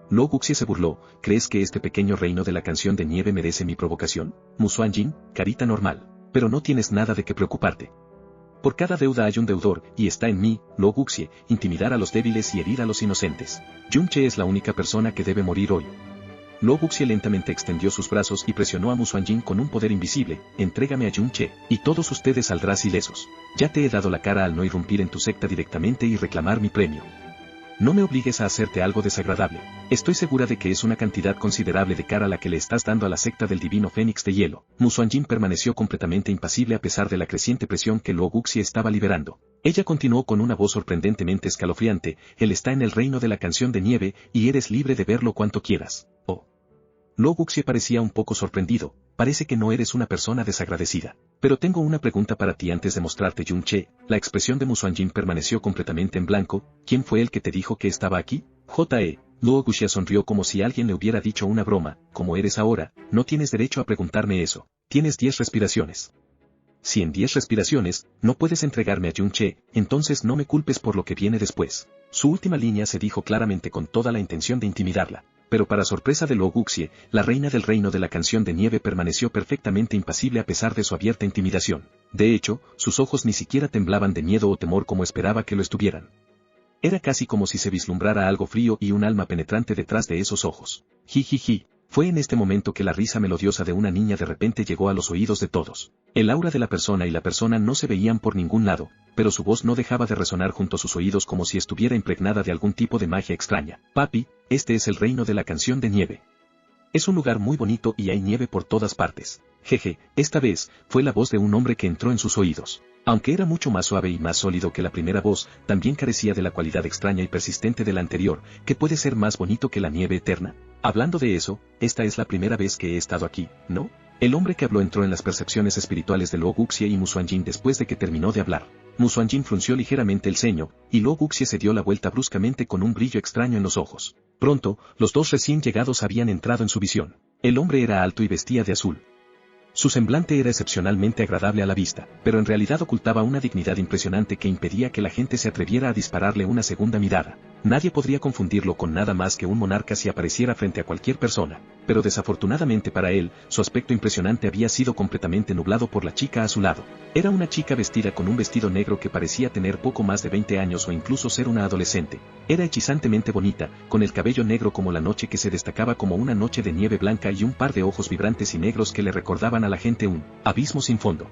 Lo Guxie se burló. ¿Crees que este pequeño reino de la canción de nieve merece mi provocación? Musuanjin, carita normal. Pero no tienes nada de qué preocuparte. Por cada deuda hay un deudor, y está en mí, Lo Guxie, intimidar a los débiles y herir a los inocentes. Yun-che es la única persona que debe morir hoy. Lo Guxie lentamente extendió sus brazos y presionó a Musuanjin con un poder invisible. Entrégame a Yun-che, y todos ustedes saldrás ilesos. Ya te he dado la cara al no irrumpir en tu secta directamente y reclamar mi premio. No me obligues a hacerte algo desagradable. Estoy segura de que es una cantidad considerable de cara la que le estás dando a la secta del divino Fénix de Hielo. Musuanjin permaneció completamente impasible a pesar de la creciente presión que Lo Guxie estaba liberando. Ella continuó con una voz sorprendentemente escalofriante. Él está en el reino de la canción de nieve, y eres libre de verlo cuanto quieras. Oh. Lo Guxie parecía un poco sorprendido. Parece que no eres una persona desagradecida. Pero tengo una pregunta para ti antes de mostrarte Yun-che. La expresión de Musuanjin permaneció completamente en blanco. ¿Quién fue el que te dijo que estaba aquí? J.E. Lo Guxie sonrió como si alguien le hubiera dicho una broma. Como eres ahora, no tienes derecho a preguntarme eso. Tienes 10 respiraciones. Si en 10 respiraciones, no puedes entregarme a Yun-che, entonces no me culpes por lo que viene después. Su última línea se dijo claramente con toda la intención de intimidarla. Pero para sorpresa de Lo Guxie, la reina del reino de la canción de nieve permaneció perfectamente impasible a pesar de su abierta intimidación. De hecho, sus ojos ni siquiera temblaban de miedo o temor como esperaba que lo estuvieran. Era casi como si se vislumbrara algo frío y un alma penetrante detrás de esos ojos. Jijiji. Fue en este momento que la risa melodiosa de una niña de repente llegó a los oídos de todos. El aura de la persona y la persona no se veían por ningún lado, pero su voz no dejaba de resonar junto a sus oídos como si estuviera impregnada de algún tipo de magia extraña. Papi, este es el reino de la canción de nieve. Es un lugar muy bonito y hay nieve por todas partes. Jeje, esta vez, fue la voz de un hombre que entró en sus oídos. Aunque era mucho más suave y más sólido que la primera voz, también carecía de la cualidad extraña y persistente de la anterior, que puede ser más bonito que la nieve eterna. Hablando de eso, esta es la primera vez que he estado aquí, ¿no? El hombre que habló entró en las percepciones espirituales de Lo Guxie y Musuanjin después de que terminó de hablar. Musuanjin frunció ligeramente el ceño, y Lo Guxie se dio la vuelta bruscamente con un brillo extraño en los ojos. Pronto, los dos recién llegados habían entrado en su visión. El hombre era alto y vestía de azul. Su semblante era excepcionalmente agradable a la vista, pero en realidad ocultaba una dignidad impresionante que impedía que la gente se atreviera a dispararle una segunda mirada. Nadie podría confundirlo con nada más que un monarca si apareciera frente a cualquier persona, pero desafortunadamente para él, su aspecto impresionante había sido completamente nublado por la chica a su lado. Era una chica vestida con un vestido negro que parecía tener poco más de 20 años o incluso ser una adolescente. Era hechizantemente bonita, con el cabello negro como la noche que se destacaba como una noche de nieve blanca y un par de ojos vibrantes y negros que le recordaban a la gente un abismo sin fondo.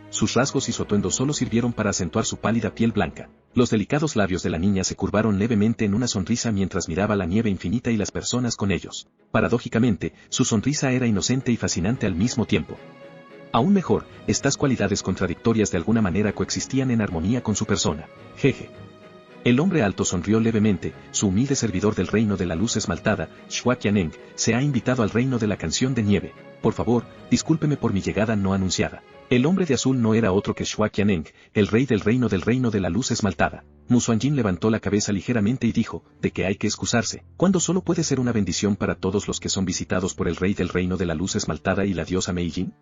Sus rasgos y su atuendo solo sirvieron para acentuar su pálida piel blanca. Los delicados labios de la niña se curvaron levemente en una sonrisa mientras miraba la nieve infinita y las personas con ellos. Paradójicamente, su sonrisa era inocente y fascinante al mismo tiempo. Aún mejor, estas cualidades contradictorias de alguna manera coexistían en armonía con su persona. Jeje. El hombre alto sonrió levemente. Su humilde servidor del reino de la luz esmaltada, Shua Qianeng, se ha invitado al reino de la canción de nieve. Por favor, discúlpeme por mi llegada no anunciada. El hombre de azul no era otro que Shua Qianeng, el rey del reino de la luz esmaltada. Musuanjin levantó la cabeza ligeramente y dijo, ¿de qué hay que excusarse? Cuando solo puede ser una bendición para todos los que son visitados por el rey del reino de la luz esmaltada y la diosa Meijin.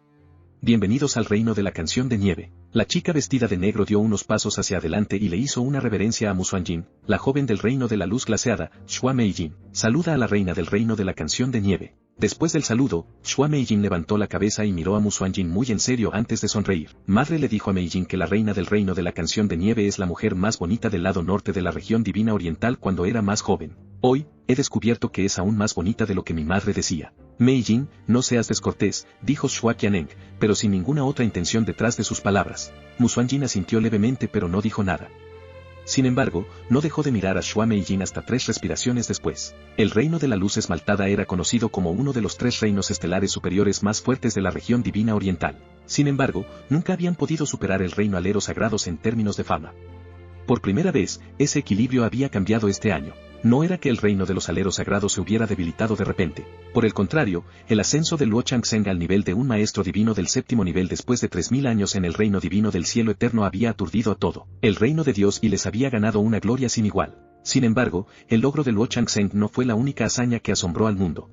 Bienvenidos al reino de la canción de nieve. La chica vestida de negro dio unos pasos hacia adelante y le hizo una reverencia a Musuanjin, la joven del reino de la luz glaseada, Shua Meijin. Saluda a la reina del reino de la canción de nieve. Después del saludo, Shua Meijin levantó la cabeza y miró a Musuanjin muy en serio antes de sonreír. Madre le dijo a Meijin que la reina del reino de la canción de nieve es la mujer más bonita del lado norte de la región divina oriental cuando era más joven. Hoy, he descubierto que es aún más bonita de lo que mi madre decía. Meijin, no seas descortés, dijo Shua Qianeng, pero sin ninguna otra intención detrás de sus palabras. Musuanjin asintió levemente pero no dijo nada. Sin embargo, no dejó de mirar a Shua Meijin hasta 3 respiraciones después. El reino de la luz esmaltada era conocido como uno de los 3 reinos estelares superiores más fuertes de la región divina oriental. Sin embargo, nunca habían podido superar el reino alero sagrados en términos de fama. Por primera vez, ese equilibrio había cambiado este año. No era que el reino de los aleros sagrados se hubiera debilitado de repente. Por el contrario, el ascenso de Luo Changsheng al nivel de un maestro divino del 7º nivel después de 3000 años en el reino divino del cielo eterno había aturdido a todo el reino de Dios y les había ganado una gloria sin igual. Sin embargo, el logro de Luo Changsheng no fue la única hazaña que asombró al mundo.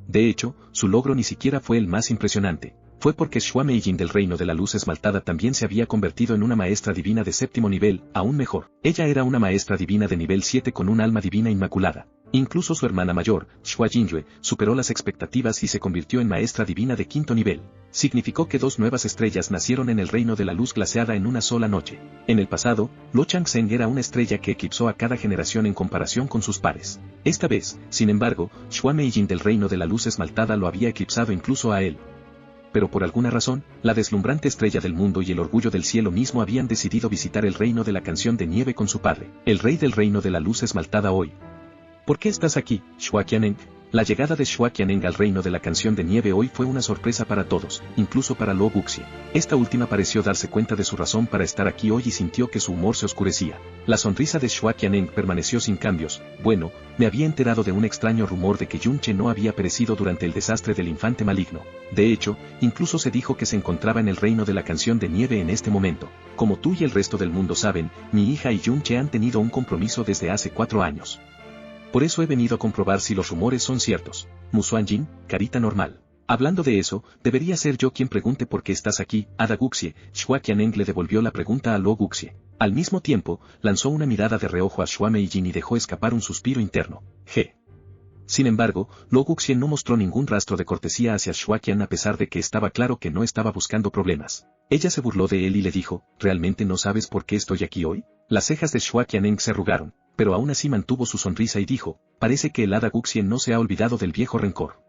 De hecho, su logro ni siquiera fue el más impresionante. Fue porque Shua Meijin del reino de la luz esmaltada también se había convertido en una maestra divina de 7º nivel, aún mejor. Ella era una maestra divina de nivel 7 con un alma divina inmaculada. Incluso su hermana mayor, Shua Jingyue, superó las expectativas y se convirtió en maestra divina de 5º nivel. Significó que 2 nuevas estrellas nacieron en el reino de la luz glaseada en una sola noche. En el pasado, Luo Changsheng era una estrella que eclipsó a cada generación en comparación con sus pares. Esta vez, sin embargo, Shua Meijin del reino de la luz esmaltada lo había eclipsado incluso a él. Pero por alguna razón, la deslumbrante estrella del mundo y el orgullo del cielo mismo habían decidido visitar el reino de la canción de nieve con su padre, el rey del reino de la luz esmaltada hoy. ¿Por qué estás aquí, Shua Qianeng? La llegada de Shua Qianeng al reino de la canción de nieve hoy fue una sorpresa para todos, incluso para Luo Guxie. Esta última pareció darse cuenta de su razón para estar aquí hoy y sintió que su humor se oscurecía. La sonrisa de Shua Qianeng permaneció sin cambios. Bueno, me había enterado de un extraño rumor de que Yunche no había perecido durante el desastre del infante maligno. De hecho, incluso se dijo que se encontraba en el reino de la canción de nieve en este momento. Como tú y el resto del mundo saben, mi hija y Yunche han tenido un compromiso desde hace 4 años. Por eso he venido a comprobar si los rumores son ciertos. Musuanjin, carita normal. Hablando de eso, debería ser yo quien pregunte por qué estás aquí, Ada Guxie. Shua Qianeng le devolvió la pregunta a Luo Guxie. Al mismo tiempo, lanzó una mirada de reojo a Shua Meijin y dejó escapar un suspiro interno. G. Sin embargo, Luo Guxie no mostró ningún rastro de cortesía hacia Shua Qian a pesar de que estaba claro que no estaba buscando problemas. Ella se burló de él y le dijo, ¿realmente no sabes por qué estoy aquí hoy? Las cejas de Shua Qianeng se arrugaron, pero aún así mantuvo su sonrisa y dijo, parece que el Hada Guxie no se ha olvidado del viejo rencor.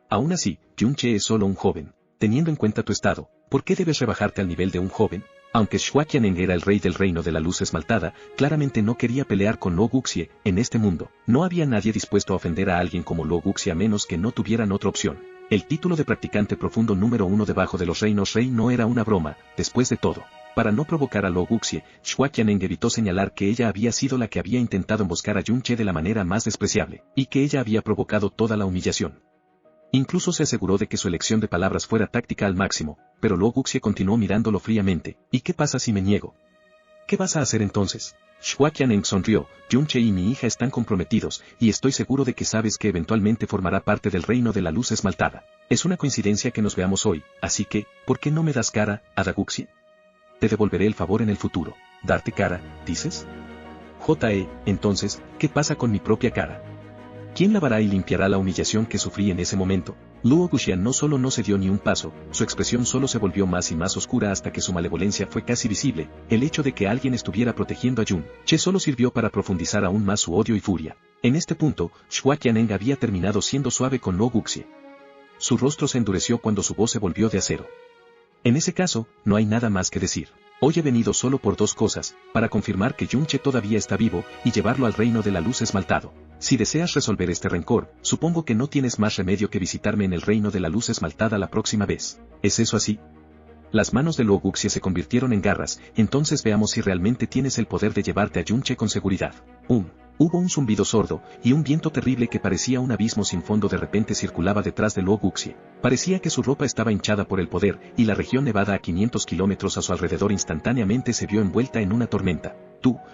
Aún así, Yunche es solo un joven. Teniendo en cuenta tu estado, ¿por qué debes rebajarte al nivel de un joven? Aunque Shua Qianeng era el rey del reino de la luz esmaltada, claramente no quería pelear con Luo Guxie. En este mundo, no había nadie dispuesto a ofender a alguien como Luo Guxie a menos que no tuvieran otra opción. El título de practicante profundo número 1 debajo de los reinos rey no era una broma, después de todo. Para no provocar a Luo Guxie, Shua Qianeng evitó señalar que ella había sido la que había intentado emboscar a Yunche de la manera más despreciable, y que ella había provocado toda la humillación. Incluso se aseguró de que su elección de palabras fuera táctica al máximo, pero Luo Guxie continuó mirándolo fríamente. ¿Y qué pasa si me niego? ¿Qué vas a hacer entonces? Shua Qianeng sonrió, Yunche y mi hija están comprometidos, y estoy seguro de que sabes que eventualmente formará parte del reino de la luz esmaltada. Es una coincidencia que nos veamos hoy, así que, ¿por qué no me das cara, Ada Guxie? Te devolveré el favor en el futuro. ¿Darte cara, dices? Entonces, ¿qué pasa con mi propia cara? ¿Quién lavará y limpiará la humillación que sufrí en ese momento? Luo Guxie no solo no se dio ni un paso, su expresión solo se volvió más y más oscura hasta que su malevolencia fue casi visible. El hecho de que alguien estuviera protegiendo a Yunche solo sirvió para profundizar aún más su odio y furia. En este punto, Shua Qianeng había terminado siendo suave con Luo Guxie. Su rostro se endureció cuando su voz se volvió de acero. En ese caso, no hay nada más que decir. Hoy he venido solo por 2 cosas, para confirmar que Yunche todavía está vivo, y llevarlo al reino de la luz esmaltado. Si deseas resolver este rencor, supongo que no tienes más remedio que visitarme en el reino de la luz esmaltada la próxima vez. ¿Es eso así? Las manos de Luo Guxie se convirtieron en garras, entonces veamos si realmente tienes el poder de llevarte a Yunche con seguridad. Hubo un zumbido sordo, y un viento terrible que parecía un abismo sin fondo de repente circulaba detrás de Luo Guxie. Parecía que su ropa estaba hinchada por el poder, y la región nevada a 500 kilómetros a su alrededor instantáneamente se vio envuelta en una tormenta.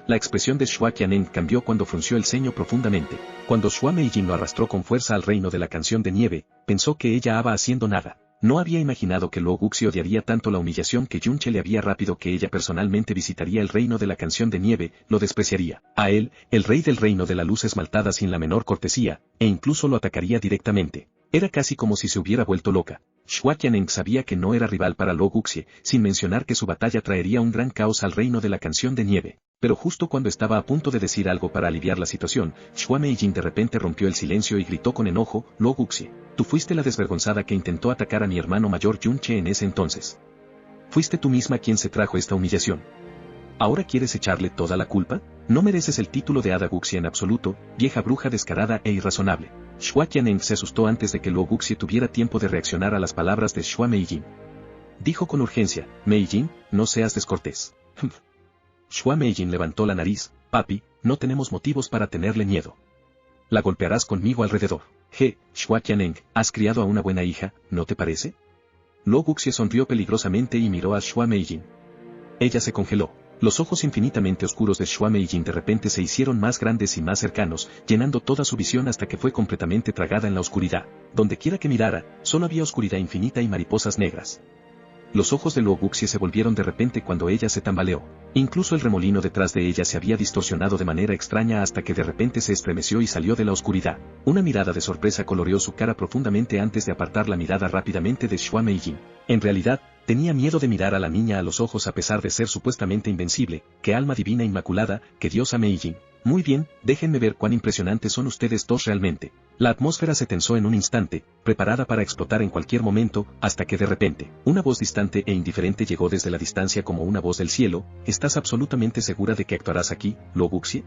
La expresión de Shua Qianeng cambió cuando frunció el ceño profundamente. Cuando Shua Meijin lo arrastró con fuerza al reino de la canción de nieve, pensó que ella estaba haciendo nada. No había imaginado que Luo Guxie odiaría tanto la humillación que Yunche le había rápido que ella personalmente visitaría el reino de la canción de nieve, lo despreciaría. A él, el rey del reino de la luz esmaltada sin la menor cortesía, e incluso lo atacaría directamente. Era casi como si se hubiera vuelto loca. Shua Qianeng sabía que no era rival para Lo Guxie, sin mencionar que su batalla traería un gran caos al reino de la canción de nieve. Pero justo cuando estaba a punto de decir algo para aliviar la situación, Shua Meijin de repente rompió el silencio y gritó con enojo, Lo Guxie, tú fuiste la desvergonzada que intentó atacar a mi hermano mayor Yun Che en ese entonces. Fuiste tú misma quien se trajo esta humillación. ¿Ahora quieres echarle toda la culpa? No mereces el título de Hada Guxie en absoluto, vieja bruja descarada e irrazonable. Shua Qianeng se asustó antes de que Lo Guxie tuviera tiempo de reaccionar a las palabras de Shua Meijin. Dijo con urgencia, Meijin, no seas descortés. Shua Meijin levantó la nariz, papi, no tenemos motivos para tenerle miedo. La golpearás conmigo alrededor. Shua Qianeng, has criado a una buena hija, ¿no te parece? Lo Guxie sonrió peligrosamente y miró a Shua Meijin. Ella se congeló. Los ojos infinitamente oscuros de Shua Meijin de repente se hicieron más grandes y más cercanos, llenando toda su visión hasta que fue completamente tragada en la oscuridad. Donde quiera que mirara, solo había oscuridad infinita y mariposas negras. Los ojos de Lo Guxie se volvieron de repente cuando ella se tambaleó. Incluso el remolino detrás de ella se había distorsionado de manera extraña hasta que de repente se estremeció y salió de la oscuridad. Una mirada de sorpresa coloreó su cara profundamente antes de apartar la mirada rápidamente de Shua Meijin. En realidad, tenía miedo de mirar a la niña a los ojos a pesar de ser supuestamente invencible. ¡Qué alma divina inmaculada, qué diosa Meijin! Muy bien, déjenme ver cuán impresionantes son ustedes dos realmente. La atmósfera se tensó en un instante, preparada para explotar en cualquier momento, hasta que de repente, una voz distante e indiferente llegó desde la distancia como una voz del cielo. ¿Estás absolutamente segura de que actuarás aquí, Lo Guxie?